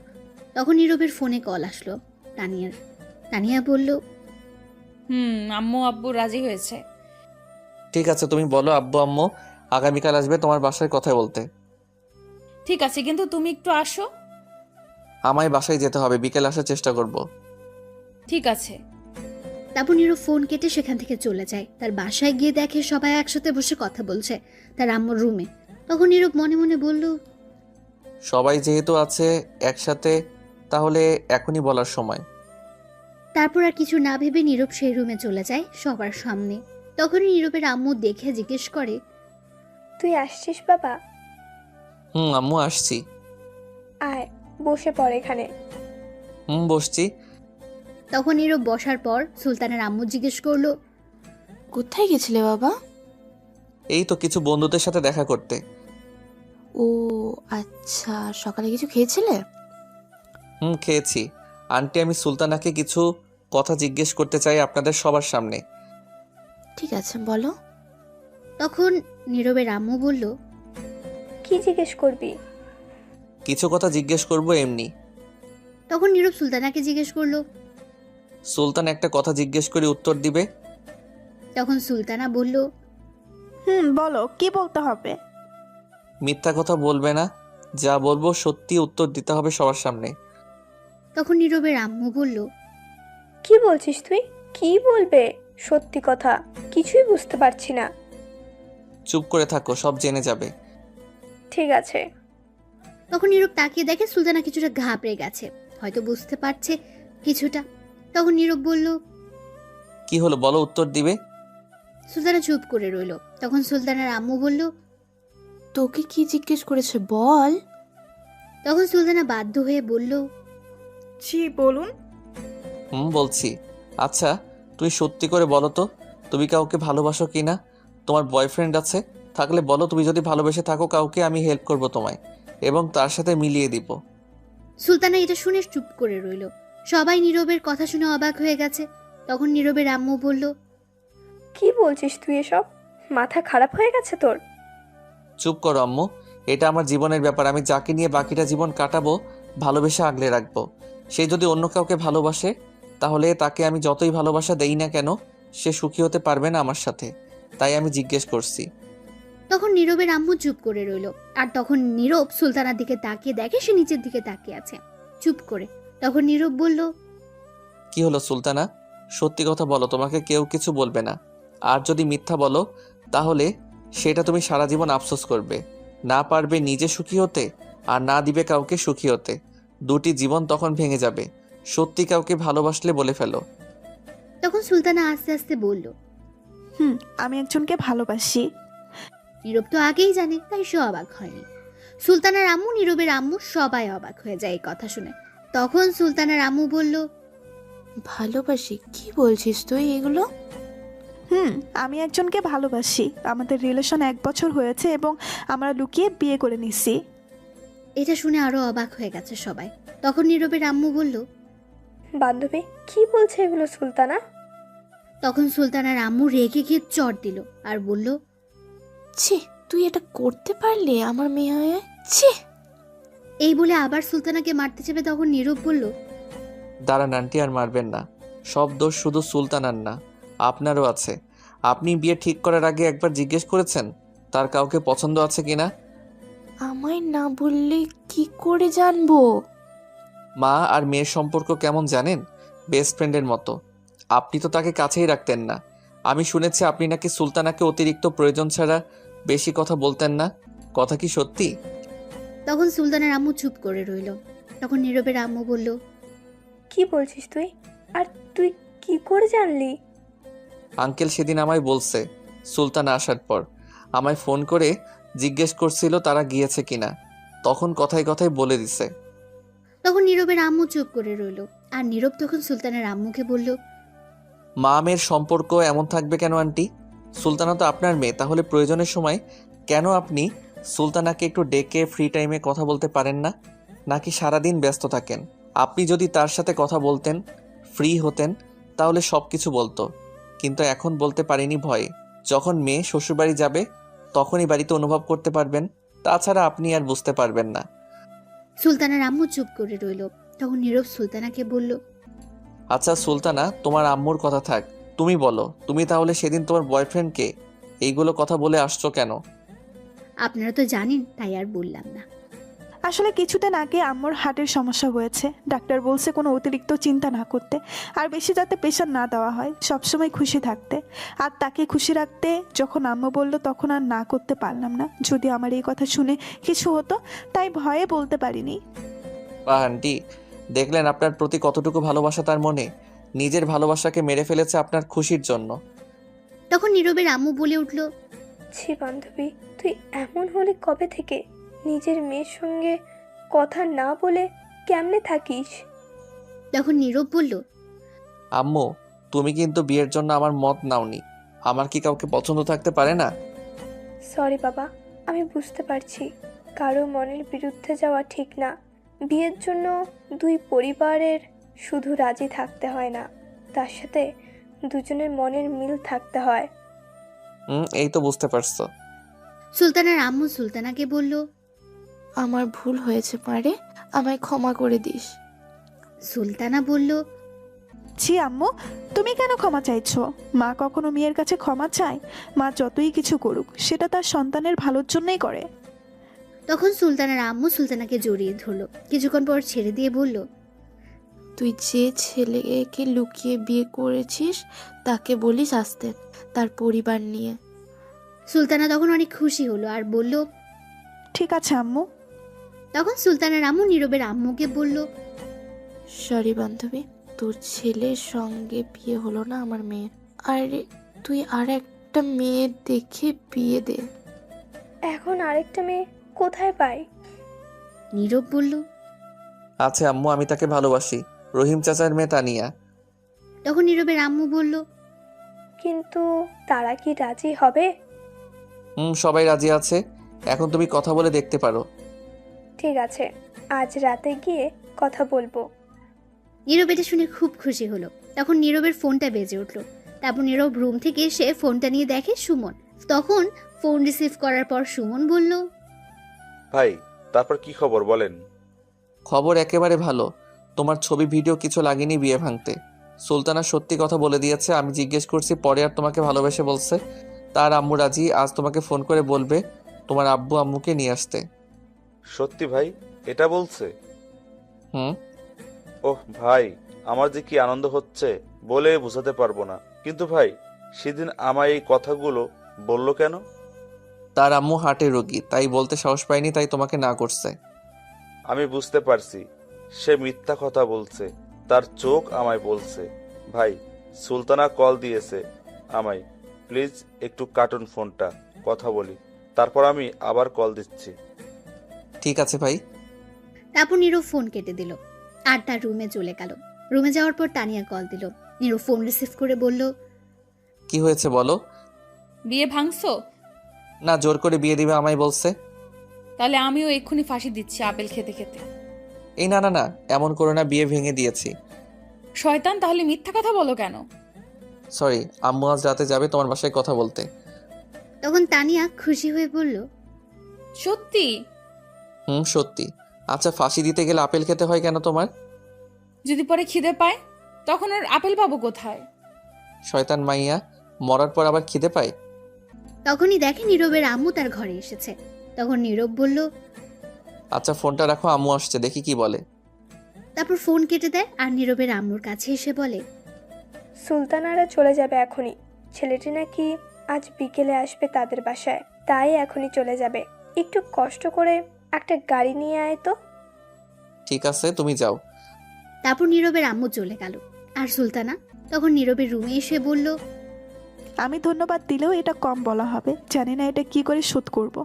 তখন নীরবের ফোনে কল আসলো তানিয়ার। তানিয়া বলল, আম্মু আব্বু রাজি হয়েছে। ঠিক আছে, তুমি বলো আব্বু আম্মু আগামীকাল আসবে তোমার বাসায় কথা বলতে। ঠিক আছে, কিন্তু তুমি একটু আসো। আমায় বাসায় যেতে হবে, বিকেল আসার চেষ্টা করব। ঠিক আছে। তারপর নীরব ফোন কেটে সেখান থেকে চলে যায়। তার বাসায় গিয়ে দেখে সবাই একসাথে বসে কথা বলছে তার আম্মুর রুমে। তখন নীরব মনে মনে বলল, সবাই যেহেতু আছে একসাথে, তাহলে এখনই বলার সময়। তারপর আর কিছু না ভেবে নীরব সেই রুমে চলে যায় সবার সামনে। তখনই নীরবের আম্মু দেখে জিজ্ঞেস করে, তুই আসছিস বাবা? আম্মু আসছি। আয়, বসে পড় এখানে। বসছি। তখন নীরব বসার পর সুলতানের আম্মু জিজ্ঞেস করলো, কোথায় গেছিলে বাবা? এই তো কিছু বন্ধুদের সাথে দেখা করতে। ও আচ্ছা, সকালে কিছু খেয়েছিলে? খেয়েছি। আন্টি, আমি সুলতানাকে কিছু কথা জিজ্ঞেস করতে চাই আপনাদের সবার সামনে। ঠিক আছে, বলো। তখন নীরবের আম্মু বলল, কি জিজ্ঞেস করবি? কিছু কথা জিজ্ঞেস করব এমনি। তখন নীরব সুলতানাকে জিজ্ঞেস করলো। সুলতান একটা কথা জিজ্ঞেস করে উত্তর দিবে। তখন সুলতানা বলল, বলো, কি বলতে হবে? মিথ্যা কথা বলবে না, যা বলবো সত্যি উত্তর দিতে হবে সবার সামনে। তখন নীরবের আম্মু বলল, কি বলছিস তুই? কি বলবে? সত্যি কথা কিছুই বুঝতে পারছি না। চুপ করে থাকো, সব জেনে যাবে। ঠিক আছে। তখন নীরব তাকিয়ে দেখে সুলতানা কিছুটা ঘাবড়ে গেছে, হয়তো বুঝতে পারছে কিছুটা। তখন নীরব বলল, কি হলো বলো, উত্তর দিবে। সুলতানা চুপ করে রইল। তখন সুলতানার আম্মু বলল, তোকে কি জিজ্ঞেস করেছে বল। তখন সুলতানা বাধ্য হয়ে বলল, জি বলুন। বলছি। আচ্ছা, তুই সত্যি করে বলো তো, তুমি কাউকে ভালোবাসো কি না? তোমার বয়ফ্রেন্ড আছে? থাকলে বলো, তুমি যদি ভালোবেসে থাকো কাউকে, আমি হেল্প করব তোমায় এবং তার সাথে মিলিয়ে দিব। সুলতানা এটা শুনে চুপ করে রইল। সবাই নীরবের কথা শুনে অবাক হয়ে গেছে। তখন নীরবের আম্মু বলল, কি বলছিস তুই এসব? মাথা খারাপ হয়ে গেছে তোর? চুপ করো আম্মু, এটা আমার জীবনের ব্যাপার। আমি যাকে নিয়ে বাকিটা জীবন কাটাবো ভালোবেসে আগলে রাখবো। সে যদি অন্য কাউকে ভালোবাসে, তাহলে তাকে আমি যতই ভালোবাসা দেই না কেন, সে সুখী হতে পারবে না আমার সাথে। তাই আমি জিজ্ঞেস করছি। তখন নীরবের আম্মু চুপ করে রইল। আর তখন নীরব সুলতানার দিকে তাকিয়ে দেখে সে নিচের দিকে তাকিয়ে আছে চুপ করে। তখন নীরব বলল, কি হলো সুলতানা, সত্যি কথা বলো, তোমাকে কেউ কিছু বলবে না। আর যদি মিথ্যা বলো, তাহলে সেটা তুমি সারা জীবন আফসোস করবে। না পারবে নিজে সুখী হতে, আর না দিবে কাউকে সুখী হতে। দুটি জীবন তখন ভেঙে যাবে। সত্যি কাউকে ভালোবাসলে বলে ফেলো। তখন সুলতানা আস্তে আস্তে বলল, আমি একজনকে ভালোবাসি। নীরব তো আগেই জানে, তাই সে অবাক হয়নি। সুলতানার আম্মু, নীরবের আম্মু সবাই অবাক হয়ে যায় এই কথা শুনে। তখন সুলতানার আম্মু বলল, ভালোবাসি? কি বলছিস তুই এগুলো? আমি একজনকে ভালোবাসি। আমাদের রিলেশন 1 বছর হয়েছে এবং আমরা লুকিয়ে বিয়ে করে নিছি। এটা শুনে আরো অবাক হয়ে গেছে সবাই। তখন নীরবের আম্মু বলল, বান্ধবী কি বলছে এগুলো সুলতানা? তখন সুলতানার আম্মু রেগে গিয়ে চড় দিল আর বলল, ছি, তুই এটা করতে পারলি আমার মেয়ে হয়ে? ছি। এই বলে আবার সুলতানাকে মারতে যাবে। তখন নীরব বলল, দাঁড়ান আন্টি, আর মারবেন না। সব দোষ শুধু সুলতানার না, আপনারও আছে। আপনি বিয়ে ঠিক করার আগে একবার জিজ্ঞেস করেছেন তার কাউকে পছন্দ আছে কিনা? আমায় না বললে কি করে জানবো? মা আর মেয়ের সম্পর্ক কেমন জানেন? বেস্ট ফ্রেন্ডের মতো। আপনি তো তাকে কাছেই রাখতেন না। আমি শুনেছি আপনি নাকি সুলতানাকে অতিরিক্ত প্রয়োজন ছাড়া বেশি কথা বলতেন না। কথা কি সত্যি? তখন সুলতানার আম্মু চুপ করে রইল। তখন নীরবের আম্মু বলল, কি বলছিস তুই? আর তুই কি করে জানলি? আঙ্কেল সেদিন আমায় বলছে, সুলতানা আসার পর আমায় ফোন করে জিজ্ঞেস করছিল তারা গিয়েছে কিনা। তখন কথায় কথায় বলে দিছে। তখন নীরবের আম্মু চুপ করে রইল। আর নীরব তখন সুলতানের আম্মুকে বলল, মা মেয়ের সম্পর্ক এমন থাকবে কেন আন্টি? সুলতানা তো আপনার মেয়ে, তাহলে প্রয়োজনের সময় কেন আপনি সুলতানাকে একটু ডেকে ফ্রি টাইমে কথা বলতে পারেন না? নাকি সারাদিন ব্যস্ত থাকেন? আপনি যদি তার সাথে কথা বলতেন, ফ্রি হতেন, তাহলে সব কিছু বলতো। কিন্তু এখন বলতে পারিনি ভয়ে। যখন মেয়ে শ্বশুরবাড়ি যাবে তখনই বাড়িতে অনুভব করতে পারবেন, তাছাড়া আপনি আর বুঝতে পারবেন না। সুলতানার আম্মু চুপ করে রইল। তখন নীরব সুলতানাকে বলল, আচ্ছা সুলতানা, তোমার আম্মুর কথা থাক, তুমি বলো, তুমি তাহলে সেদিন তোমার বয়ফ্রেন্ডকে এইগুলো কথা বলে আসছো কেন? আপনারা তো জানেন, তাই আর বললাম না। আসলে কিছুদিন আগে আম্মুর হার্টের সমস্যা হয়েছে। ডাক্তার বলছে কোনো অতিরিক্ত চিন্তা না করতে, আর বেশি যাতে প্রেশার না দেওয়া হয়, সবসময় খুশি থাকতে। আর তাকে খুশি রাখতে যখন আম্মু বলল তখন আর না করতে পারলাম না। যদি আমার এই কথা শুনে কিছু হতো, তাই ভয়ে বলতে পারিনি। বাহ আন্টি, দেখলেন আপনার প্রতি কতটুকু ভালোবাসা তার মনে। নিজের ভালোবাসাকে মেরে ফেলেছে আপনার খুশির জন্য। তখন নীরবের আম্মু বলে উঠল, ছি বান্ধবী, তুই এমন হলি কবে থেকে? নিজের মেয়ের সঙ্গে কথা না বলে কেমনে থাকিস? তখন নীরব বলল, আম্মু, তুমি কিন্তু বিয়ের জন্য আমার মত নাওনি। আমার কি কাউকে পছন্দ থাকতে পারে না? সরি বাবা, আমি বুঝতে পারছি কারো মনের বিরুদ্ধে যাওয়া ঠিক না। বিয়ের জন্য দুই পরিবারের শুধু রাজি থাকতে হয় না, তার সাথে দুজনের মনের মিল থাকতে হয়। এই তো বুঝতে পারছো। সুলতানার আম্মু সুলতানাকে বলল, আমার ভুল হয়েছে মারে, আমায় ক্ষমা করে দিস। সুলতানা বলল, ছি আম্মু, তুমি কেন ক্ষমা চাইছো? মা কখনো মেয়ের কাছে ক্ষমা চায়? মা যতই কিছু করুক সেটা তার সন্তানের ভালোর জন্যই করে। তখন সুলতানার আম্মু সুলতানাকে জড়িয়ে ধরলো, কিছুক্ষণ পর ছেড়ে দিয়ে বলল, তুই যে ছেলেকে লুকিয়ে বিয়ে করেছিস তাকে বলিস আসতে, তার পরিবার নিয়ে। সুলতানা তখন অনেক খুশি হলো আর বলল, ঠিক আছে আম্মু। তখন সুলতানার আম্মু নীরবের আম্মুকে বলল, সরি বান্ধবী, তোর ছেলের সঙ্গে বিয়ে হলো না আমার মেয়ে। আর তুই আর একটা মেয়ে দেখে বিয়ে দে। এখন আরেকটা মেয়ে কোথায় পাই? নীরব বলল। আচ্ছা আম্মু, আমি তাকে ভালোবাসি, রহিম চাচার মেয়ে তানিয়া। তখন নীরবের আম্মু বলল, কিন্তু তারা কি রাজি হবে? সবাই রাজি আছে, এখন তুমি কথা বলে দেখতে পারো। ঠিক আছে, আজ রাতে গিয়ে কথা বলবো। নীরব এটা শুনে খুব খুশি হলো। তখন নীরবের ফোনটা বেজে উঠলো। তারপর নীরব রুম থেকে এসে ফোনটা নিয়ে দেখে সুমন। তখন ফোন রিসিভ করার পর সুমন বলল, ভাই, তারপর কি খবর বলেন? খবর একেবারে ভালো। তোমার ছবি ভিডিও কিছু লাগেনি বিয়ে ভাঙতে। সুলতানা সত্যি কথা বলে দিয়েছে। আমি জিজ্ঞেস করছি পরে আর তোমাকে ভালোবেসে বলছে। তার আম্মু রাজি, আজ তোমাকে ফোন করে বলবে তোমার আব্বু আম্মুকে নিয়ে আসতে। সত্যি ভাই, এটা বলছে? হুম। ওহ ভাই, আমার যে কি আনন্দ হচ্ছে বলে বোঝাতে পারবো না। কিন্তু ভাই, সেদিন আমায় এই কথাগুলো বললো কেন? তার আম্মু হার্টের রোগী, তাই বলতে সাহস পায়নি, তাই তোমাকে না করছে। আমি বুঝতে পারছি সে মিথ্যা কথা বলছে, তার চোখ আমায় বলছে। ভাই, সুলতানা কল দিয়েছে আমায়, প্লিজ একটু কাটুন ফোনটা, কথা বলি, তারপর আমি আবার কল দিচ্ছি। ঠিক আছে ভাই। তারপর নীরব ফোন কেটে দিল আর তার রুমে চলে গেল। রুমে যাওয়ার পর তানিয়া কল দিল। নীরব ফোন রিসিভ করে বলল, কি হয়েছে বলো? বিয়ে ভাঙছো? না, জোর করে বিয়ে দিবে আমায় বলছে। তাহলে আমিও এক্ষুনি ফাঁসি দিচ্ছি আপেল খেতে খেতে। এই না না না, এমন করে না, বিয়ে ভেঙে দিয়েছি। শয়তান, তাহলে মিথ্যা কথা বলো কেন? সরি, আম্মু আজ রাতে যাবে তোমার বাসায় কথা বলতে। তখন তানিয়া খুশি হয়ে বলল, সত্যি? সত্যি। আচ্ছা, ফাঁসি দিতে গেলে আপেল খেতে হয় কেন তোমার? যদি পরে খিদে পায় তখন আর আপেল পাবো কোথায়? শয়তান মাইয়া, মরার পর আবার খিদে পায়? তখনই দেখে নীরবের আম্মু তার ঘরে এসেছে। তখন নীরব বলল, আচ্ছা ফোনটা রাখো, আম্মু আসছে, দেখি কি বলে। তারপর ফোন কেটে দেয় আর নীরবের আম্মুর কাছে এসে বলে, সুলতানারা চলে যাবে এখনই। ছেলেটি নাকি আজ বিকেলে আসবে তাদের বাসায়, তাই এখনই চলে যাবে। একটু কষ্ট করে একটা গাড়ি নিয়ে আয় তো। ঠিক আছে, তুমি যাও। তারপর নীরবের আম্মু চলে গেল। আর সুলতানা তখন নীরবের রুমে এসে বলল, আমি ধন্যবাদ দিলেও এটা কম বলা হবে। জানি না এটা কি করে শোধ করব।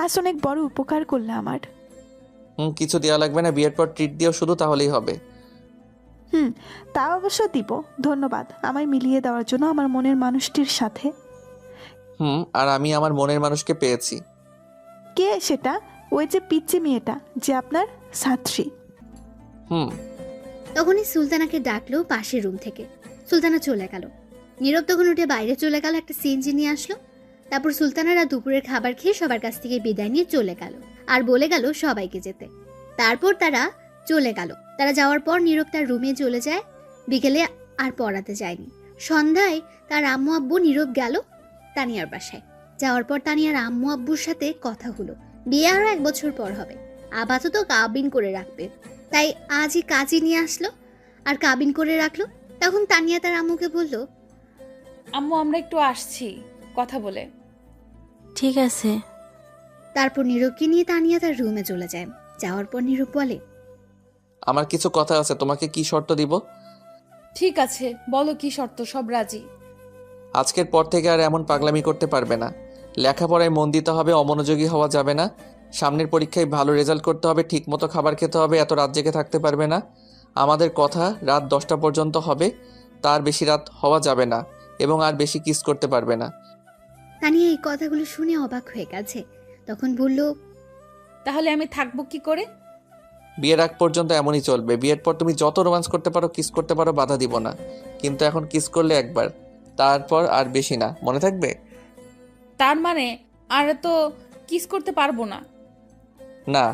আজ অনেক বড় উপকার করলে আমার। কিছু দেওয়া লাগবে না, বিয়ের পর ট্রিট দিও শুধু, তাহলেই হবে। তা অবশ্য দিব। ধন্যবাদ আমায় মিলিয়ে দেওয়ার জন্য আমার মনের মানুষটির সাথে। আর আমি আমার মনের মানুষকে পেয়েছি। কে সেটা? ওই যে পিচ্চি মেয়েটা, যে আপনার ছাত্রী। তখনই সুলতানাকে ডাকলো পাশের রুম থেকে। সুলতানা চলে গেল। নীরব তখন উঠে বাইরে চলে গেল, একটা সিএনজি নিয়ে আসলো। তারপর সুলতানারা দুপুরের খাবার খেয়ে সবার কাছ থেকে বিদায় নিয়ে চলে গেল আর বলে গেল সবাইকে যেতে। তারপর তারা চলে গেল। তারা যাওয়ার পর নীরব তার রুমে চলে যায়। বিকেলে আর পড়াতে যায়নি। সন্ধ্যায় তার আম্মু আব্বু নীরব গেল তানিয়ার বাসায়। যাওয়ার পর তানিয়ার আম্মু আব্বুর সাথে কথা হলো। বিয়ে আরো 1 বছর পর হবে, আপাতত কাবিন করে রাখবে, তাই আজই কাজী নিয়ে আসলো আর কাবিন করে রাখলো। তখন তানিয়া তার আম্মুকে বলল, আম্মু আমরা একটু আসছি কথা বলে। ঠিক আছে। তারপর নীরবকে নিয়ে তানিয়া তার রুমে চলে যায়। যাওয়ার পর নীরব বলে, আমার কিছু কথা আছে, তোমাকে কি শর্ত দিব? ঠিক আছে, বলো কি শর্ত, সব রাজি। আজকের পর থেকে আর এমন পাগলামি করতে পারবে না। লেখাপড়ায় মন দিতে হবে, অমনোযোগী হওয়া যাবে না। সামনের পরীক্ষায় ভালো রেজাল্ট করতে হবে, ঠিকমতো খাবার খেতে হবে, এত রাত জেগে থাকতে পারবে না। আমাদের কথা রাত 10টা পর্যন্ত হবে, তার বেশি রাত হওয়া যাবে না, এবং আর বেশি কিস করতে পারবে না। তানিয়া এই কথাগুলো শুনে অবাক হয়ে গেছে। তখন বলল, তাহলে আমি থাকবো কি করে? বিয়ের আগ পর্যন্ত এমনই চলবে। বিয়ের পর তুমি যত রোম্যান্স করতে পারো, কিস করতে পারো, বাধা দিব না। কিন্তু এখন কিস করলে একবার, তারপর আর বেশি না, মনে থাকবে? তার মানে আর তো কিস করতে পারবো না? না।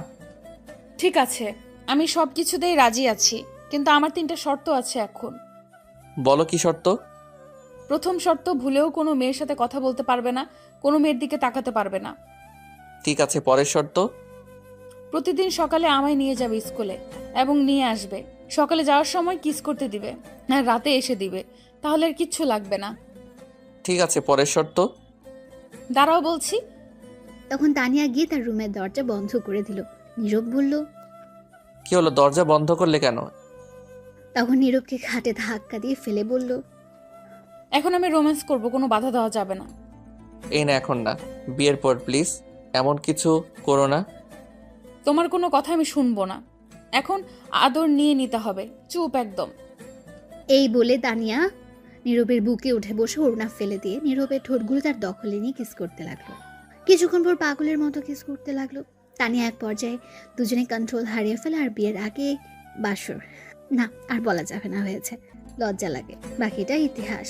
ঠিক আছে, আমি সব কিছুতেই রাজি আছি, কিন্তু আমার 3টা শর্ত আছে এখন। বলো কি শর্ত? প্রথম শর্ত, ভুলেও কোনো মেয়ের সাথে কথা বলতে পারবে না, কোনো মেয়ের দিকে তাকাতে পারবে না। ঠিক আছে, পরের শর্ত? প্রতিদিন সকালে আমায় নিয়ে যাবে স্কুলে এবং নিয়ে আসবে। সকালে যাওয়ার সময় কিস করতে দিবে, আর রাতে এসে দিবে, তাহলে আর কিচ্ছু লাগবে না। ঠিক আছে, পরের শর্ত? দাঁড়াও বলছি। তখন তানিয়া গিয়ে তার রুমের দরজা বন্ধ করে দিল। নীরব বলল, কি হলো, দরজা বন্ধ করলে কেন? তখন নীরবকে খাটে ধাক্কা দিয়ে ফেলে বলল, এখন আমি রোম্যান্স করব, কোনো বাধা দেওয়া যাবে না। এই না, এখন না, বিয়ের পর প্লিজ এমন কিছু করো না। তোমার কোনো কথা আমি শুনবো না। এখন আদর নিয়ে নিতে হবে, চুপ একদম। এই বলে তানিয়া নীরবের বুকে উঠে বসে ওড়না ফেলে দিয়ে নীরবের ঠোঁটগুলো তার দখলে নিয়ে কিস করতে লাগলো। কিছুক্ষণ পর পাগলের মতো কিস করতে লাগলো। তানিয়া এক পর্যায়ে দুজনে কন্ট্রোল হারিয়ে ফেলে। আর বিয়ের আগে বাসর না, আর বলা যাবে না, হয়েছে, লজ্জা লাগে, বাকিটা ইতিহাস।